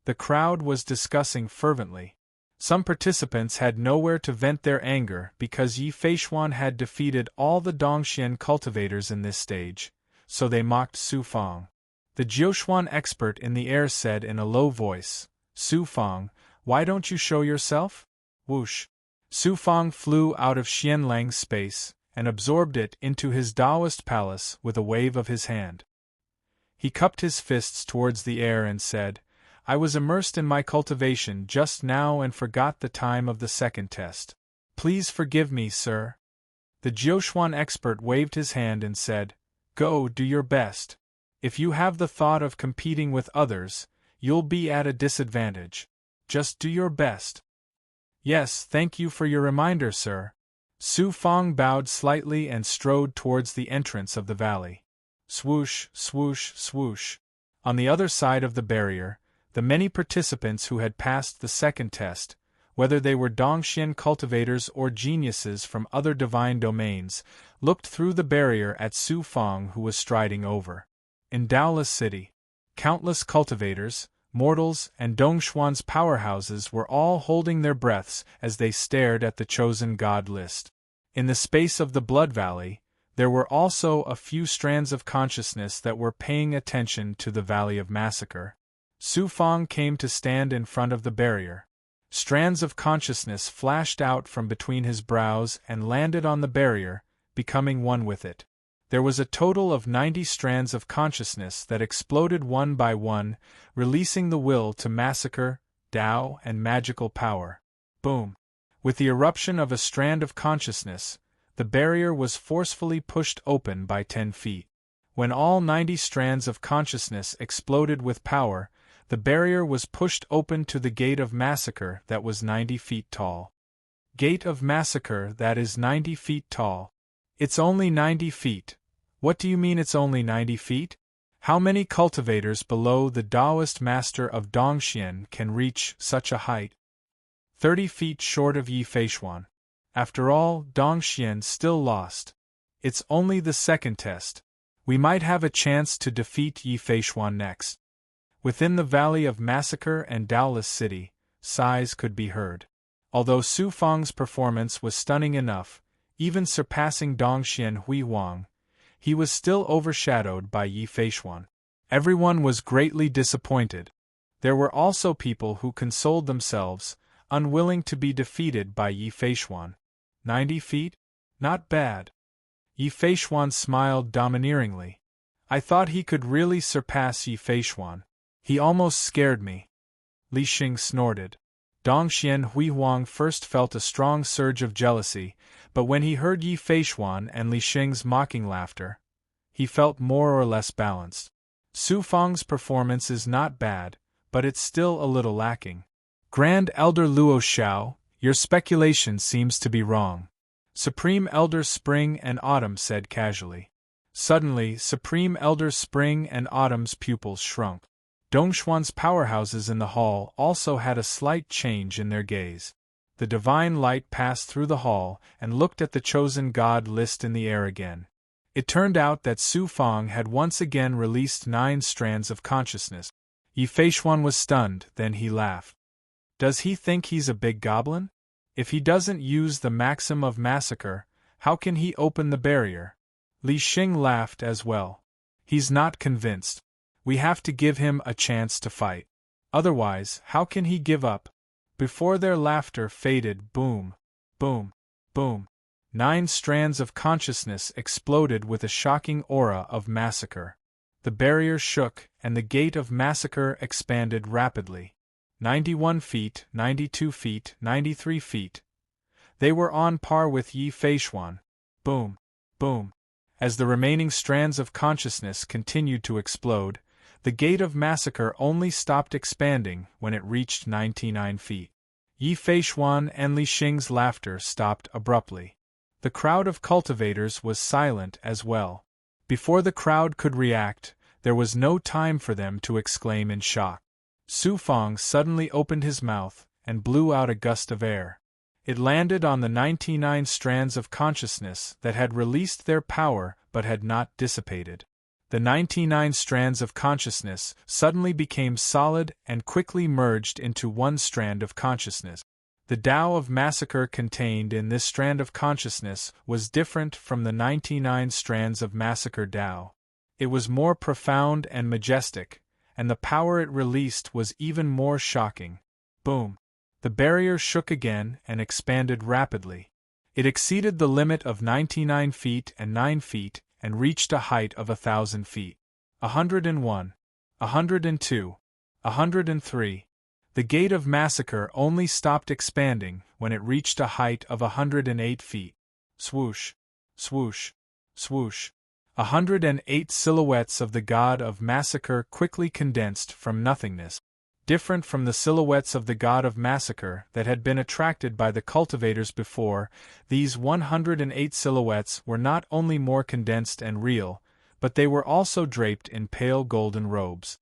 The crowd was discussing fervently. Some participants had nowhere to vent their anger because Yi Feishuan had defeated all the Dongxian cultivators in this stage, so they mocked Su Fang. The Jiuxuan expert in the air said in a low voice, "Su Fang, why don't you show yourself?" Whoosh! Su Fang flew out of Xianlang's space and absorbed it into his Taoist palace with a wave of his hand. He cupped his fists towards the air and said, "I was immersed in my cultivation just now and forgot the time of the second test. Please forgive me, sir." The Jiuxuan expert waved his hand and said, "Go, do your best. If you have the thought of competing with others, you'll be at a disadvantage. Just do your best." "Yes, thank you for your reminder, sir." Su Fang bowed slightly and strode towards the entrance of the valley. Swoosh, swoosh, swoosh. On the other side of the barrier, the many participants who had passed the second test, whether they were Dongxian cultivators or geniuses from other divine domains, looked through the barrier at Su Fang, who was striding over. In Daola City, countless cultivators, mortals, and Dongshuan's powerhouses were all holding their breaths as they stared at the chosen god list. In the space of the Blood Valley, there were also a few strands of consciousness that were paying attention to the Valley of Massacre. Su Fang came to stand in front of the barrier. Strands of consciousness flashed out from between his brows and landed on the barrier, becoming one with it. There was a total of 90 strands of consciousness that exploded one by one, releasing the will to massacre, Tao, and magical power. Boom! With the eruption of a strand of consciousness, the barrier was forcefully pushed open by 10 feet. When all 90 strands of consciousness exploded with power, the barrier was pushed open to the Gate of Massacre that was 90 feet tall. Gate of Massacre that is 90 feet tall. It's only 90 feet. What do you mean it's only 90 feet? How many cultivators below the Taoist master of Dongxian can reach such a height? 30 feet short of Yi Feishuan. After all, Dongxian still lost. It's only the second test. We might have a chance to defeat Yi Feishuan next. Within the Valley of Massacre and Daola City, sighs could be heard. Although Su Fang's performance was stunning enough, even surpassing Dongxian Hui Wang, he was still overshadowed by Yi Feishuan. Everyone was greatly disappointed. There were also people who consoled themselves, unwilling to be defeated by Yi Feishuan. 90 feet? Not bad. Yi Feishuan smiled domineeringly. I thought he could really surpass Yi Feishuan. He almost scared me. Li Xing snorted. Dongxian Hui Huang first felt a strong surge of jealousy, but when he heard Yi Feishuan and Li Xing's mocking laughter, he felt more or less balanced. Su Fang's performance is not bad, but it's still a little lacking. Grand Elder Luo Xiao, your speculation seems to be wrong. Supreme Elder Spring and Autumn said casually. Suddenly, Supreme Elder Spring and Autumn's pupils shrunk. Dongshuan's powerhouses in the hall also had a slight change in their gaze. The divine light passed through the hall and looked at the chosen god list in the air again. It turned out that Su Fang had once again released 9 strands of consciousness. Yi Feishuan was stunned, then he laughed. Does he think he's a big goblin? If he doesn't use the maxim of massacre, how can he open the barrier? Li Xing laughed as well. He's not convinced. We have to give him a chance to fight. Otherwise, how can he give up? Before their laughter faded, boom, boom, boom. 9 strands of consciousness exploded with a shocking aura of massacre. The barrier shook, and the gate of massacre expanded rapidly. 91 feet, 92 feet, 93 feet. They were on par with Yi Feixuan. Boom, boom. As the remaining strands of consciousness continued to explode, the gate of massacre only stopped expanding when it reached 99 feet. Yi Feixuan and Li Xing's laughter stopped abruptly. The crowd of cultivators was silent as well. Before the crowd could react, there was no time for them to exclaim in shock. Su Fang suddenly opened his mouth and blew out a gust of air. It landed on the 99 strands of consciousness that had released their power but had not dissipated. The 99 strands of consciousness suddenly became solid and quickly merged into one strand of consciousness. The Tao of massacre contained in this strand of consciousness was different from the 99 strands of massacre Tao. It was more profound and majestic, and the power it released was even more shocking. Boom! The barrier shook again and expanded rapidly. It exceeded the limit of 99 feet and 9 feet and reached a height of 1,000 feet. 101, 102, 103. The gate of massacre only stopped expanding when it reached a height of 108 feet. Swoosh, swoosh, swoosh. 108 silhouettes of the god of massacre quickly condensed from nothingness. Different from the silhouettes of the god of massacre that had been attracted by the cultivators before, these 108 silhouettes were not only more condensed and real, but they were also draped in pale golden robes.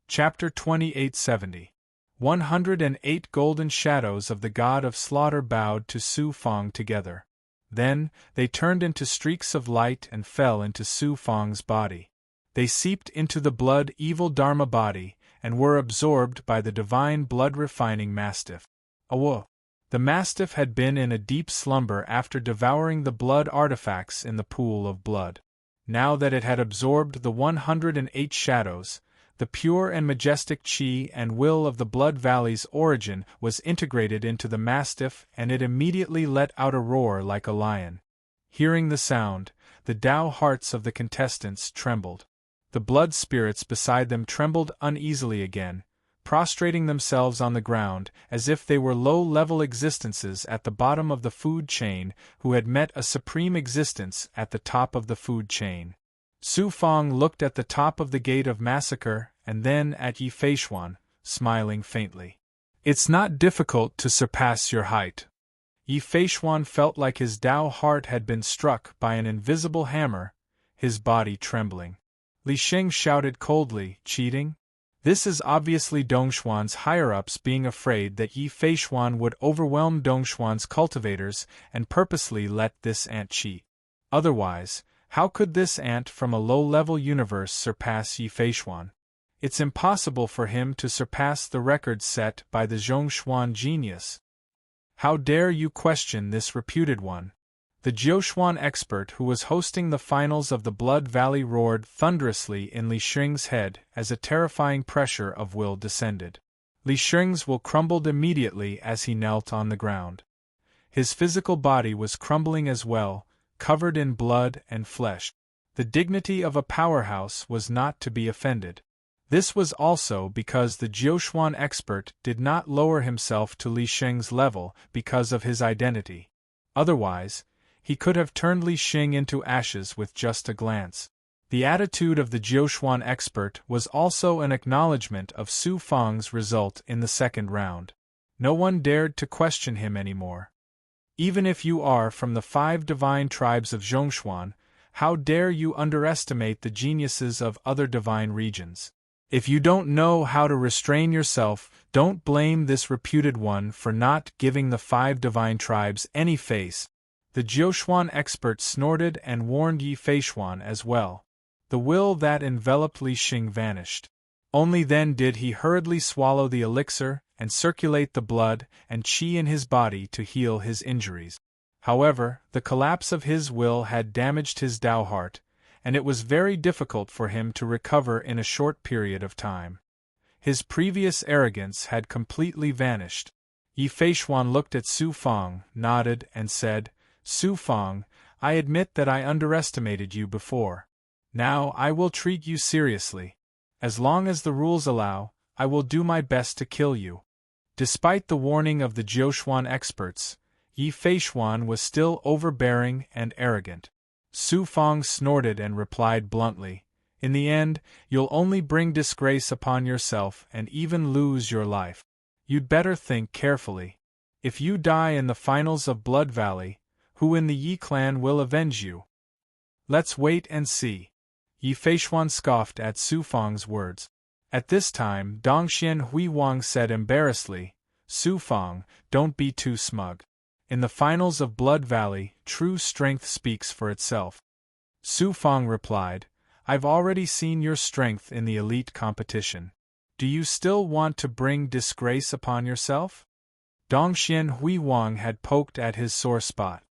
Chapter 2870. 108 golden shadows of the god of slaughter bowed to Su Fang together. Then, they turned into streaks of light and fell into Su Fang's body. They seeped into the blood-evil Dharma body, and were absorbed by the divine blood-refining mastiff. Awo! The mastiff had been in a deep slumber after devouring the blood artifacts in the pool of blood. Now that it had absorbed the 108 shadows, the pure and majestic chi and will of the Blood Valley's origin was integrated into the mastiff, and it immediately let out a roar like a lion. Hearing the sound, the Tao hearts of the contestants trembled. The blood spirits beside them trembled uneasily again, prostrating themselves on the ground as if they were low-level existences at the bottom of the food chain who had met a supreme existence at the top of the food chain. Su Fang looked at the top of the gate of massacre and then at Yi Feixuan, smiling faintly. "It's not difficult to surpass your height." Yi Feixuan felt like his Tao heart had been struck by an invisible hammer, his body trembling. Li Xing shouted coldly, "Cheating?" This is obviously Dongshuan's higher-ups being afraid that Yi Feixuan would overwhelm Dongshuan's cultivators and purposely let this ant cheat. Otherwise, how could this ant from a low-level universe surpass Yi Feixuan? It's impossible for him to surpass the record set by the Zhongshuan genius. How dare you question this reputed one? The Jiuxuan expert who was hosting the finals of the Blood Valley roared thunderously in Li Xing's head as a terrifying pressure of will descended. Li Xing's will crumbled immediately as he knelt on the ground. His physical body was crumbling as well, covered in blood and flesh. The dignity of a powerhouse was not to be offended. This was also because the Jiuxuan expert did not lower himself to Li Xing's level because of his identity. Otherwise, he could have turned Li Xing into ashes with just a glance. The attitude of the Jiuxuan expert was also an acknowledgement of Su Fang's result in the second round. No one dared to question him anymore. Even if you are from the 5 divine tribes of Zhongshuan, how dare you underestimate the geniuses of other divine regions? If you don't know how to restrain yourself, don't blame this reputed one for not giving the 5 divine tribes any face. The Jiuxuan expert snorted and warned Yi Feixuan as well. The will that enveloped Li Xing vanished. Only then did he hurriedly swallow the elixir and circulate the blood and qi in his body to heal his injuries. However, the collapse of his will had damaged his Tao heart, and it was very difficult for him to recover in a short period of time. His previous arrogance had completely vanished. Yi Feixuan looked at Su Fang, nodded, and said, "Su Fang, I admit that I underestimated you before. Now I will treat you seriously. As long as the rules allow, I will do my best to kill you. Despite the warning of the Jiuxuan experts, Yi Feishuan was still overbearing and arrogant. Su Fang snorted and replied bluntly, "In the end, you'll only bring disgrace upon yourself and even lose your life. You'd better think carefully. If you die in the finals of Blood Valley, who in the Yi clan will avenge you? Let's wait and see." Yi Feishuan scoffed at Su Fang's words. At this time, Dongxian Huiwang said embarrassedly, "Su Fang, don't be too smug. In the finals of Blood Valley, true strength speaks for itself." Su Fang replied, "I've already seen your strength in the elite competition. Do you still want to bring disgrace upon yourself?" Dongxian Huiwang had poked at his sore spot.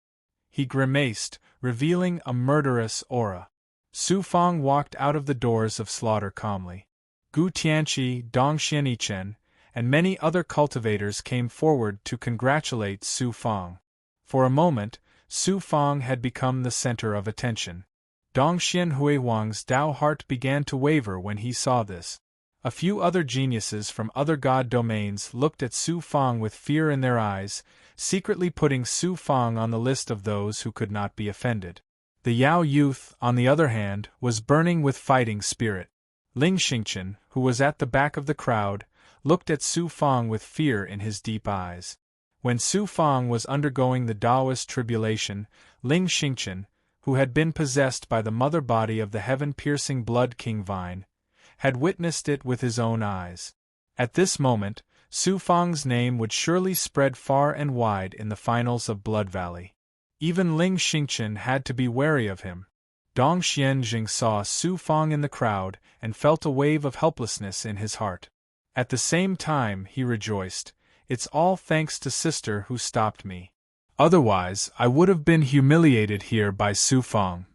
He grimaced, revealing a murderous aura. Su Fang walked out of the doors of slaughter calmly. Gu Tianqi, Dongxian Yichen, and many other cultivators came forward to congratulate Su Fang. For a moment, Su Fang had become the center of attention. Dongxian Huiwang's Dao heart began to waver when he saw this. A few other geniuses from other god domains looked at Su Fang with fear in their eyes, secretly putting Su Fang on the list of those who could not be offended. The Yao youth, on the other hand, was burning with fighting spirit. Ling Xingchen, who was at the back of the crowd, looked at Su Fang with fear in his deep eyes. When Su Fang was undergoing the Taoist tribulation, Ling Xingchen, who had been possessed by the mother body of the heaven-piercing Blood King Vine, had witnessed it with his own eyes. At this moment, Su Fang's name would surely spread far and wide in the finals of Blood Valley. Even Ling Xingchen had to be wary of him. Dong Xianjing saw Su Fang in the crowd and felt a wave of helplessness in his heart. At the same time, he rejoiced, "It's all thanks to Sister who stopped me. Otherwise, I would have been humiliated here by Su Fang."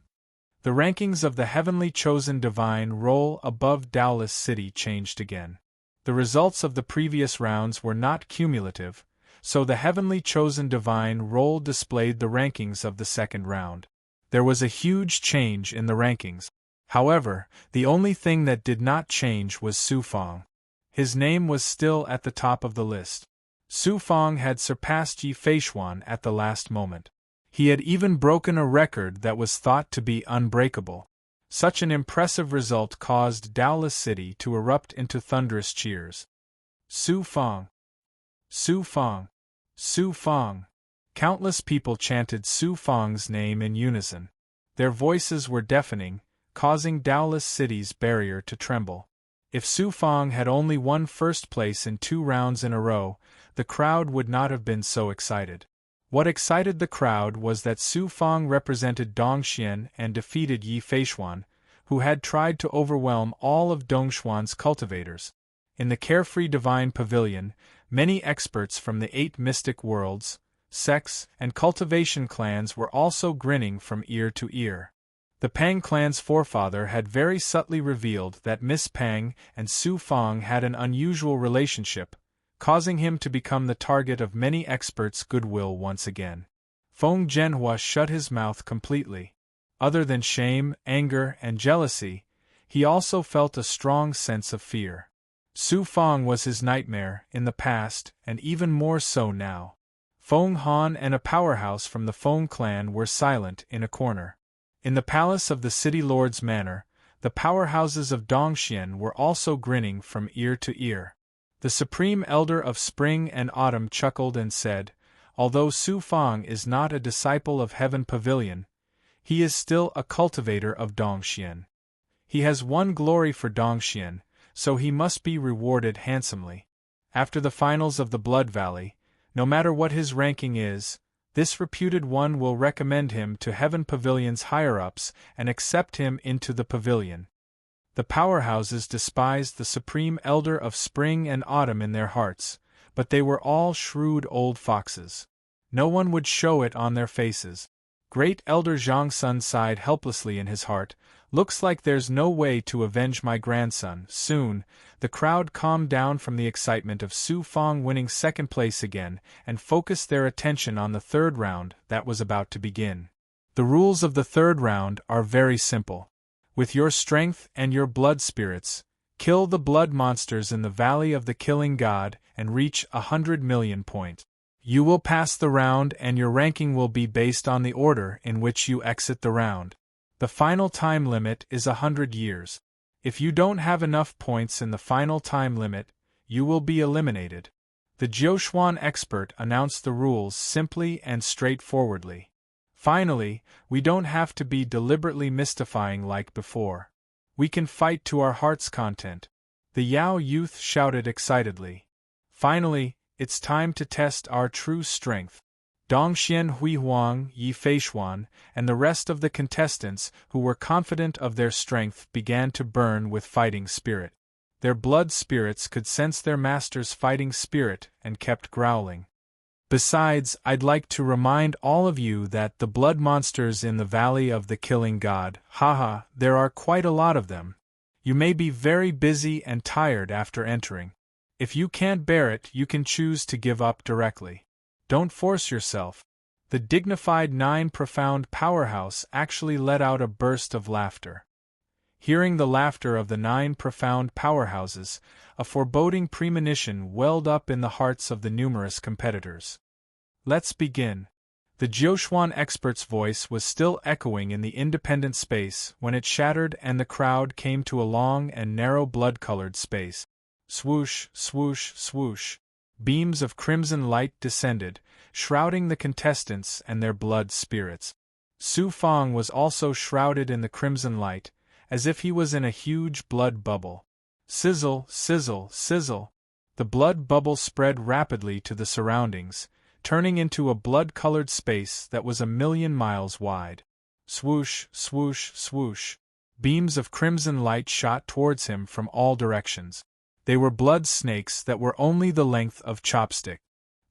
The rankings of the heavenly chosen divine roll above Daoless City changed again. The results of the previous rounds were not cumulative, so the heavenly chosen divine roll displayed the rankings of the second round. There was a huge change in the rankings. However, the only thing that did not change was Su Fang. His name was still at the top of the list. Su Fang had surpassed Yi Feishuan at the last moment. He had even broken a record that was thought to be unbreakable. Such an impressive result caused Daoless City to erupt into thunderous cheers. Su Fang! Su Fang! Su Fang! Countless people chanted Su Fang's name in unison. Their voices were deafening, causing Daoless City's barrier to tremble. If Su Fang had only won first place in 2 rounds in a row, the crowd would not have been so excited. What excited the crowd was that Su Fang represented Dongxian and defeated Yi Feishuan, who had tried to overwhelm all of Dongshuan's cultivators. In the carefree divine pavilion, many experts from the 8 mystic worlds, sects, and cultivation clans were also grinning from ear to ear. The Pang clan's forefather had very subtly revealed that Miss Pang and Su Fang had an unusual relationship, causing him to become the target of many experts' goodwill once again. Feng Zhenhua shut his mouth completely. Other than shame, anger, and jealousy, he also felt a strong sense of fear. Su Fang was his nightmare in the past, and even more so now. Feng Han and a powerhouse from the Feng clan were silent in a corner. In the palace of the city lord's manor, the powerhouses of Dongxian were also grinning from ear to ear. The supreme elder of spring and autumn chuckled and said, "Although Su Fang is not a disciple of Heaven Pavilion, he is still a cultivator of Dongxian. He has won glory for Dongxian, so he must be rewarded handsomely. After the finals of the Blood Valley, no matter what his ranking is, this reputed one will recommend him to Heaven Pavilion's higher-ups and accept him into the pavilion." The powerhouses despised the supreme elder of spring and autumn in their hearts, but they were all shrewd old foxes. No one would show it on their faces. Great Elder Zhang Sun sighed helplessly in his heart, "Looks like there's no way to avenge my grandson." Soon, the crowd calmed down from the excitement of Su Fang winning second place again and focused their attention on the third round that was about to begin. The rules of the third round are very simple. With your strength and your blood spirits, kill the blood monsters in the Valley of the Killing God and reach 100 million point. You will pass the round and your ranking will be based on the order in which you exit the round. The final time limit is 100 years. If you don't have enough points in the final time limit, you will be eliminated. The Jiuquan expert announced the rules simply and straightforwardly. Finally, we don't have to be deliberately mystifying like before. We can fight to our heart's content. The Yao youth shouted excitedly. Finally, it's time to test our true strength. Dongxian Huihuang, Yi Feishuan, and the rest of the contestants who were confident of their strength began to burn with fighting spirit. Their blood spirits could sense their master's fighting spirit and kept growling. Besides, I'd like to remind all of you that the blood monsters in the Valley of the Killing God, there are quite a lot of them. You may be very busy and tired after entering. If you can't bear it, you can choose to give up directly. Don't force yourself. The dignified 9 profound powerhouse actually let out a burst of laughter. Hearing the laughter of the 9 profound powerhouses, a foreboding premonition welled up in the hearts of the numerous competitors. Let's begin. The Jiuquan expert's voice was still echoing in the independent space when it shattered and the crowd came to a long and narrow blood-colored space. Swoosh, swoosh, swoosh. Beams of crimson light descended, shrouding the contestants and their blood spirits. Su Fang was also shrouded in the crimson light, as if he was in a huge blood bubble. Sizzle, sizzle, sizzle. The blood bubble spread rapidly to the surroundings, turning into a blood-colored space that was 1,000,000 miles wide. Swoosh, swoosh, swoosh. Beams of crimson light shot towards him from all directions. They were blood snakes that were only the length of chopstick.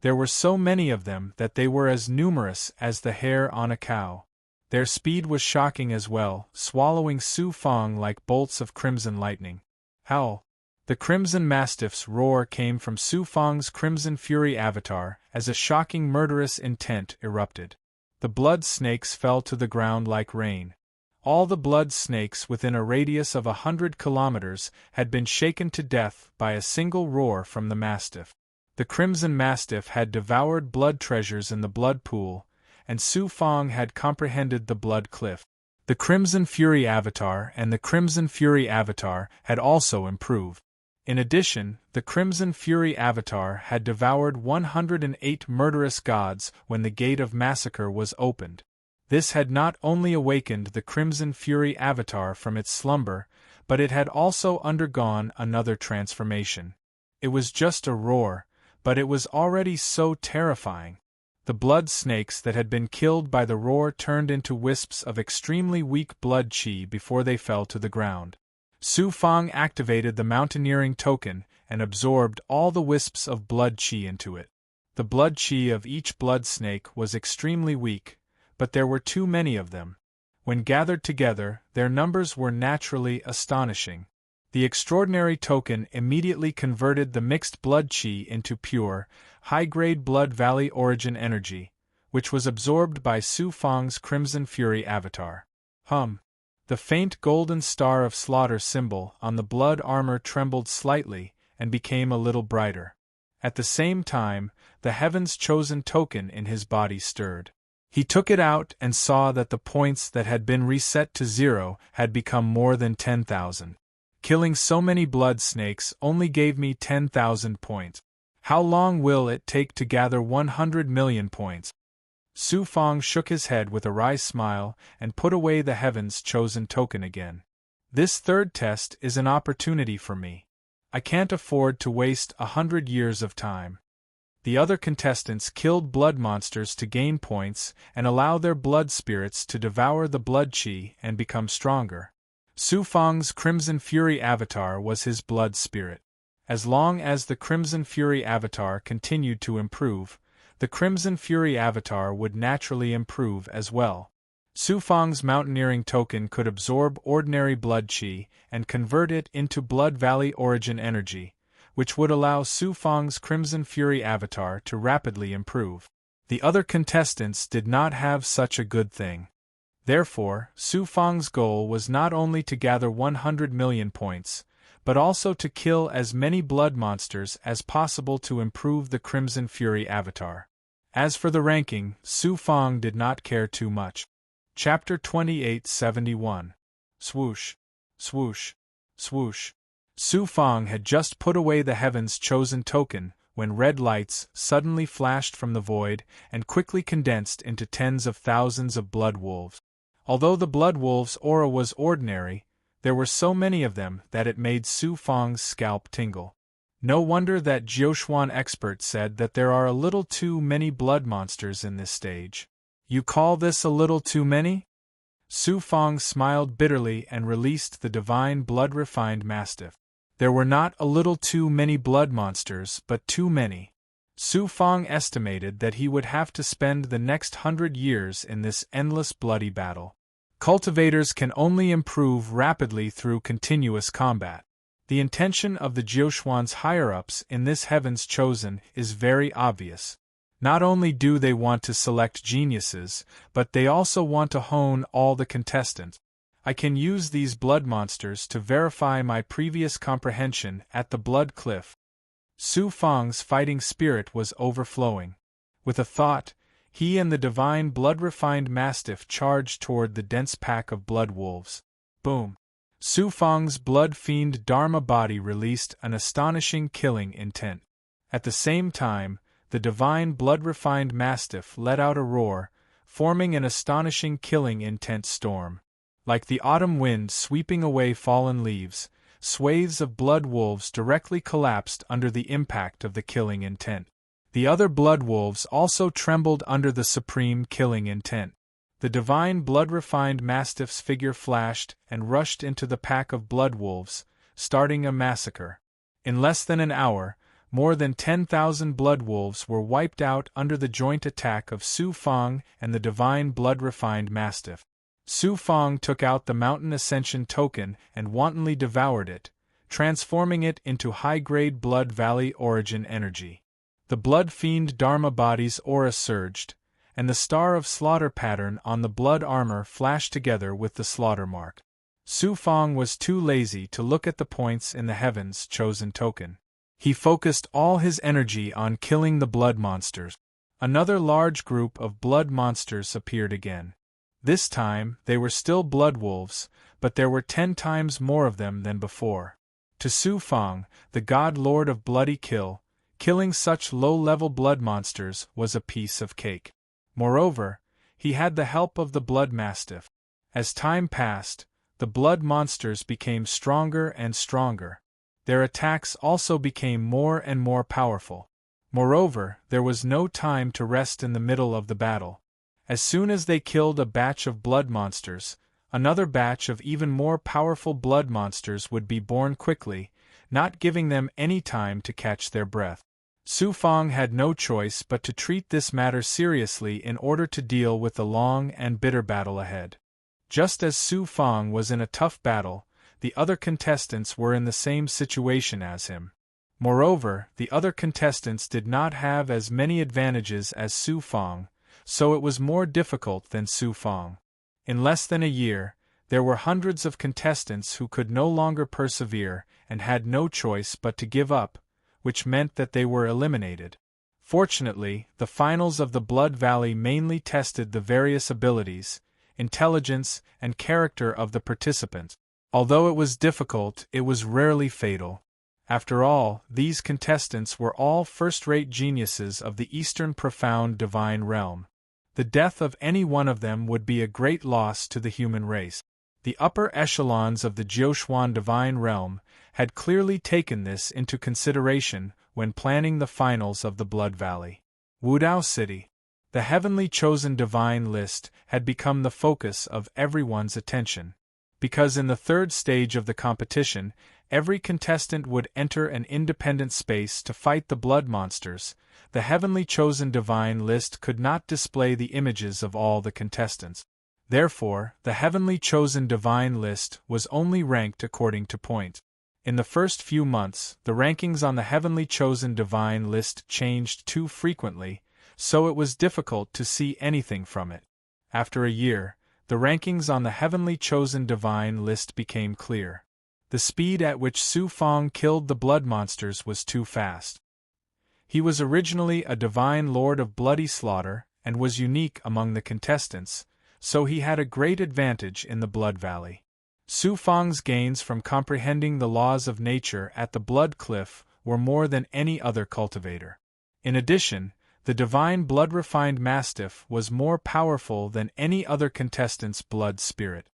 There were so many of them that they were as numerous as the hair on a cow. Their speed was shocking as well, swallowing Su Fang like bolts of crimson lightning. Howl! The crimson mastiff's roar came from Su Fang's crimson fury avatar as a shocking murderous intent erupted. The blood snakes fell to the ground like rain. All the blood snakes within a radius of 100 kilometers had been shaken to death by a single roar from the mastiff. The crimson mastiff had devoured blood treasures in the blood pool, and Su Fang had comprehended the blood cliff. The crimson fury avatar and the crimson fury avatar had also improved. In addition, the crimson fury avatar had devoured 108 murderous gods when the gate of massacre was opened. This had not only awakened the crimson fury avatar from its slumber, but it had also undergone another transformation. It was just a roar, but it was already so terrifying. The blood snakes that had been killed by the roar turned into wisps of extremely weak blood chi before they fell to the ground. Su Fang activated the mountaineering token and absorbed all the wisps of blood chi into it. The blood chi of each blood snake was extremely weak, but there were too many of them. When gathered together, their numbers were naturally astonishing. The extraordinary token immediately converted the mixed blood chi into pure, high-grade blood valley origin energy, which was absorbed by Su Fang's crimson fury avatar. The faint golden star of slaughter symbol on the blood armor trembled slightly and became a little brighter. At the same time, the heaven's chosen token in his body stirred. He took it out and saw that the points that had been reset to 0 had become more than 10,000. Killing so many blood snakes only gave me 10,000 points. How long will it take to gather 100 million points? Su Fang shook his head with a wry smile and put away the heaven's chosen token again. This third test is an opportunity for me. I can't afford to waste 100 years of time. The other contestants killed blood monsters to gain points and allow their blood spirits to devour the blood chi and become stronger. Su Fang's Crimson Fury avatar was his blood spirit. As long as the Crimson Fury avatar continued to improve, the Crimson Fury avatar would naturally improve as well. Su Fang's mountaineering token could absorb ordinary blood chi and convert it into Blood Valley origin energy, which would allow Su Fang's Crimson Fury avatar to rapidly improve. The other contestants did not have such a good thing. Therefore, Su Fang's goal was not only to gather 100 million points, but also to kill as many blood monsters as possible to improve the Crimson Fury avatar. As for the ranking, Su Fang did not care too much. Chapter 2871. Swoosh. Swoosh. Swoosh. Su Fang had just put away the Heaven's Chosen token when red lights suddenly flashed from the void and quickly condensed into tens of thousands of blood wolves. Although the blood wolves' aura was ordinary, there were so many of them that it made Su Fang's scalp tingle. No wonder that Jiuquan experts said that there are a little too many blood monsters in this stage. You call this a little too many? Su Fang smiled bitterly and released the divine blood-refined mastiff. There were not a little too many blood monsters, but too many. Su Fang estimated that he would have to spend the next 100 years in this endless bloody battle. Cultivators can only improve rapidly through continuous combat. The intention of the Jiuquan's higher-ups in this Heaven's Chosen is very obvious. Not only do they want to select geniuses, but they also want to hone all the contestants. I can use these blood monsters to verify my previous comprehension at the Blood Cliff. Su Fang's fighting spirit was overflowing. With a thought, he and the divine blood-refined mastiff charged toward the dense pack of blood wolves. Boom! Su Fang's blood-fiend Dharma body released an astonishing killing intent. At the same time, the divine blood-refined mastiff let out a roar, forming an astonishing killing intent storm. Like the autumn wind sweeping away fallen leaves, swathes of blood wolves directly collapsed under the impact of the killing intent. The other blood wolves also trembled under the supreme killing intent. The divine blood-refined mastiff's figure flashed and rushed into the pack of blood wolves, starting a massacre. In less than an hour, more than 10,000 blood wolves were wiped out under the joint attack of Su Fang and the divine blood-refined mastiff. Su Fang took out the Mountain Ascension token and wantonly devoured it, transforming it into high-grade Blood Valley origin energy. The blood-fiend Dharma body's aura surged, and the Star of Slaughter pattern on the blood armor flashed together with the slaughter mark. Su Fang was too lazy to look at the points in the Heaven's Chosen token. He focused all his energy on killing the blood monsters. Another large group of blood monsters appeared again. This time, they were still blood wolves, but there were 10 times more of them than before. To Su Fang, the God Lord of Bloody Kill, killing such low-level blood monsters was a piece of cake. Moreover, he had the help of the blood mastiff. As time passed, the blood monsters became stronger and stronger. Their attacks also became more and more powerful. Moreover, there was no time to rest in the middle of the battle. As soon as they killed a batch of blood monsters, another batch of even more powerful blood monsters would be born quickly, not giving them any time to catch their breath. Su Fang had no choice but to treat this matter seriously in order to deal with the long and bitter battle ahead. Just as Su Fang was in a tough battle, the other contestants were in the same situation as him. Moreover, the other contestants did not have as many advantages as Su Fang, so it was more difficult than Su Fang. In less than a year, there were hundreds of contestants who could no longer persevere and had no choice but to give up, which meant that they were eliminated. Fortunately, the finals of the Blood Valley mainly tested the various abilities, intelligence, and character of the participants. Although it was difficult, it was rarely fatal. After all, these contestants were all first-rate geniuses of the Eastern Profound Divine Realm. The death of any one of them would be a great loss to the human race. The upper echelons of the Jiuquan Divine Realm had clearly taken this into consideration when planning the finals of the Blood Valley. Wudao City. The heavenly chosen divine list had become the focus of everyone's attention. Because in the third stage of the competition, every contestant would enter an independent space to fight the blood monsters, the heavenly chosen divine list could not display the images of all the contestants. Therefore, the heavenly chosen divine list was only ranked according to point. In the first few months, the rankings on the heavenly chosen divine list changed too frequently, so it was difficult to see anything from it. After a year, The rankings on the heavenly chosen divine list became clear. The speed at which Su Fang killed the blood monsters was too fast. He was originally a divine lord of bloody slaughter and was unique among the contestants, so he had a great advantage in the Blood Valley. Su Fang's gains from comprehending the laws of nature at the Blood Cliff were more than any other cultivator. In addition, the divine blood-refined mastiff was more powerful than any other contestant's blood spirit.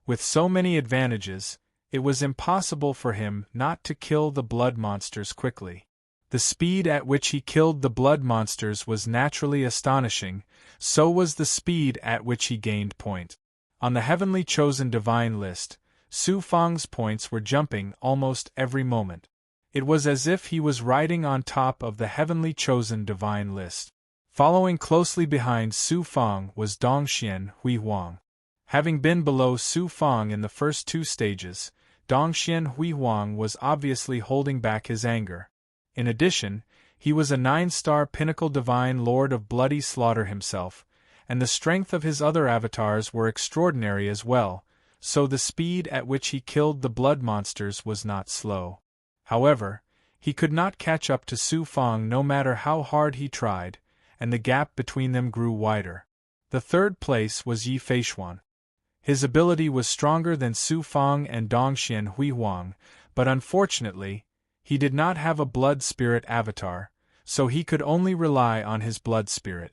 With so many advantages, it was impossible for him not to kill the blood monsters quickly. The speed at which he killed the blood monsters was naturally astonishing, so was the speed at which he gained point. On the heavenly chosen divine list, Su Fang's points were jumping almost every moment. It was as if he was riding on top of the heavenly chosen divine list. Following closely behind Su Fang was Dongxian Hui Huang. Having been below Su Fang in the first two stages, Dongxian Hui Huang was obviously holding back his anger. In addition, he was a 9-star pinnacle divine lord of bloody slaughter himself, and the strength of his other avatars were extraordinary as well, so the speed at which he killed the blood monsters was not slow. However, he could not catch up to Su Fang no matter how hard he tried, and the gap between them grew wider. The third place was Yi Feishuan. His ability was stronger than Su Fang and Dongxian Hui Huang, but unfortunately, he did not have a blood spirit avatar, so he could only rely on his blood spirit.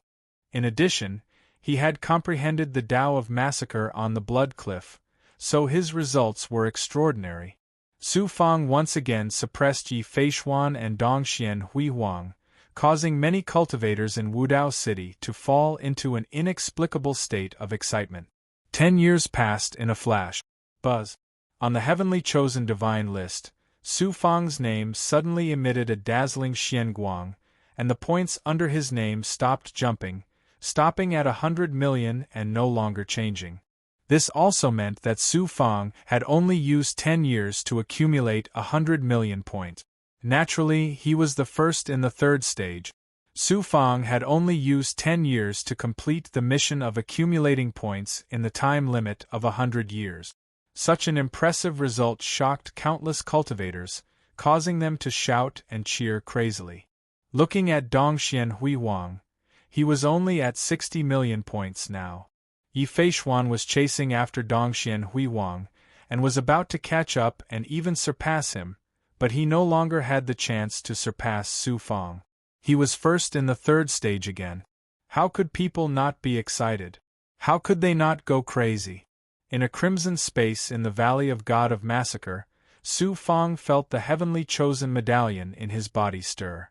In addition, he had comprehended the Tao of Massacre on the Blood Cliff, so his results were extraordinary. Su Fang once again suppressed Yi Feishuan and Dongxian Hui Huang, causing many cultivators in Wudao City to fall into an inexplicable state of excitement. 10 years passed in a flash. Buzz. On the heavenly chosen divine list, Su Fang's name suddenly emitted a dazzling xianguang, and the points under his name stopped jumping, stopping at 100 million and no longer changing. This also meant that Su Fang had only used 10 years to accumulate 100 million points. Naturally, he was the first in the third stage. Su Fang had only used 10 years to complete the mission of accumulating points in the time limit of 100 years. Such an impressive result shocked countless cultivators, causing them to shout and cheer crazily. Looking at Dongxian Hui Huang, he was only at 60 million points now. Yi Feishuan was chasing after Dongxian Hui Huang, and was about to catch up and even surpass him, but he no longer had the chance to surpass Su Fang. He was first in the third stage again. How could people not be excited? How could they not go crazy? In a crimson space in the Valley of God of Massacre, Su Fang felt the heavenly chosen medallion in his body stir.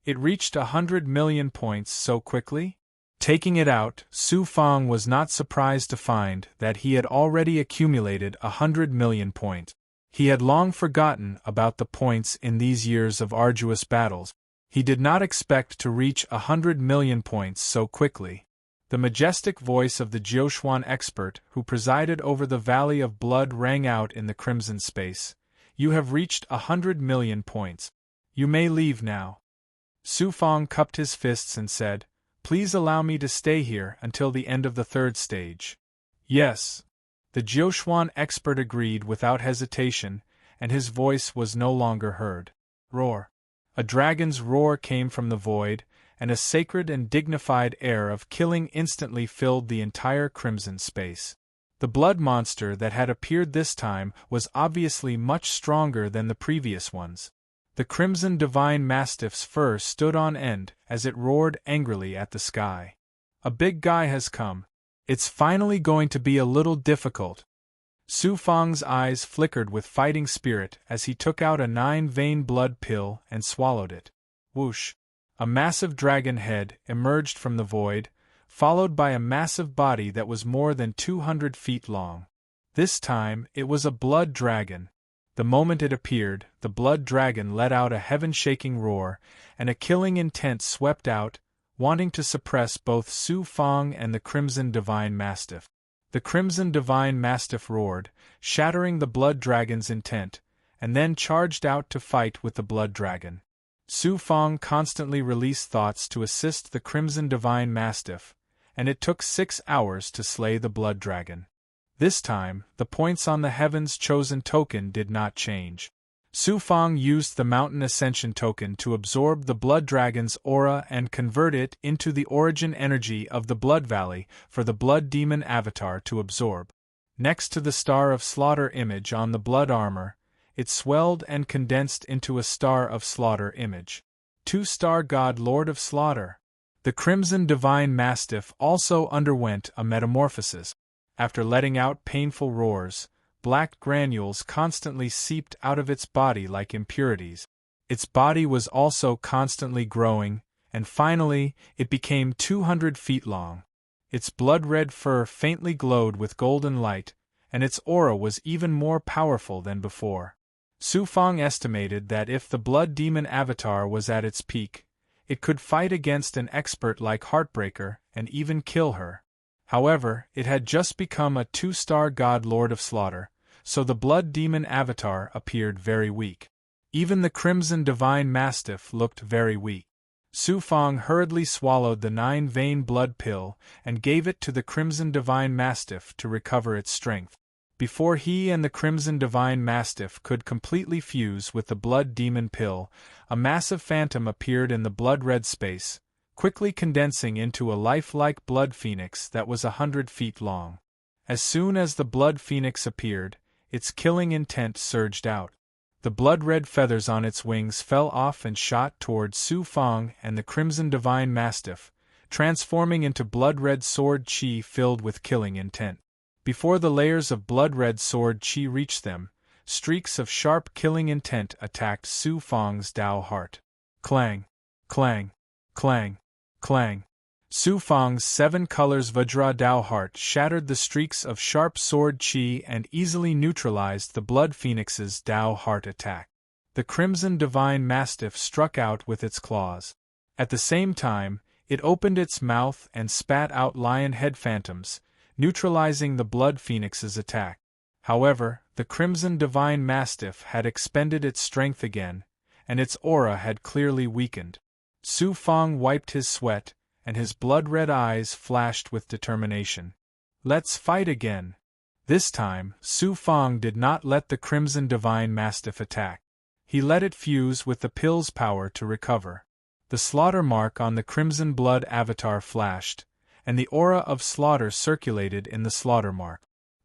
It reached 100 million points so quickly? Taking it out, Su Fang was not surprised to find that he had already accumulated 100 million points. He had long forgotten about the points in these years of arduous battles. He did not expect to reach 100 million points so quickly. The majestic voice of the Jiushuan expert who presided over the Valley of Blood rang out in the crimson space. You have reached 100 million points. You may leave now. Su Fang cupped his fists and said, Please allow me to stay here until the end of the third stage. Yes. The Jiushuan expert agreed without hesitation, and his voice was no longer heard. Roar. A dragon's roar came from the void, and a sacred and dignified air of killing instantly filled the entire crimson space. The blood monster that had appeared this time was obviously much stronger than the previous ones. The crimson divine mastiff's fur stood on end as it roared angrily at the sky. A big guy has come. It's finally going to be a little difficult. Su Fang's eyes flickered with fighting spirit as he took out a 9-vein blood pill and swallowed it. Whoosh! A massive dragon head emerged from the void, followed by a massive body that was more than 200 feet long. This time, it was a blood dragon. The moment it appeared, the blood dragon let out a heaven-shaking roar, and a killing intent swept out, wanting to suppress both Su Fang and the crimson divine mastiff. The crimson divine mastiff roared, shattering the blood dragon's intent, and then charged out to fight with the blood dragon. Su Fang constantly released thoughts to assist the crimson divine mastiff, and it took 6 hours to slay the blood dragon. This time, the points on the Heaven's Chosen token did not change. Su Fang used the Mountain Ascension token to absorb the Blood Dragon's aura and convert it into the origin energy of the Blood Valley for the Blood Demon avatar to absorb. Next to the Star of Slaughter image on the blood armor, it swelled and condensed into a Star of Slaughter image. 2-star God Lord of Slaughter. The Crimson Divine Mastiff also underwent a metamorphosis. After letting out painful roars, black granules constantly seeped out of its body like impurities. Its body was also constantly growing, and finally, it became 200 feet long. Its blood-red fur faintly glowed with golden light, and its aura was even more powerful than before. Su Fang estimated that if the Blood Demon avatar was at its peak, it could fight against an expert like Heartbreaker and even kill her. However, it had just become a 2-star God Lord of Slaughter, so the Blood Demon avatar appeared very weak. Even the Crimson Divine Mastiff looked very weak. Su Fang hurriedly swallowed the 9-vein blood pill and gave it to the Crimson Divine Mastiff to recover its strength. Before he and the Crimson Divine Mastiff could completely fuse with the Blood Demon pill, a massive phantom appeared in the blood-red space, quickly condensing into a lifelike blood phoenix that was 100 feet long. As soon as the blood phoenix appeared, its killing intent surged out. The blood-red feathers on its wings fell off and shot toward Su Fang and the Crimson Divine Mastiff, transforming into blood-red sword chi filled with killing intent. Before the layers of blood-red sword chi reached them, streaks of sharp killing intent attacked Su Fang's Dao heart. Clang! Clang! Clang! Clang! Su Fang's 7 colors Vajra Dao heart shattered the streaks of sharp sword chi and easily neutralized the Blood Phoenix's Dao heart attack. The Crimson Divine Mastiff struck out with its claws. At the same time, it opened its mouth and spat out lion head phantoms, neutralizing the Blood Phoenix's attack. However, the Crimson Divine Mastiff had expended its strength again, and its aura had clearly weakened. Su Fang wiped his sweat, and his blood-red eyes flashed with determination. Let's fight again. This time, Su Fang did not let the Crimson Divine Mastiff attack. He let it fuse with the pill's power to recover. The slaughter mark on the Crimson Blood avatar flashed, and the aura of slaughter circulated in the slaughter mark.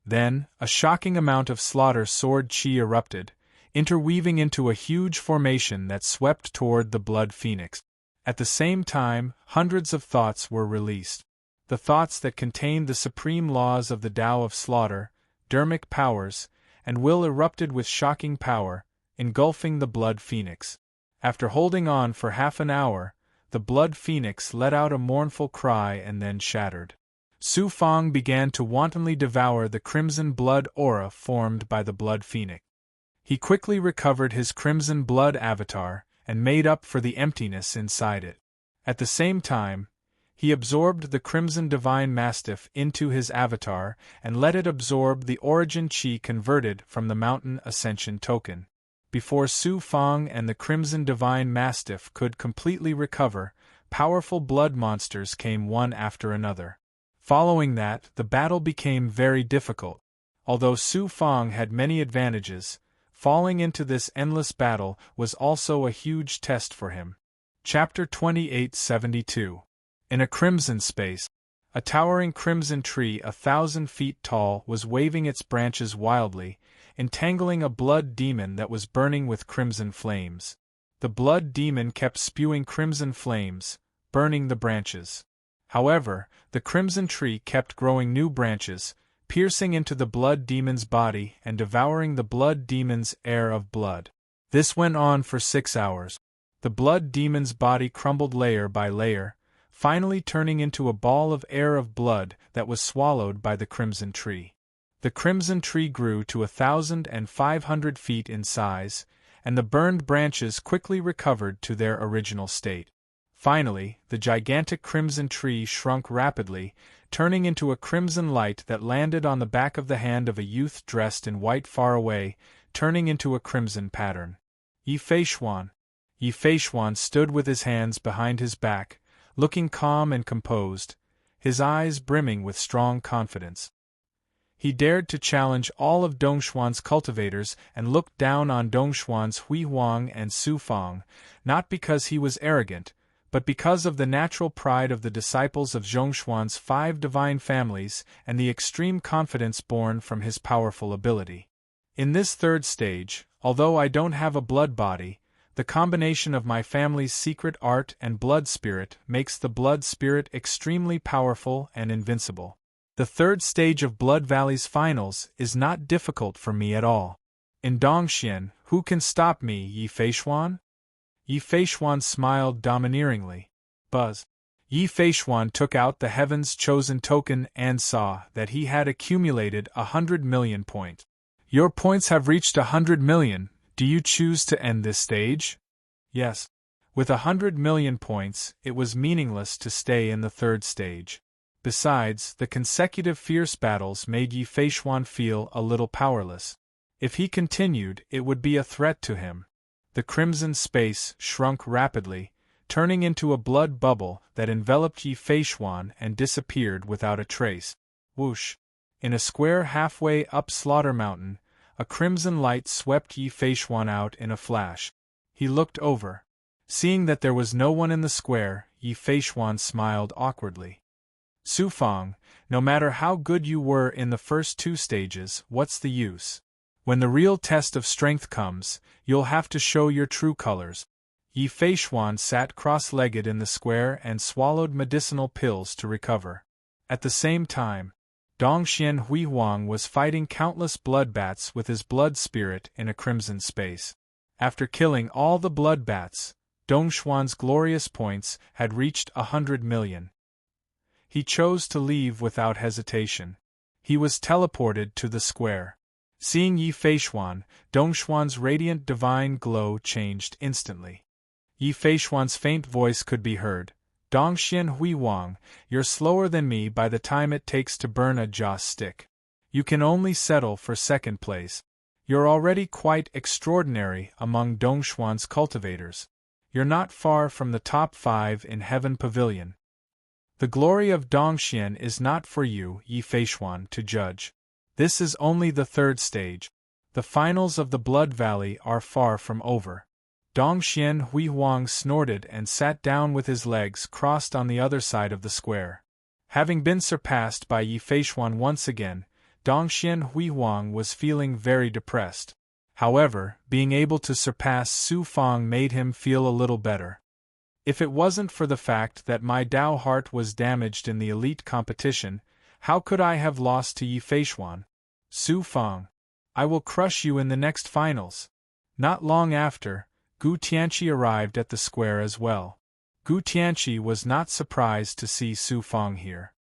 Then, a shocking amount of slaughter sword chi erupted, interweaving into a huge formation that swept toward the Blood Phoenix. At the same time, hundreds of thoughts were released. The thoughts that contained the supreme laws of the Tao of Slaughter, dermic powers, and will erupted with shocking power, engulfing the Blood Phoenix. After holding on for half an hour, the Blood Phoenix let out a mournful cry and then shattered. Su Fang began to wantonly devour the crimson blood aura formed by the Blood Phoenix. He quickly recovered his Crimson Blood avatar, and made up for the emptiness inside it. At the same time, he absorbed the Crimson Divine Mastiff into his avatar and let it absorb the origin chi converted from the Mountain Ascension token. Before Su Fang and the Crimson Divine Mastiff could completely recover, powerful blood monsters came one after another. Following that, the battle became very difficult. Although Su Fang had many advantages, falling into this endless battle was also a huge test for him. Chapter 2872. In a crimson space, a towering crimson tree 1,000 feet tall was waving its branches wildly, entangling a blood demon that was burning with crimson flames. The blood demon kept spewing crimson flames, burning the branches. However, the crimson tree kept growing new branches, piercing into the blood demon's body and devouring the blood demon's air of blood. This went on for 6 hours. The blood demon's body crumbled layer by layer, finally turning into a ball of air of blood that was swallowed by the crimson tree. The crimson tree grew to 1,500 feet in size, and the burned branches quickly recovered to their original state. Finally, the gigantic crimson tree shrunk rapidly, turning into a crimson light that landed on the back of the hand of a youth dressed in white far away, turning into a crimson pattern. Yi Feishuan stood with his hands behind his back, looking calm and composed, his eyes brimming with strong confidence. He dared to challenge all of Dongshuan's cultivators and looked down on Dongshuan's Hui Huang and Su Fang, not because he was arrogant, but because of the natural pride of the disciples of Zhongshuan's 5 divine families and the extreme confidence born from his powerful ability. In this third stage, although I don't have a blood body, the combination of my family's secret art and blood spirit makes the blood spirit extremely powerful and invincible. The third stage of Blood Valley's finals is not difficult for me at all. In Dongxian, who can stop me, Yi Feishuan? Yi Feishuan smiled domineeringly. Buzz. Yi Feishuan took out the Heaven's Chosen token and saw that he had accumulated 100 million points. Your points have reached 100 million. Do you choose to end this stage? Yes. With 100 million points, it was meaningless to stay in the third stage. Besides, the consecutive fierce battles made Yi Feishuan feel a little powerless. If he continued, it would be a threat to him. The crimson space shrunk rapidly, turning into a blood bubble that enveloped Yi Feishuan and disappeared without a trace. Whoosh! In a square halfway up Slaughter Mountain, a crimson light swept Yi Feishuan out in a flash. He looked over. Seeing that there was no one in the square, Yi Feishuan smiled awkwardly. Su Fang, no matter how good you were in the first 2 stages, what's the use? When the real test of strength comes, you'll have to show your true colors. Yi Feishuan sat cross-legged in the square and swallowed medicinal pills to recover. At the same time, Dongxian Hui Huang was fighting countless blood bats with his blood spirit in a crimson space. After killing all the blood bats, Dongshuan's glorious points had reached 100 million. He chose to leave without hesitation. He was teleported to the square. Seeing Yi Feishuan, Dongshuan's radiant divine glow changed instantly. Yi Feishuan's faint voice could be heard. Dongxian Hui Huang, you're slower than me by the time it takes to burn a joss stick. You can only settle for second place. You're already quite extraordinary among Dongshuan's cultivators. You're not far from the top 5 in Heaven Pavilion. The glory of Dongxian is not for you, Yi Feishuan, to judge. This is only the third stage. The finals of the Blood Valley are far from over. Dongxian Hui Huang snorted and sat down with his legs crossed on the other side of the square. Having been surpassed by Yi Feishuan once again, Dongxian Hui Huang was feeling very depressed. However, being able to surpass Su Fang made him feel a little better. If it wasn't for the fact that my Dao heart was damaged in the elite competition, how could I have lost to Yi Feishuan? Su Fang, I will crush you in the next finals. Not long after, Gu Tianqi arrived at the square as well. Gu Tianqi was not surprised to see Su Fang here.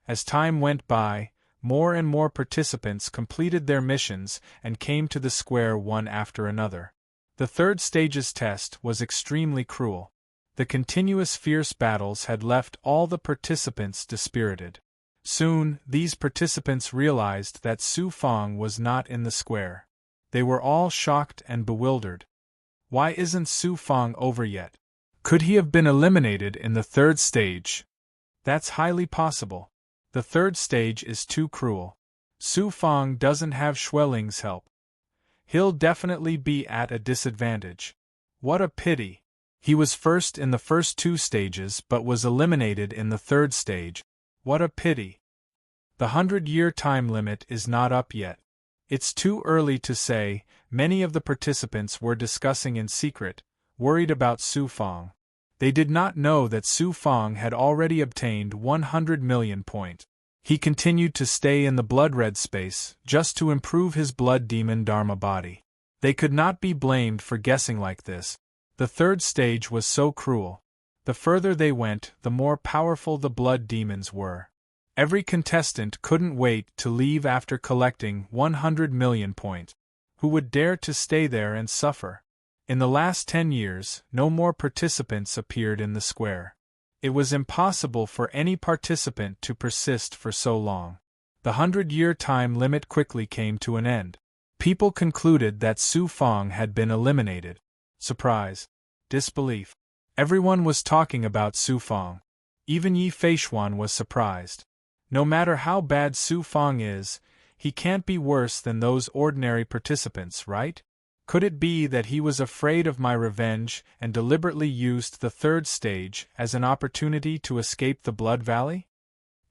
As time went by, more and more participants completed their missions and came to the square one after another. The third stage's test was extremely cruel. The continuous fierce battles had left all the participants dispirited. Soon, these participants realized that Su Fang was not in the square. They were all shocked and bewildered. Why isn't Su Fang over yet? Could he have been eliminated in the third stage? That's highly possible. The third stage is too cruel. Su Fang doesn't have Xueling's help. He'll definitely be at a disadvantage. What a pity. He was first in the first 2 stages but was eliminated in the third stage. What a pity. The 100-year time limit is not up yet. It's too early to say. Many of the participants were discussing in secret, worried about Su Fang. They did not know that Su Fang had already obtained 100 million points. He continued to stay in the blood-red space, just to improve his blood demon Dharma body. They could not be blamed for guessing like this. The third stage was so cruel. The further they went, the more powerful the blood demons were. Every contestant couldn't wait to leave after collecting 100 million points. Who would dare to stay there and suffer? In the last 10 years, no more participants appeared in the square. It was impossible for any participant to persist for so long. The 100-year time limit quickly came to an end. People concluded that Su Fang had been eliminated. Surprise. Disbelief. Everyone was talking about Su Fang. Even Yi Feishuan was surprised. No matter how bad Su Fang is, He can't be worse than those ordinary participants, right? Could it be that he was afraid of my revenge and deliberately used the third stage as an opportunity to escape the Blood Valley?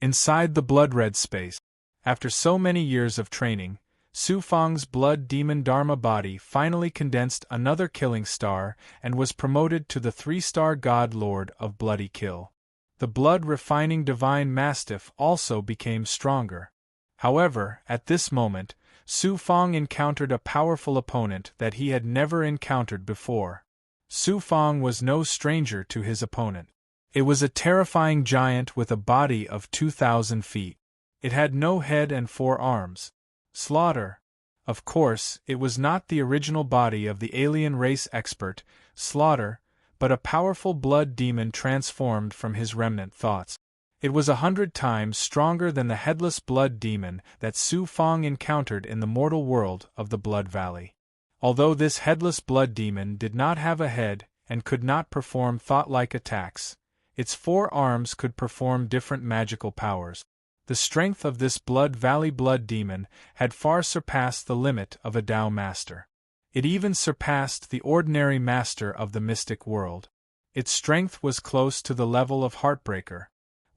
Inside the blood-red space, after so many years of training, Su Fang's blood demon Dharma body finally condensed another killing star and was promoted to the 3-star God Lord of Bloody Kill. The blood-refining divine mastiff also became stronger. However, at this moment, Su Fang encountered a powerful opponent that he had never encountered before. Su Fang was no stranger to his opponent. It was a terrifying giant with a body of 2,000 feet. It had no head and 4 arms. Slaughter. Of course, it was not the original body of the alien race expert, Slaughter, but a powerful blood demon transformed from his remnant thoughts. It was 100 times stronger than the headless blood demon that Su Fang encountered in the mortal world of the Blood Valley. Although this headless blood demon did not have a head and could not perform thought-like attacks, its 4 arms could perform different magical powers. The strength of this Blood Valley blood demon had far surpassed the limit of a Tao master. It even surpassed the ordinary master of the mystic world. Its strength was close to the level of Heartbreaker.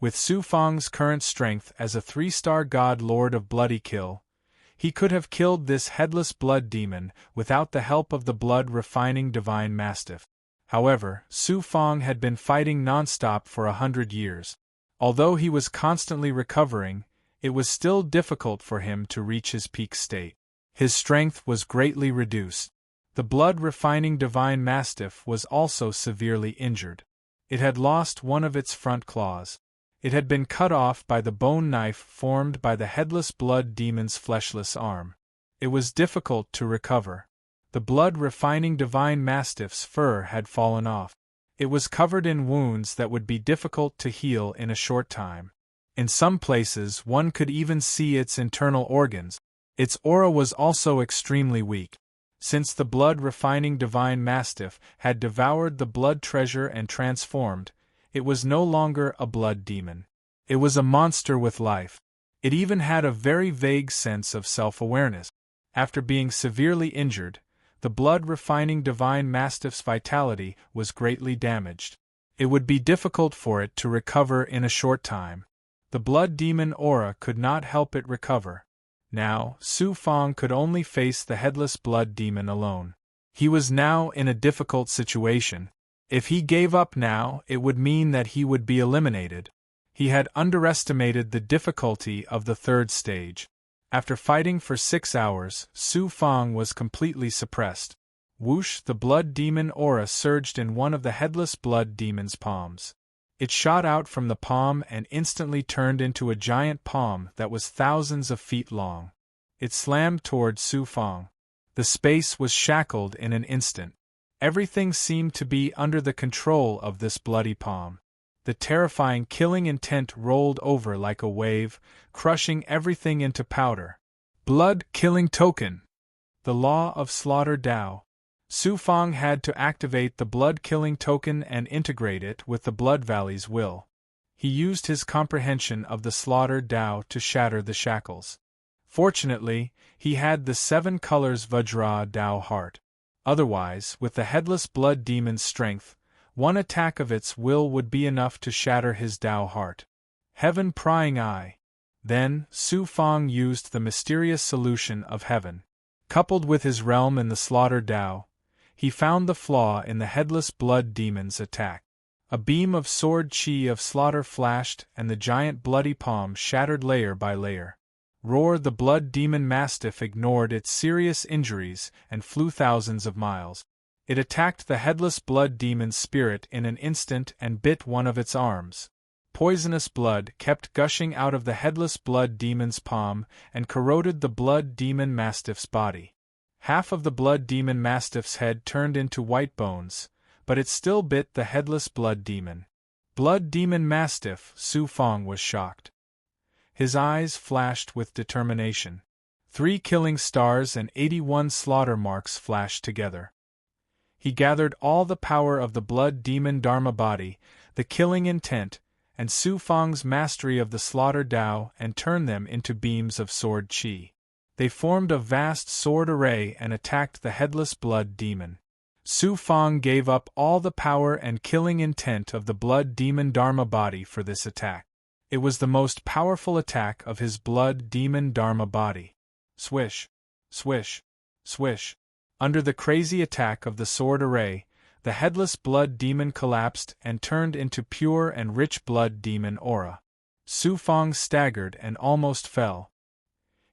With Su Fang's current strength as a 3-star God Lord of Bloody Kill, he could have killed this headless blood demon without the help of the blood-refining divine mastiff. However, Su Fang had been fighting non-stop for 100 years. Although he was constantly recovering, it was still difficult for him to reach his peak state. His strength was greatly reduced. The blood-refining divine mastiff was also severely injured. It had lost one of its front claws. It had been cut off by the bone knife formed by the headless blood demon's fleshless arm. It was difficult to recover. The blood-refining divine mastiff's fur had fallen off. It was covered in wounds that would be difficult to heal in a short time. In some places one could even see its internal organs. Its aura was also extremely weak. Since the blood-refining divine mastiff had devoured the blood treasure and transformed, it was no longer a blood demon. It was a monster with life. It even had a very vague sense of self-awareness. After being severely injured, the blood-refining divine mastiff's vitality was greatly damaged. It would be difficult for it to recover in a short time. The blood demon aura could not help it recover. Now, Su Fang could only face the headless blood demon alone. He was now in a difficult situation. If he gave up now, it would mean that he would be eliminated. He had underestimated the difficulty of the third stage. After fighting for 6 hours, Su Fang was completely suppressed. Whoosh! The blood demon aura surged in one of the headless blood demon's palms. It shot out from the palm and instantly turned into a giant palm that was thousands of feet long. It slammed toward Su Fang. The space was shackled in an instant. Everything seemed to be under the control of this bloody palm. The terrifying killing intent rolled over like a wave, crushing everything into powder. Blood-killing token! The law of slaughter Tao. Su Fang had to activate the blood-killing token and integrate it with the Blood Valley's will. He used his comprehension of the slaughter Tao to shatter the shackles. Fortunately, he had the 7 colors Vajra Tao heart. Otherwise, with the headless blood demon's strength, one attack of its will would be enough to shatter his Tao heart. Heaven prying eye. Then, Su Fang used the mysterious solution of heaven. Coupled with his realm in the slaughter Tao, he found the flaw in the headless blood demon's attack. A beam of sword chi of slaughter flashed and the giant bloody palm shattered layer by layer. Roar! The blood demon mastiff ignored its serious injuries and flew thousands of miles. It attacked the headless blood demon's spirit in an instant and bit one of its arms. Poisonous blood kept gushing out of the headless blood demon's palm and corroded the blood demon mastiff's body. Half of the blood demon mastiff's head turned into white bones, but it still bit the headless blood demon. Blood demon mastiff, Su Fang was shocked. His eyes flashed with determination. 3 killing stars and 81 slaughter marks flashed together. He gathered all the power of the blood demon Dharma body, the killing intent, and Su Fang's mastery of the slaughter Tao and turned them into beams of sword chi. They formed a vast sword array and attacked the headless blood demon. Su Fang gave up all the power and killing intent of the blood demon Dharma body for this attack. It was the most powerful attack of his blood demon Dharma body. Swish, swish, swish. Under the crazy attack of the sword array, the headless blood demon collapsed and turned into pure and rich blood demon aura. Su Fang staggered and almost fell.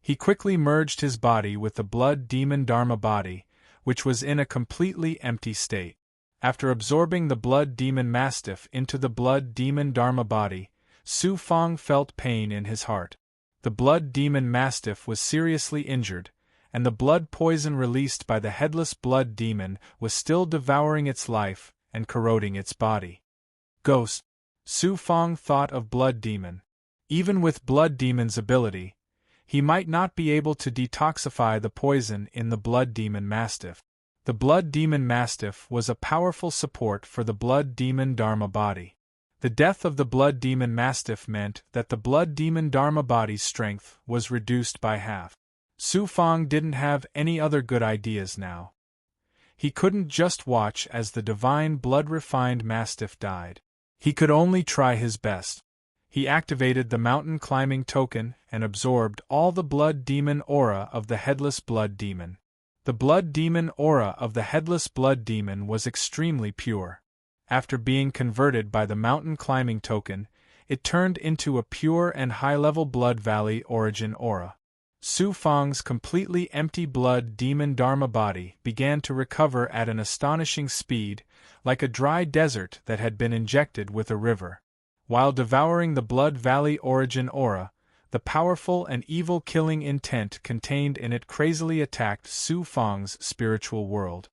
He quickly merged his body with the blood demon Dharma body, which was in a completely empty state. After absorbing the blood demon mastiff into the blood demon Dharma body, Su Fang felt pain in his heart. The blood demon mastiff was seriously injured, and the blood poison released by the headless blood demon was still devouring its life and corroding its body. Ghost. Su Fang thought of blood demon. Even with blood demon's ability, he might not be able to detoxify the poison in the blood demon mastiff. The blood demon mastiff was a powerful support for the blood demon Dharma body. The death of the blood demon mastiff meant that the blood demon Dharma body's strength was reduced by half. Su Fang didn't have any other good ideas now. He couldn't just watch as the divine blood-refined mastiff died. He could only try his best. He activated the mountain climbing token and absorbed all the blood demon aura of the headless blood demon. The blood demon aura of the headless blood demon was extremely pure. After being converted by the mountain climbing token, it turned into a pure and high-level blood valley origin aura. Su Fang's completely empty blood demon Dharma body began to recover at an astonishing speed, like a dry desert that had been injected with a river. While devouring the blood valley origin aura, the powerful and evil killing intent contained in it crazily attacked Su Fang's spiritual world.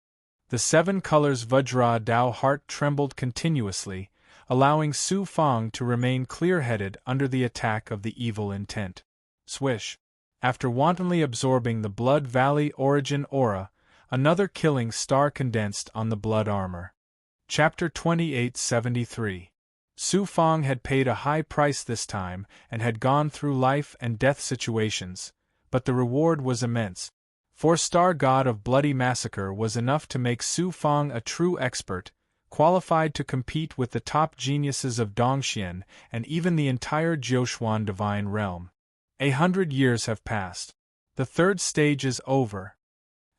The 7 colors Vajra Dao heart trembled continuously, allowing Su Fang to remain clear-headed under the attack of the evil intent. Swish. After wantonly absorbing the blood valley origin aura, another killing star condensed on the blood armor. Chapter 2873. Su Fang had paid a high price this time and had gone through life and death situations, but the reward was immense. 4-star God of Bloody Massacre was enough to make Su Fang a true expert, qualified to compete with the top geniuses of Dongxian and even the entire Jiuquan divine realm. 100 years have passed. The 3rd stage is over.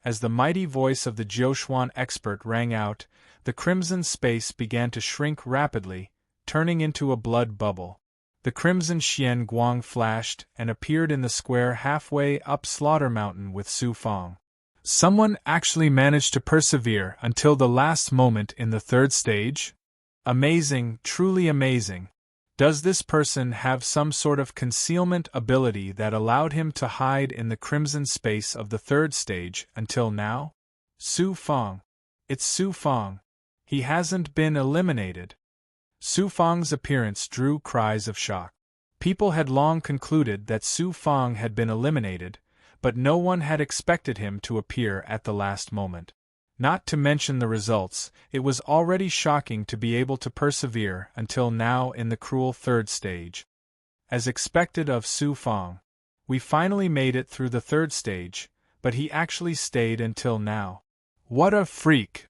As the mighty voice of the Jiuquan expert rang out, the crimson space began to shrink rapidly, turning into a blood bubble. The crimson Xian Guang flashed and appeared in the square halfway up Slaughter Mountain with Su Fang. Someone actually managed to persevere until the last moment in the 3rd stage? Amazing, truly amazing. Does this person have some sort of concealment ability that allowed him to hide in the crimson space of the 3rd stage until now? Su Fang. It's Su Fang. He hasn't been eliminated. Su Fang's appearance drew cries of shock. People had long concluded that Su Fang had been eliminated, but no one had expected him to appear at the last moment. Not to mention the results, it was already shocking to be able to persevere until now in the cruel 3rd stage. As expected of Su Fang, we finally made it through the 3rd stage, but he actually stayed until now. What a freak!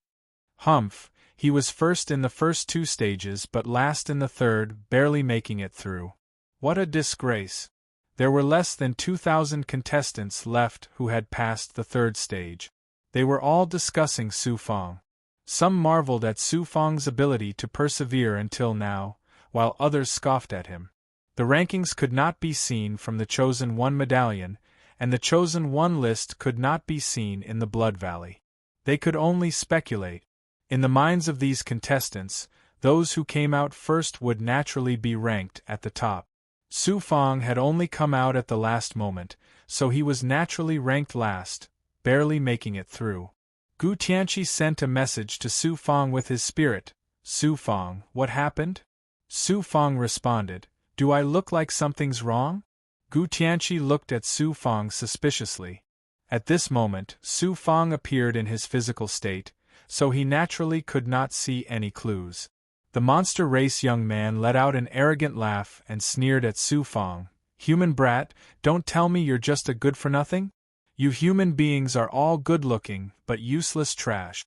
Humph, he was first in the first 2 stages but last in the 3rd, barely making it through. What a disgrace! There were less than 2,000 contestants left who had passed the 3rd stage. They were all discussing Su Fang. Some marveled at Su Fang's ability to persevere until now, while others scoffed at him. The rankings could not be seen from the Chosen One medallion, and the Chosen One list could not be seen in the Blood Valley. They could only speculate. In the minds of these contestants, those who came out first would naturally be ranked at the top. Su Fang had only come out at the last moment, so he was naturally ranked last, barely making it through. Gu Tianqi sent a message to Su Fang with his spirit. Su Fang, what happened? Su Fang responded, do I look like something's wrong? Gu Tianqi looked at Su Fang suspiciously. At this moment, Su Fang appeared in his physical state, so he naturally could not see any clues. The monster race young man let out an arrogant laugh and sneered at Su Fang. Human brat, don't tell me you're just a good-for-nothing? You human beings are all good-looking, but useless trash.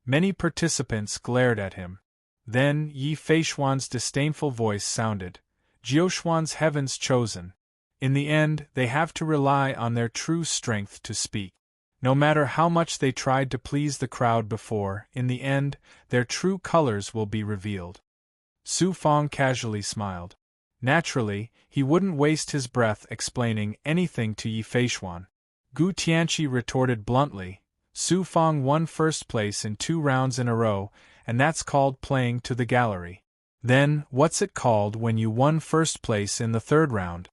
Many participants glared at him. Then Yi Feishuan's disdainful voice sounded. Jiuxuan's heavens chosen. In the end, they have to rely on their true strength to speak. No matter how much they tried to please the crowd before, in the end, their true colors will be revealed. Su Fong casually smiled. Naturally, he wouldn't waste his breath explaining anything to Yi Feishuan. Gu Tianqi retorted bluntly, Su Fong won first place in 2 rounds in a row, and that's called playing to the gallery. Then, what's it called when you won first place in the 3rd round?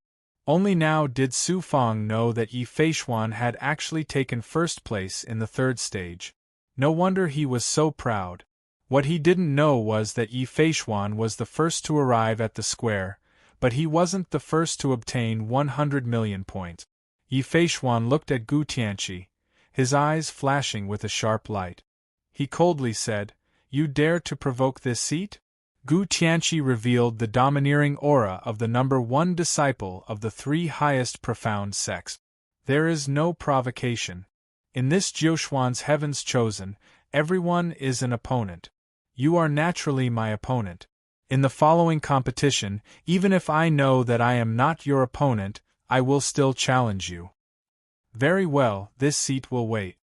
Only now did Su Fong know that Yi Feishuan had actually taken first place in the 3rd stage. No wonder he was so proud. What he didn't know was that Yi Feishuan was the first to arrive at the square, but he wasn't the first to obtain 100 million points. Yi Feishuan looked at Gu Tianqi, his eyes flashing with a sharp light. He coldly said, "You dare to provoke this seat?" Gu Tianqi revealed the domineering aura of the number 1 disciple of the 3 highest profound sects. There is no provocation. In this Jiuxuan's heavens chosen, everyone is an opponent. You are naturally my opponent. In the following competition, even if I know that I am not your opponent, I will still challenge you. Very well, this seat will wait.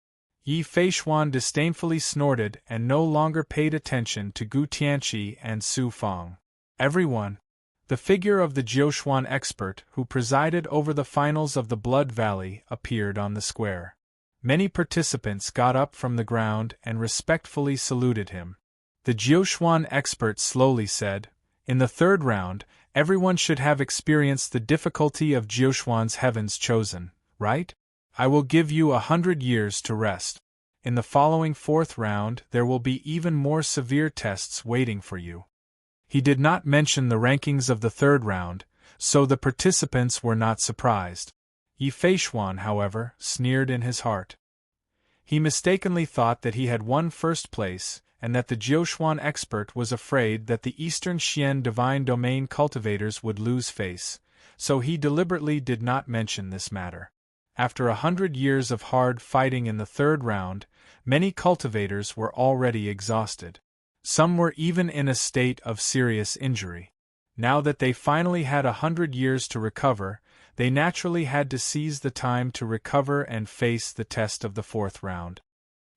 Yi Feishuan disdainfully snorted and no longer paid attention to Gu Tianqi and Su Fong. Everyone. The figure of the Jiuxuan expert who presided over the finals of the Blood Valley appeared on the square. Many participants got up from the ground and respectfully saluted him. The Jiuxuan expert slowly said, "In the 3rd round, everyone should have experienced the difficulty of Jiuxuan's heavens chosen, right? I will give you 100 years to rest. In the following 4th round, there will be even more severe tests waiting for you." He did not mention the rankings of the 3rd round, so the participants were not surprised. Yi Feishuan, however, sneered in his heart. He mistakenly thought that he had won first place, and that the Jiuxuan expert was afraid that the Eastern Xian divine domain cultivators would lose face, so he deliberately did not mention this matter. After 100 years of hard fighting in the 3rd round, many cultivators were already exhausted. Some were even in a state of serious injury. Now that they finally had 100 years to recover, they naturally had to seize the time to recover and face the test of the 4th round.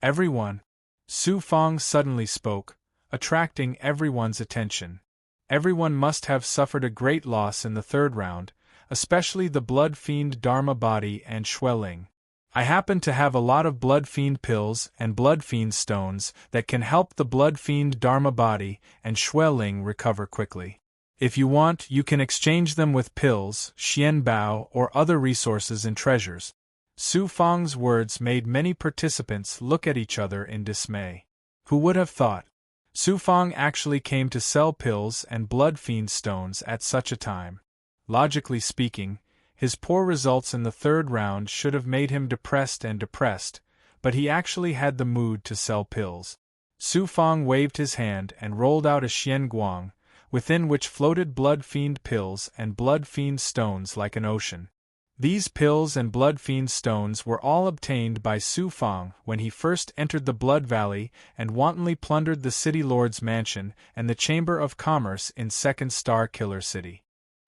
Everyone. Su Fong suddenly spoke, attracting everyone's attention. Everyone must have suffered a great loss in the 3rd round, especially the Blood Fiend Dharma Body and Xueling. I happen to have a lot of Blood Fiend pills and Blood Fiend stones that can help the Blood Fiend Dharma Body and Xueling recover quickly. If you want, you can exchange them with pills, Xian Bao, or other resources and treasures. Su Fong's words made many participants look at each other in dismay. Who would have thought? Su Fong actually came to sell pills and Blood Fiend stones at such a time. Logically speaking, his poor results in the 3rd round should have made him depressed, but he actually had the mood to sell pills. Su Fong waved his hand and rolled out a Xian Guang, within which floated Blood Fiend pills and Blood Fiend stones like an ocean. These pills and Blood Fiend stones were all obtained by Su Fong when he first entered the Blood Valley and wantonly plundered the City Lord's mansion and the Chamber of Commerce in 2nd Star Killer City.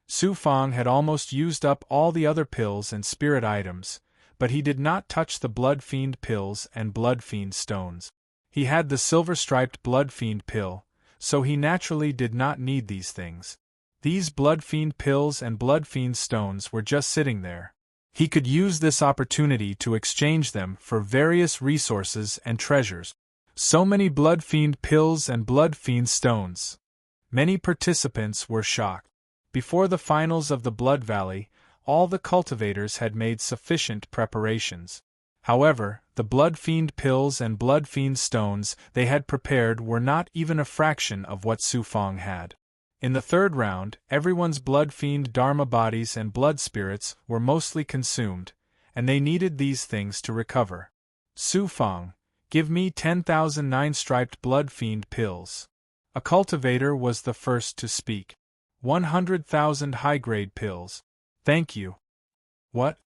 Su Fong had almost used up all the other pills and spirit items, but he did not touch the Blood Fiend pills and Blood Fiend stones. He had the silver-striped Blood Fiend pill, so he naturally did not need these things. These Blood Fiend pills and Blood Fiend stones were just sitting there. He could use this opportunity to exchange them for various resources and treasures. So many Blood Fiend pills and Blood Fiend stones. Many participants were shocked. Before the finals of the Blood Valley, all the cultivators had made sufficient preparations. However, the Blood Fiend pills and Blood Fiend stones they had prepared were not even a fraction of what Su Fong had. In the 3rd round, everyone's Blood Fiend Dharma bodies and blood spirits were mostly consumed, and they needed these things to recover. Su Fong, give me 10,000 9-striped Blood Fiend pills. A cultivator was the first to speak. 100,000 high-grade pills. Thank you. What?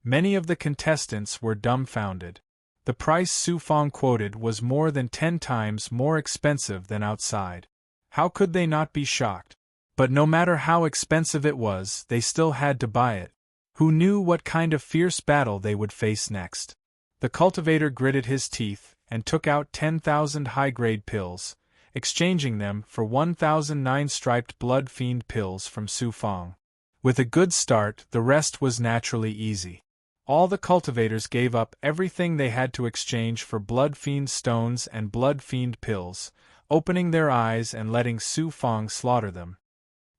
Many of the contestants were dumbfounded. The price Su Fong quoted was more than 10 times more expensive than outside. How could they not be shocked? But no matter how expensive it was, they still had to buy it. Who knew what kind of fierce battle they would face next? The cultivator gritted his teeth and took out 10,000 high-grade pills, exchanging them for 1,000 nine-striped blood fiend pills from Su Fong. With a good start, the rest was naturally easy. All the cultivators gave up everything they had to exchange for blood fiend stones and blood fiend pills, opening their eyes and letting Su Fong slaughter them.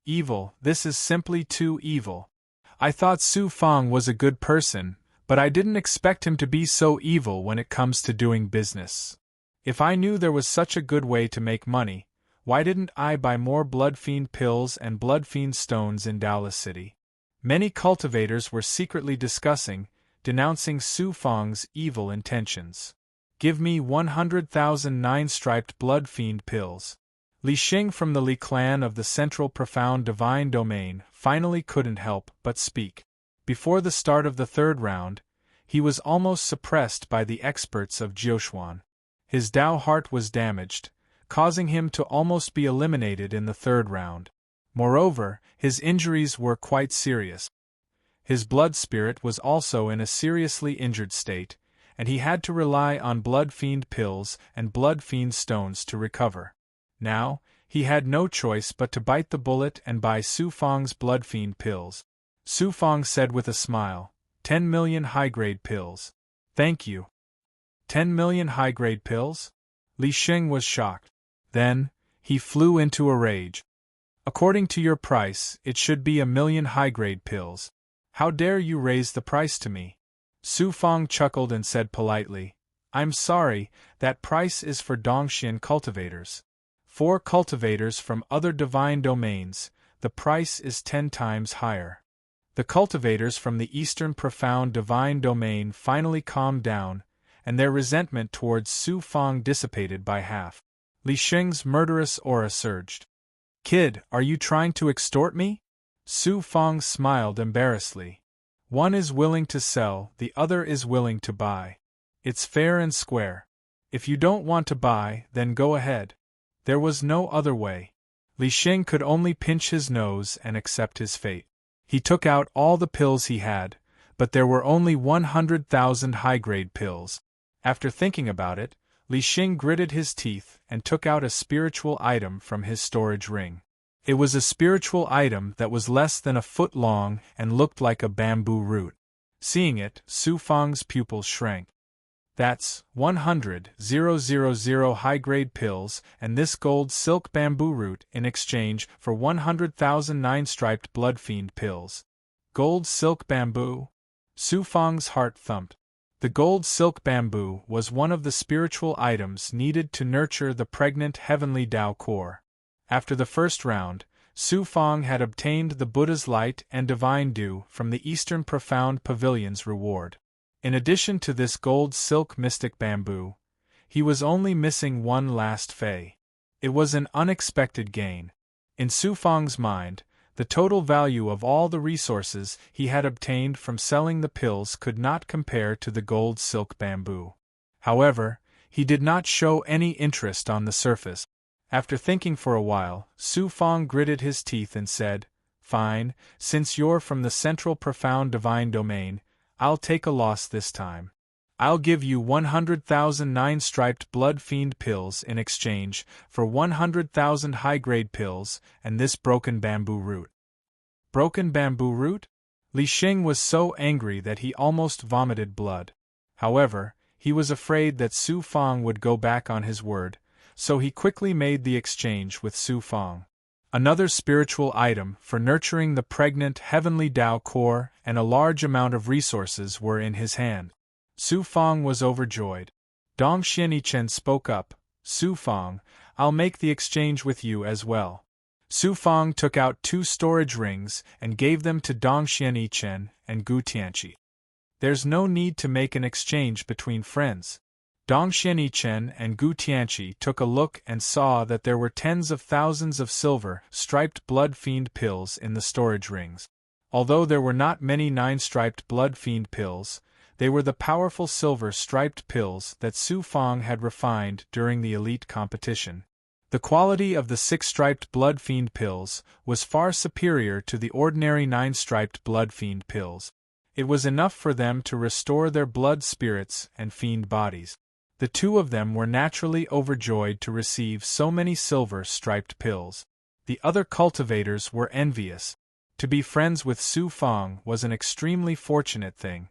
Evil, this is simply too evil. I thought Su Fong was a good person, but I didn't expect him to be so evil when it comes to doing business. If I knew there was such a good way to make money, why didn't I buy more blood fiend pills and blood fiend stones in Dallas City? Many cultivators were secretly discussing, denouncing Su Fong's evil intentions. Give me 100,000 nine-striped blood fiend pills. Li Xing from the Li clan of the Central Profound Divine Domain finally couldn't help but speak. Before the start of the third round, he was almost suppressed by the experts of Jiuquan. His Dao heart was damaged, causing him to almost be eliminated in the third round. Moreover, his injuries were quite serious. His blood spirit was also in a seriously injured state, and he had to rely on blood fiend pills and blood fiend stones to recover. Now, he had no choice but to bite the bullet and buy Su Fong's blood fiend pills. Su Fong said with a smile, 10 million high-grade pills. Thank you. 10 million high-grade pills? Li Xing was shocked. Then, he flew into a rage. According to your price, it should be 1 million high-grade pills. How dare you raise the price to me? Su Fong chuckled and said politely, I'm sorry, that price is for Dongxian cultivators. For cultivators from other divine domains, the price is 10 times higher. The cultivators from the Eastern Profound Divine Domain finally calmed down, and their resentment towards Su Fong dissipated by half. Li Xing's murderous aura surged. Kid, are you trying to extort me? Su Fong smiled embarrassedly. One is willing to sell, the other is willing to buy. It's fair and square. If you don't want to buy, then go ahead. There was no other way. Li Xing could only pinch his nose and accept his fate. He took out all the pills he had, but there were only 100,000 high-grade pills. After thinking about it, Li Xing gritted his teeth and took out a spiritual item from his storage ring. It was a spiritual item that was less than a foot long and looked like a bamboo root. Seeing it, Su Fong's pupils shrank. That's 100,000 high-grade pills and this gold silk bamboo root in exchange for 100,000 nine-striped blood fiend pills. Gold silk bamboo? Su Fong's heart thumped. The gold silk bamboo was one of the spiritual items needed to nurture the pregnant heavenly Tao core. After the first round, Su Fong had obtained the Buddha's light and divine dew from the Eastern Profound Pavilion's reward. In addition to this gold silk mystic bamboo, he was only missing one last fei. It was an unexpected gain. In Su Fong's mind, the total value of all the resources he had obtained from selling the pills could not compare to the gold silk bamboo. However, he did not show any interest on the surface. After thinking for a while, Su Fong gritted his teeth and said, Fine, since you're from the Central Profound Divine Domain, I'll take a loss this time. I'll give you 100,000 nine-striped blood fiend pills in exchange for 100,000 high-grade pills and this broken bamboo root. Broken bamboo root? Li Xing was so angry that he almost vomited blood. However, he was afraid that Su Fong would go back on his word, so he quickly made the exchange with Su Fong. Another spiritual item for nurturing the pregnant heavenly Tao core and a large amount of resources were in his hand. Su Fong was overjoyed. Dong Xianichen spoke up, Su Fong, I'll make the exchange with you as well. Su Fong took out 2 storage rings and gave them to Dong Xianichen and Gu Tianqi. There's no need to make an exchange between friends. Dong Xianichen and Gu Tianqi took a look and saw that there were tens of thousands of silver, striped blood fiend pills in the storage rings. Although there were not many 9-striped blood fiend pills, they were the powerful silver-striped pills that Su Fang had refined during the elite competition. The quality of the 6-striped blood fiend pills was far superior to the ordinary 9-striped blood fiend pills. It was enough for them to restore their blood spirits and fiend bodies. The two of them were naturally overjoyed to receive so many silver-striped pills. The other cultivators were envious. To be friends with Su Fang was an extremely fortunate thing.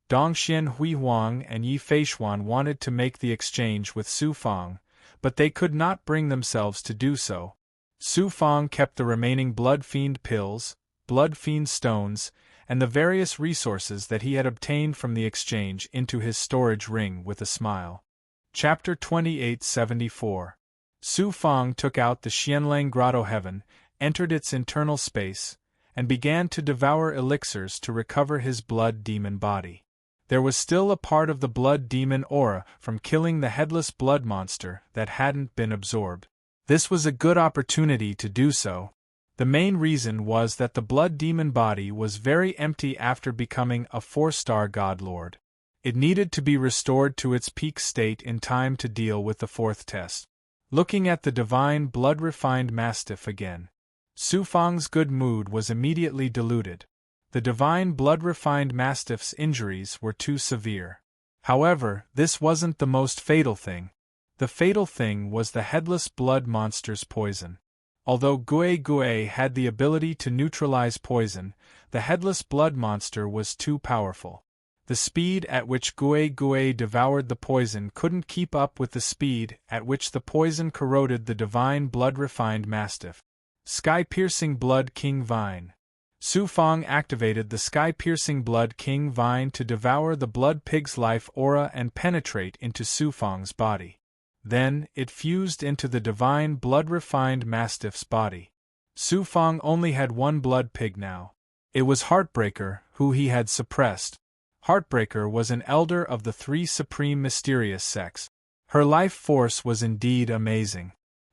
Dongxian Hui Huang and Yi Feishuan wanted to make the exchange with Su Fang, but they could not bring themselves to do so. Su Fang kept the remaining blood fiend pills, blood fiend stones, and the various resources that he had obtained from the exchange into his storage ring with a smile. Chapter 2874. Su Fang took out the Xianlang Grotto Heaven, entered its internal space, and began to devour elixirs to recover his blood demon body. There was still a part of the blood demon aura from killing the headless blood monster that hadn't been absorbed. This was a good opportunity to do so. The main reason was that the blood demon body was very empty after becoming a 4-star god lord. It needed to be restored to its peak state in time to deal with the 4th test. Looking at the divine blood-refined mastiff again, Su Fang's good mood was immediately diluted. The divine blood-refined mastiff's injuries were too severe. However, this wasn't the most fatal thing. The fatal thing was the headless blood monster's poison. Although Gui Gui had the ability to neutralize poison, the headless blood monster was too powerful. The speed at which Gui Gui devoured the poison couldn't keep up with the speed at which the poison corroded the divine blood-refined mastiff. Sky-piercing blood king vine. Su Fang activated the sky-piercing blood king vine to devour the blood pig's life aura and penetrate into Su Fang's body. Then, it fused into the divine blood-refined mastiff's body. Su Fang only had one blood pig now. It was Heartbreaker, who he had suppressed. Heartbreaker was an elder of the 3 supreme mysterious sects. Her life force was indeed amazing.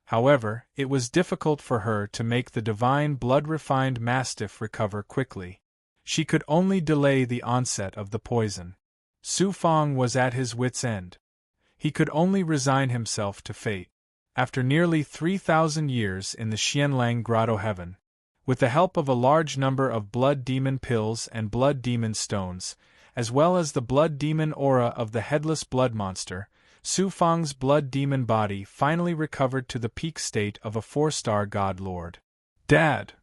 However, it was difficult for her to make the divine blood-refined mastiff recover quickly. She could only delay the onset of the poison. Su Fang was at his wits' end. He could only resign himself to fate. After nearly 3,000 years in the Xianlang Grotto Heaven, with the help of a large number of blood demon pills and blood demon stones, as well as the blood demon aura of the headless blood monster, Su Fang's blood demon body finally recovered to the peak state of a 4-star god lord. Dad!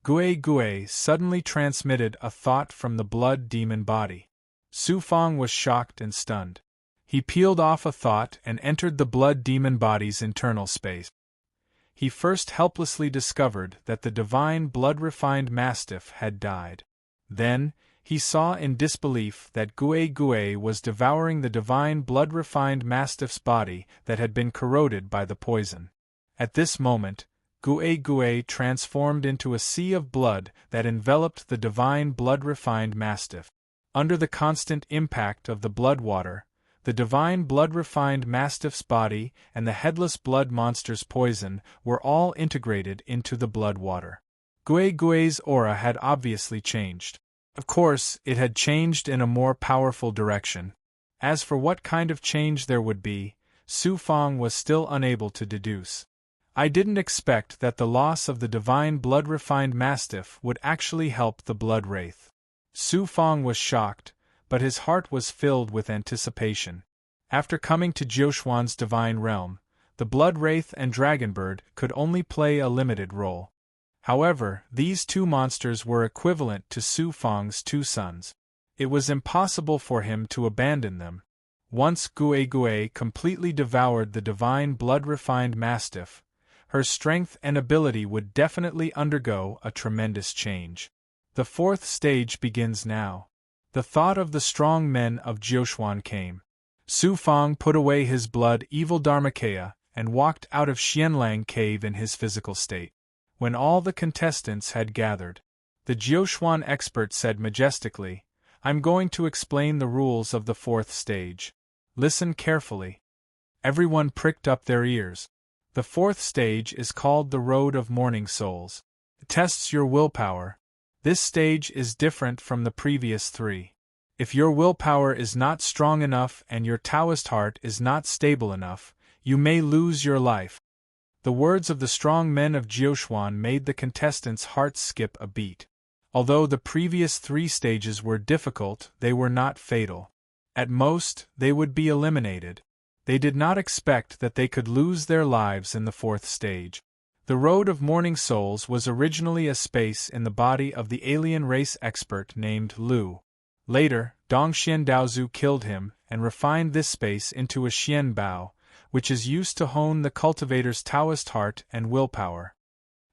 Gui Gui suddenly transmitted a thought from the blood demon body. Su Fang was shocked and stunned. He peeled off a thought and entered the blood demon body's internal space. He first helplessly discovered that the divine blood-refined mastiff had died. Then, he saw in disbelief that Gui Gui was devouring the divine blood-refined mastiff's body that had been corroded by the poison. At this moment, Gui Gui transformed into a sea of blood that enveloped the divine blood-refined mastiff. Under the constant impact of the blood water, the divine blood-refined mastiff's body and the headless blood monster's poison were all integrated into the blood water. Gui Gui's aura had obviously changed. Of course, it had changed in a more powerful direction. As for what kind of change there would be, Su Fang was still unable to deduce. I didn't expect that the loss of the divine blood-refined mastiff would actually help the blood wraith. Su Fang was shocked, but his heart was filled with anticipation. After coming to Jiuxuan's divine realm, the blood wraith and dragonbird could only play a limited role. However, these 2 monsters were equivalent to Su Fang's 2 sons. It was impossible for him to abandon them. Once Gui Gui completely devoured the divine blood-refined mastiff, her strength and ability would definitely undergo a tremendous change. The 4th stage begins now. The thought of the strong men of Jiuxuan came. Su Fang put away his blood-evil Dharmakaya and walked out of Xianlang Cave in his physical state. When all the contestants had gathered, the Jiuxuan expert said majestically, "I'm going to explain the rules of the 4th stage. Listen carefully." Everyone pricked up their ears. The 4th stage is called the Road of Morning Souls. It tests your willpower. This stage is different from the previous 3. If your willpower is not strong enough and your Taoist heart is not stable enough, you may lose your life. The words of the strong men of Jiuquan made the contestants' hearts skip a beat. Although the previous 3 stages were difficult, they were not fatal. At most, they would be eliminated. They did not expect that they could lose their lives in the 4th stage. The Road of Morning Souls was originally a space in the body of the alien race expert named Lu. Later, Dongxian Daozu killed him and refined this space into a Xian Bao, which is used to hone the cultivator's Taoist heart and willpower.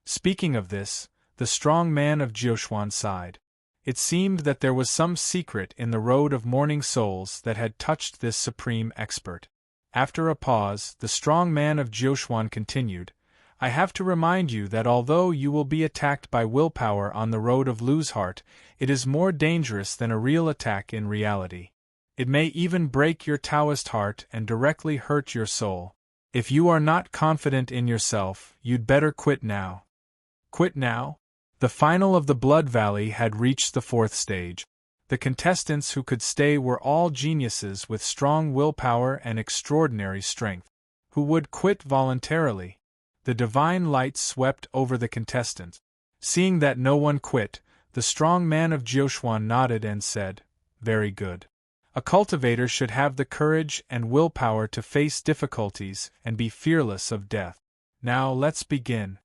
Speaking of this, the strong man of Jiuquan sighed. It seemed that there was some secret in the Road of Morning Souls that had touched this supreme expert. After a pause, the strong man of Jiuquan continued, I have to remind you that although you will be attacked by willpower on the road of Lu's heart, it is more dangerous than a real attack in reality. It may even break your Taoist heart and directly hurt your soul. If you are not confident in yourself, you'd better quit now. Quit now? The final of the Blood Valley had reached the 4th stage. The contestants who could stay were all geniuses with strong willpower and extraordinary strength. Who would quit voluntarily? The divine light swept over the contestants. Seeing that no one quit, the strong man of Jiuquan nodded and said, Very good. A cultivator should have the courage and willpower to face difficulties and be fearless of death. Now let's begin.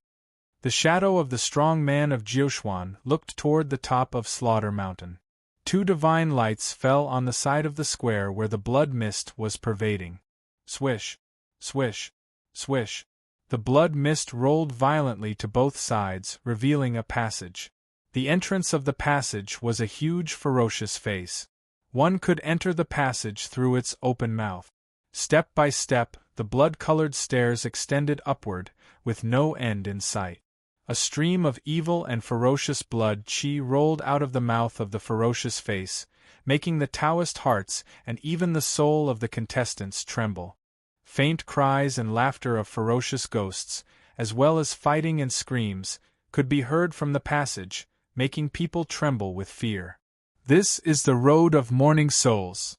The shadow of the strong man of Jiuquan looked toward the top of Slaughter Mountain. 2 divine lights fell on the side of the square where the blood mist was pervading. Swish, swish, swish. The blood mist rolled violently to both sides, revealing a passage. The entrance of the passage was a huge, ferocious face. One could enter the passage through its open mouth. Step by step, the blood-colored stairs extended upward, with no end in sight. A stream of evil and ferocious blood qi rolled out of the mouth of the ferocious face, making the Taoist hearts and even the soul of the contestants tremble. Faint cries and laughter of ferocious ghosts, as well as fighting and screams, could be heard from the passage, making people tremble with fear. This is the Road of Morning Souls.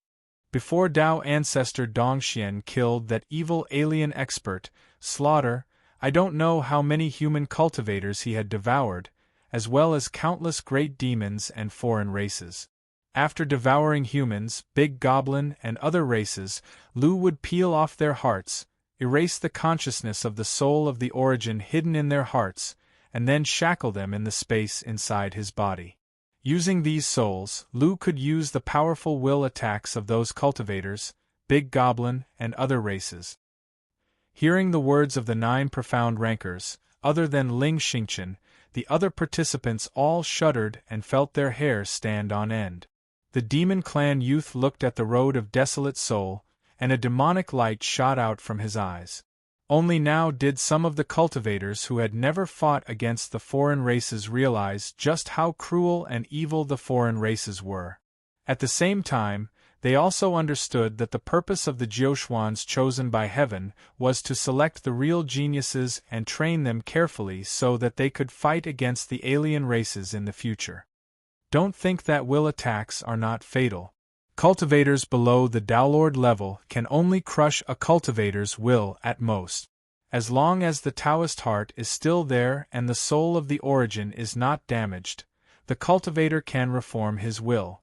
Before Dao ancestor Dongxian killed that evil alien expert, Slaughter, I don't know how many human cultivators he had devoured, as well as countless great demons and foreign races. After devouring humans, Big Goblin, and other races, Lu would peel off their hearts, erase the consciousness of the soul of the origin hidden in their hearts, and then shackle them in the space inside his body. Using these souls, Lu could use the powerful will attacks of those cultivators, Big Goblin, and other races. Hearing the words of the 9 profound rankers, other than Ling Xingqian, the other participants all shuddered and felt their hair stand on end. The demon clan youth looked at the road of desolate soul, and a demonic light shot out from his eyes. Only now did some of the cultivators who had never fought against the foreign races realize just how cruel and evil the foreign races were. At the same time, they also understood that the purpose of the Jiuquans chosen by heaven was to select the real geniuses and train them carefully so that they could fight against the alien races in the future. Don't think that will attacks are not fatal. Cultivators below the Daolord level can only crush a cultivator's will at most. As long as the Taoist heart is still there and the soul of the origin is not damaged, the cultivator can reform his will.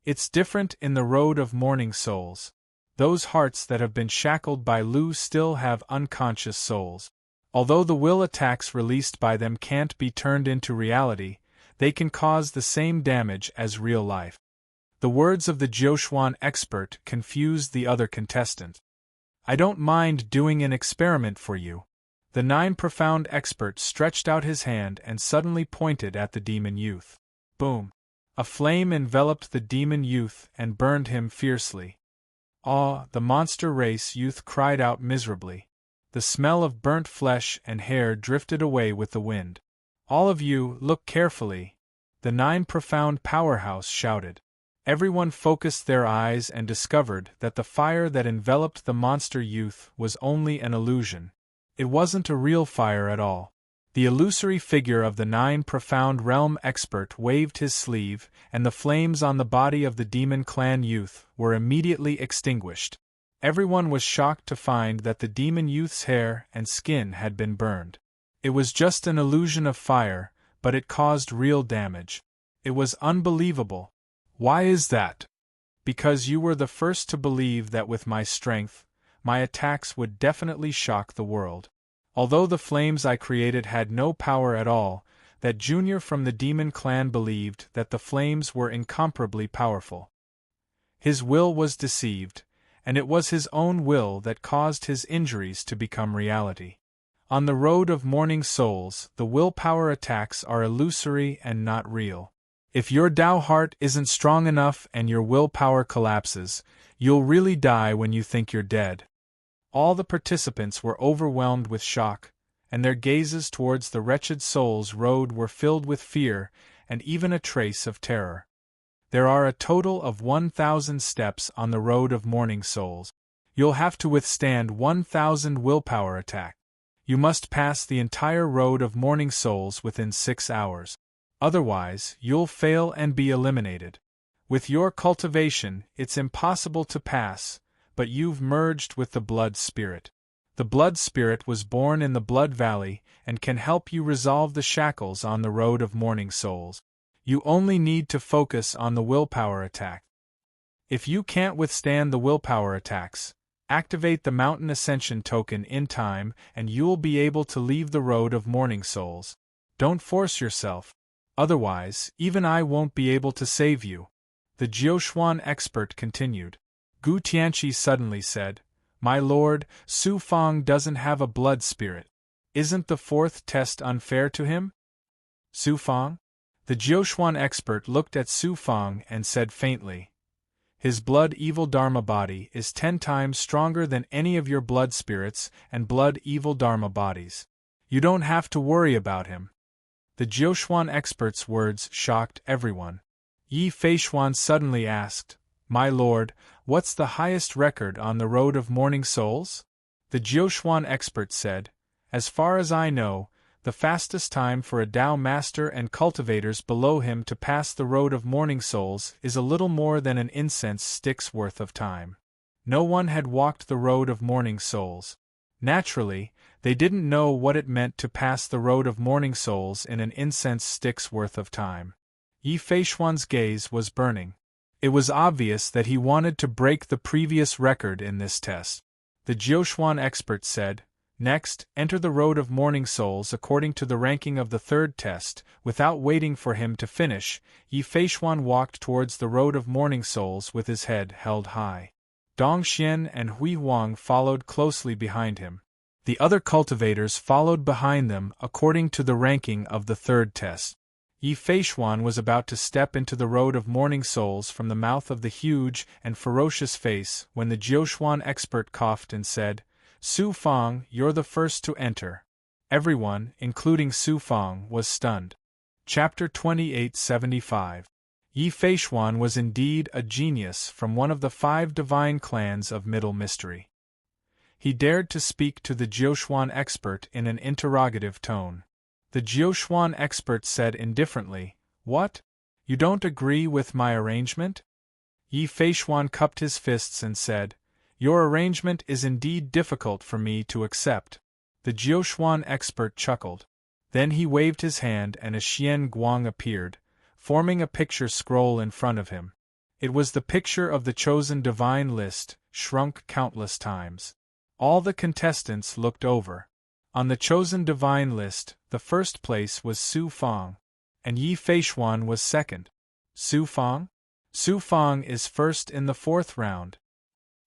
It's different in the Road of Morning Souls. Those hearts that have been shackled by Lu still have unconscious souls. Although the will attacks released by them can't be turned into reality, they can cause the same damage as real life. The words of the Jiuquan expert confused the other contestant. I don't mind doing an experiment for you. The 9 profound expert stretched out his hand and suddenly pointed at the demon youth. Boom! A flame enveloped the demon youth and burned him fiercely. Ah! The monster race youth cried out miserably. The smell of burnt flesh and hair drifted away with the wind. All of you, look carefully! The 9 profound powerhouse shouted. Everyone focused their eyes and discovered that the fire that enveloped the monster youth was only an illusion. It wasn't a real fire at all. The illusory figure of the Nine Profound Realm expert waved his sleeve, and the flames on the body of the Demon Clan youth were immediately extinguished. Everyone was shocked to find that the demon youth's hair and skin had been burned. It was just an illusion of fire, but it caused real damage. It was unbelievable. Why is that? Because you were the first to believe that with my strength, my attacks would definitely shock the world. Although the flames I created had no power at all, that junior from the Demon Clan believed that the flames were incomparably powerful. His will was deceived, and it was his own will that caused his injuries to become reality. On the road of morning souls, the willpower attacks are illusory and not real. If your Tao heart isn't strong enough and your willpower collapses, you'll really die when you think you're dead. All the participants were overwhelmed with shock, and their gazes towards the wretched soul's road were filled with fear and even a trace of terror. There are a total of 1,000 steps on the road of morning souls. You'll have to withstand 1,000 willpower attack. You must pass the entire road of morning souls within 6 hours. Otherwise, you'll fail and be eliminated. With your cultivation, it's impossible to pass, but you've merged with the Blood Spirit. The Blood Spirit was born in the Blood Valley and can help you resolve the shackles on the road of morning souls. You only need to focus on the willpower attack. If you can't withstand the willpower attacks, activate the Mountain Ascension token in time and you'll be able to leave the road of morning souls. Don't force yourself. Otherwise, even I won't be able to save you. The Jiuxuan expert continued. Gu Tianqi suddenly said, My lord, Su Fang doesn't have a blood spirit. Isn't the fourth test unfair to him? Su Fang? The Jiuxuan expert looked at Su Fang and said faintly, His blood evil Dharma body is 10 times stronger than any of your blood spirits and blood evil Dharma bodies. You don't have to worry about him. The Jiuxuan expert's words shocked everyone. Yi Feishuan suddenly asked, My lord, what's the highest record on the road of morning souls? The Jiuxuan expert said, As far as I know, the fastest time for a Tao master and cultivators below him to pass the road of morning souls is a little more than an incense stick's worth of time. No one had walked the road of morning souls. Naturally, they didn't know what it meant to pass the road of morning souls in an incense stick's worth of time. Yi Feishuan's gaze was burning. It was obvious that he wanted to break the previous record in this test. The Jiuxuan expert said, Next, enter the road of morning souls according to the ranking of the third test. Without waiting for him to finish, Yi Feishuan walked towards the road of morning souls with his head held high. Dong Xian and Hui Huang followed closely behind him. The other cultivators followed behind them according to the ranking of the third test. Yi Feishuan was about to step into the road of morning souls from the mouth of the huge and ferocious face when the Jiuxuan expert coughed and said, Su Fang, you're the first to enter. Everyone, including Su Fang, was stunned. Chapter 2875. Yi Feishuan was indeed a genius from one of the 5 divine clans of Middle Mystery. He dared to speak to the Jiuxuan expert in an interrogative tone. The Jiuxuan expert said indifferently, What? You don't agree with my arrangement? Yi Feishuan cupped his fists and said, Your arrangement is indeed difficult for me to accept. The Jiuxuan expert chuckled. Then he waved his hand and a Xian Guang appeared, forming a picture scroll in front of him. It was the picture of the chosen divine list, shrunk countless times. All the contestants looked over. On the chosen divine list, the first place was Su Fang, and Yi Feishuan was second. Su Fang? Su Fang is first in the 4th round.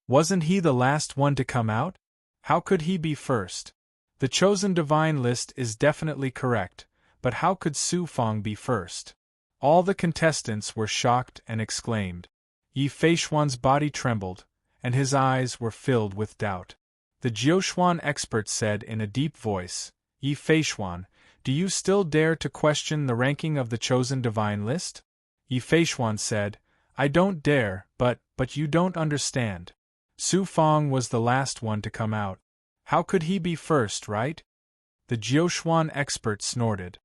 Wasn't he the last one to come out? How could he be first? The chosen divine list is definitely correct, but how could Su Fang be first? All the contestants were shocked and exclaimed. Yi Feishuan's body trembled, and his eyes were filled with doubt. The Jiuxuan expert said in a deep voice, Yi Feishuan, do you still dare to question the ranking of the chosen divine list? Yi Feishuan said, I don't dare, but you don't understand. Su Fang was the last one to come out. How could he be first, right? The Jiuxuan expert snorted.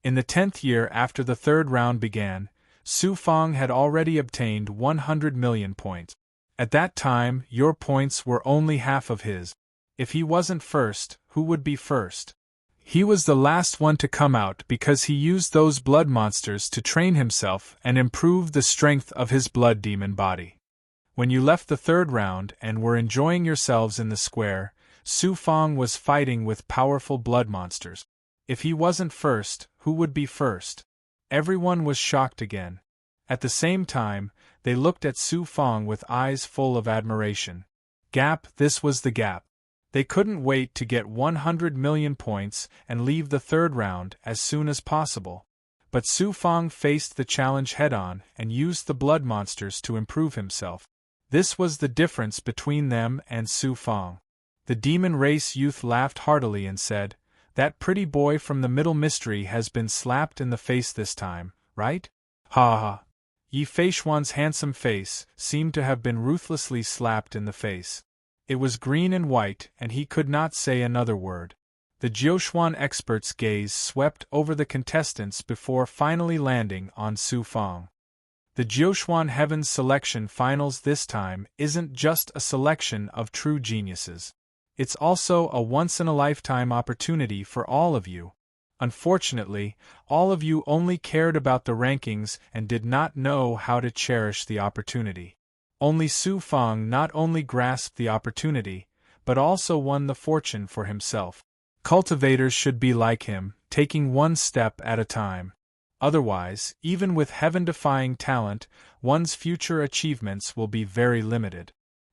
In the 10th year after the third round began, Su Fang had already obtained 100 million points. At that time, your points were only half of his. If he wasn't first, who would be first? He was the last one to come out because he used those blood monsters to train himself and improve the strength of his blood demon body. When you left the third round and were enjoying yourselves in the square, Su Fang was fighting with powerful blood monsters. If he wasn't first, who would be first? Everyone was shocked again. At the same time, they looked at Su Fang with eyes full of admiration. This was the gap. They couldn't wait to get 100 million points and leave the third round as soon as possible. But Su Fang faced the challenge head-on and used the blood monsters to improve himself. This was the difference between them and Su Fang. The demon race youth laughed heartily and said, "That pretty boy from the middle mystery has been slapped in the face this time, right? Ha ha." Yi Feishuan's handsome face seemed to have been ruthlessly slapped in the face. It was green and white, and he could not say another word. The Jiuxuan expert's gaze swept over the contestants before finally landing on Su Fang. The Jiuxuan Heavens Selection Finals this time isn't just a selection of true geniuses. It's also a once-in-a-lifetime opportunity for all of you. Unfortunately, all of you only cared about the rankings and did not know how to cherish the opportunity. Only Su Fang not only grasped the opportunity, but also won the fortune for himself. Cultivators should be like him, taking one step at a time. Otherwise, even with heaven-defying talent, one's future achievements will be very limited.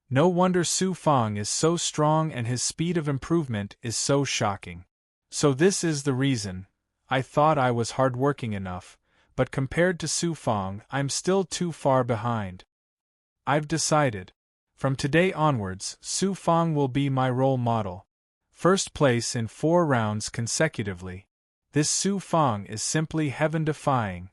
No wonder Su Fang is so strong and his speed of improvement is so shocking. So this is the reason. I thought I was hardworking enough, but compared to Su Fang, I'm still too far behind. I've decided. From today onwards, Su Fang will be my role model. First place in 4 rounds consecutively. This Su Fang is simply heaven-defying.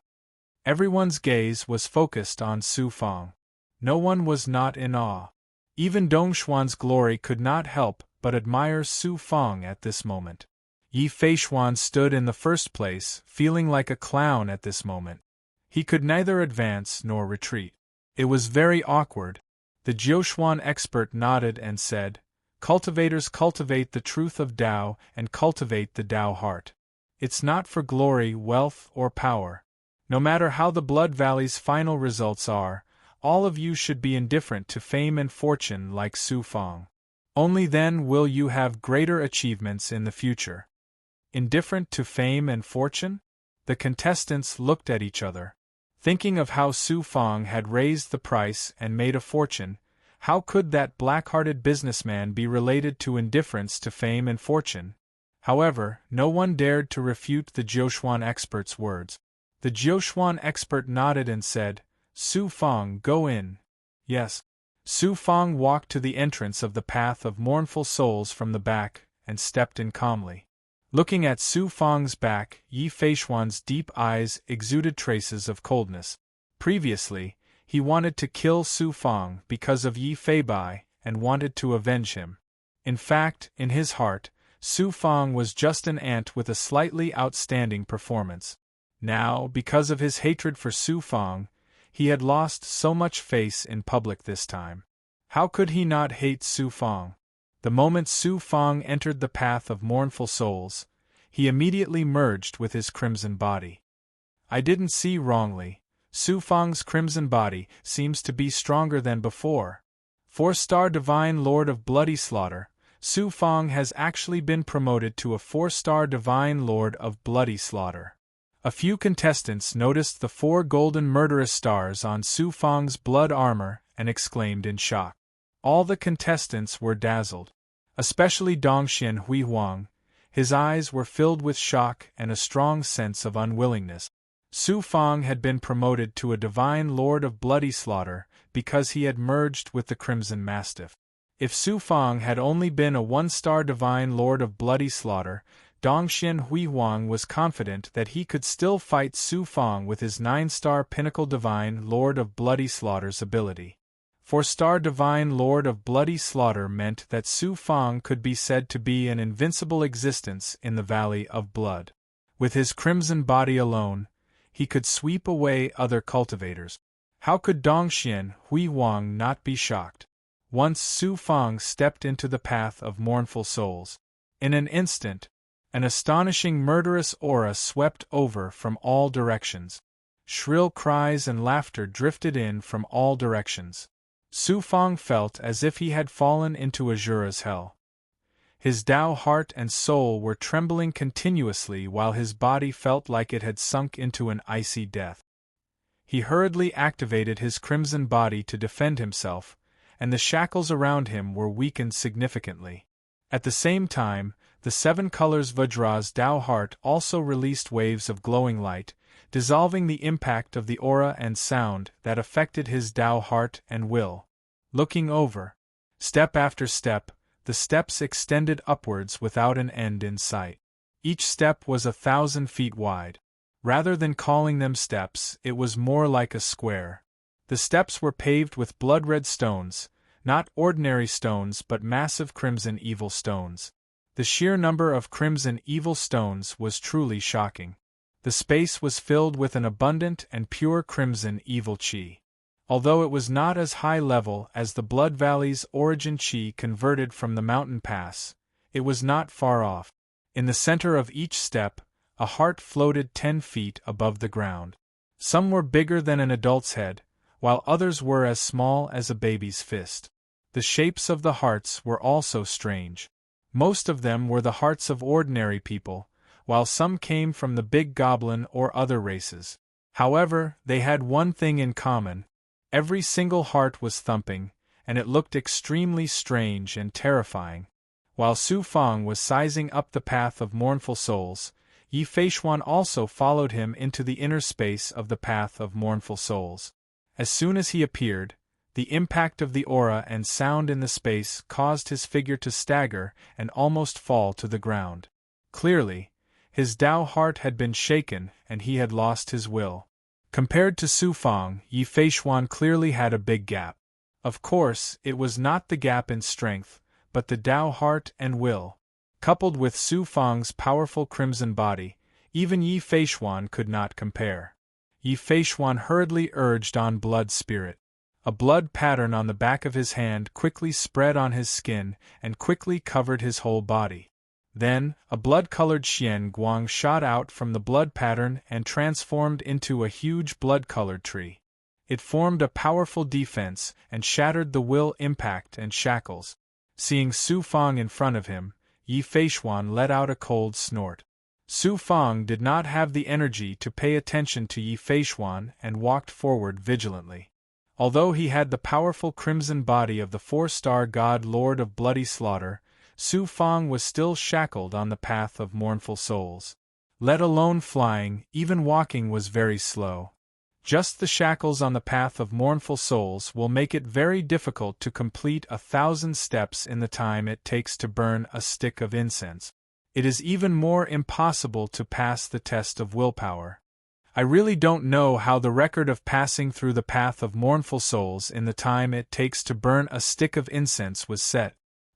Everyone's gaze was focused on Su Fang. No one was not in awe. Even Dongshuan's glory could not help but admire Su Fang at this moment. Yi Feishuan stood in the first place, feeling like a clown at this moment. He could neither advance nor retreat. It was very awkward. The Jiuxuan expert nodded and said, "Cultivators cultivate the truth of Tao and cultivate the Tao heart. It's not for glory, wealth, or power. No matter how the Blood Valley's final results are, all of you should be indifferent to fame and fortune like Su Fang. Only then will you have greater achievements in the future." Indifferent to fame and fortune? The contestants looked at each other. Thinking of how Su Fang had raised the price and made a fortune, how could that black-hearted businessman be related to indifference to fame and fortune? However, no one dared to refute the Jiuxuan expert's words. The Jiuxuan expert nodded and said, "Su Fang, go in." Yes. Su Fang walked to the entrance of the Path of Mournful Souls from the back and stepped in calmly. Looking at Su Fang's back, Yi Feishuan's deep eyes exuded traces of coldness. Previously, he wanted to kill Su Fang because of Yi Feibai and wanted to avenge him. In fact, in his heart, Su Fang was just an ant with a slightly outstanding performance. Now, because of his hatred for Su Fang, he had lost so much face in public this time. How could he not hate Su Fang? The moment Su Fang entered the Path of Mournful Souls, he immediately merged with his crimson body. I didn't see wrongly. Su Fang's crimson body seems to be stronger than before. 4-star Divine Lord of Bloody Slaughter, Su Fang has actually been promoted to a 4-star Divine Lord of Bloody Slaughter. A few contestants noticed the 4 golden murderous stars on Su Fang's blood armor and exclaimed in shock. All the contestants were dazzled. Especially Dongxian Huihuang. His eyes were filled with shock and a strong sense of unwillingness. Su Fang had been promoted to a Divine Lord of Bloody Slaughter because he had merged with the Crimson Mastiff. If Su Fang had only been a 1-star Divine Lord of Bloody Slaughter, Dongxian Huihuang was confident that he could still fight Su Fang with his 9-star Pinnacle Divine Lord of Bloody Slaughter's ability. Four-star divine lord of bloody slaughter meant that Su Fang could be said to be an invincible existence in the Valley of Blood. With his crimson body alone, he could sweep away other cultivators. How could Dongxian Hui Wang not be shocked? Once Su Fang stepped into the path of mournful souls. In an instant, an astonishing murderous aura swept over from all directions. Shrill cries and laughter drifted in from all directions. Su Fang felt as if he had fallen into Azura's hell. His Tao heart and soul were trembling continuously while his body felt like it had sunk into an icy death. He hurriedly activated his crimson body to defend himself, and the shackles around him were weakened significantly. At the same time, the seven colors Vajra's Tao heart also released waves of glowing light, dissolving the impact of the aura and sound that affected his Tao heart and will. Looking over, step after step, the steps extended upwards without an end in sight. Each step was 1,000 feet wide. Rather than calling them steps, it was more like a square. The steps were paved with blood-red stones, not ordinary stones but massive crimson evil stones. The sheer number of crimson evil stones was truly shocking. The space was filled with an abundant and pure crimson evil chi. Although it was not as high level as the Blood Valley's origin chi converted from the mountain pass, it was not far off. In the center of each step, a heart floated 10 feet above the ground. Some were bigger than an adult's head, while others were as small as a baby's fist. The shapes of the hearts were also strange. Most of them were the hearts of ordinary people, while some came from the big goblin or other races. However, they had one thing in common. Every single heart was thumping, and it looked extremely strange and terrifying. While Su Fang was sizing up the path of mournful souls, Yi Feishuan also followed him into the inner space of the path of mournful souls. As soon as he appeared, the impact of the aura and sound in the space caused his figure to stagger and almost fall to the ground. Clearly, his Tao heart had been shaken and he had lost his will. Compared to Su Fang, Yi Feishuan clearly had a big gap. Of course, it was not the gap in strength, but the Tao heart and will. Coupled with Su Fang's powerful crimson body, even Yi Feishuan could not compare. Yi Feishuan hurriedly urged on blood spirit. A blood pattern on the back of his hand quickly spread on his skin and quickly covered his whole body. Then, a blood-colored Xian Guang shot out from the blood pattern and transformed into a huge blood-colored tree. It formed a powerful defense and shattered the will impact and shackles. Seeing Su Fang in front of him, Yi Feishuan let out a cold snort. Su Fang did not have the energy to pay attention to Yi Feishuan and walked forward vigilantly. Although he had the powerful crimson body of the four-star god Lord of Bloody Slaughter, Su Fang was still shackled on the path of mournful souls. Let alone flying, even walking was very slow. Just the shackles on the path of mournful souls will make it very difficult to complete 1,000 steps in the time it takes to burn a stick of incense. It is even more impossible to pass the test of willpower. I really don't know how the record of passing through the path of mournful souls in the time it takes to burn a stick of incense was set.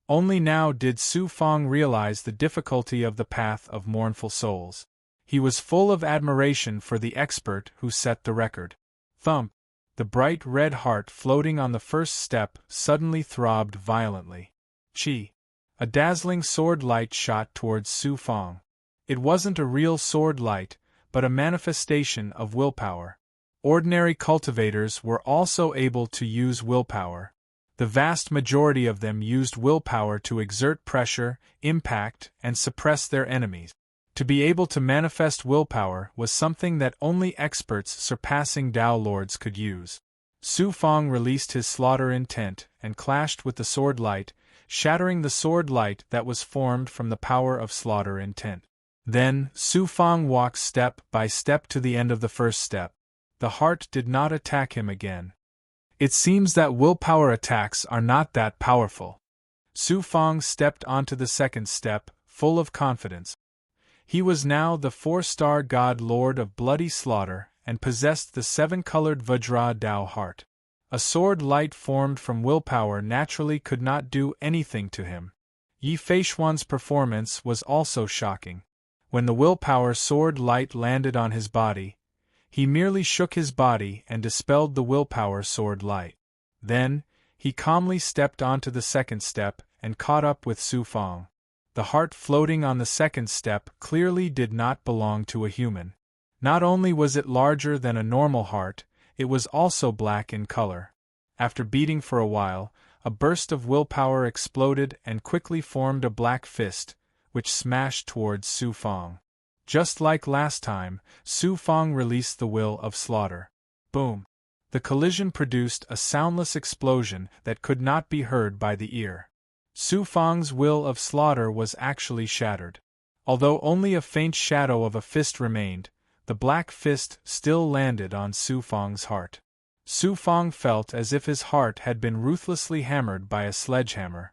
Only now did Su Fang realize the difficulty of the path of mournful souls. He was full of admiration for the expert who set the record. Thump! The bright red heart floating on the first step suddenly throbbed violently. Chi! A dazzling sword light shot towards Su Fang. It wasn't a real sword light, but a manifestation of willpower. Ordinary cultivators were also able to use willpower. The vast majority of them used willpower to exert pressure, impact, and suppress their enemies. To be able to manifest willpower was something that only experts surpassing Tao Lords could use. Su Fang released his slaughter intent and clashed with the sword light, shattering the sword light that was formed from the power of slaughter intent. Then, Su Fang walked step by step to the end of the first step. The heart did not attack him again. It seems that willpower attacks are not that powerful. Su Fang stepped onto the second step, full of confidence. He was now the four-star god Lord of Bloody Slaughter and possessed the seven-colored Vajra Tao heart. A sword light formed from willpower naturally could not do anything to him. Yi Feixuan's performance was also shocking. When the willpower sword light landed on his body, he merely shook his body and dispelled the willpower sword light. Then, he calmly stepped onto the second step and caught up with Su Fang. The heart floating on the second step clearly did not belong to a human. Not only was it larger than a normal heart, it was also black in color. After beating for a while, a burst of willpower exploded and quickly formed a black fist, which smashed towards Su Fang. Just like last time, Su Fang released the will of slaughter. Boom! The collision produced a soundless explosion that could not be heard by the ear. Su Fang's will of slaughter was actually shattered. Although only a faint shadow of a fist remained, the black fist still landed on Su Fang's heart. Su Fang felt as if his heart had been ruthlessly hammered by a sledgehammer.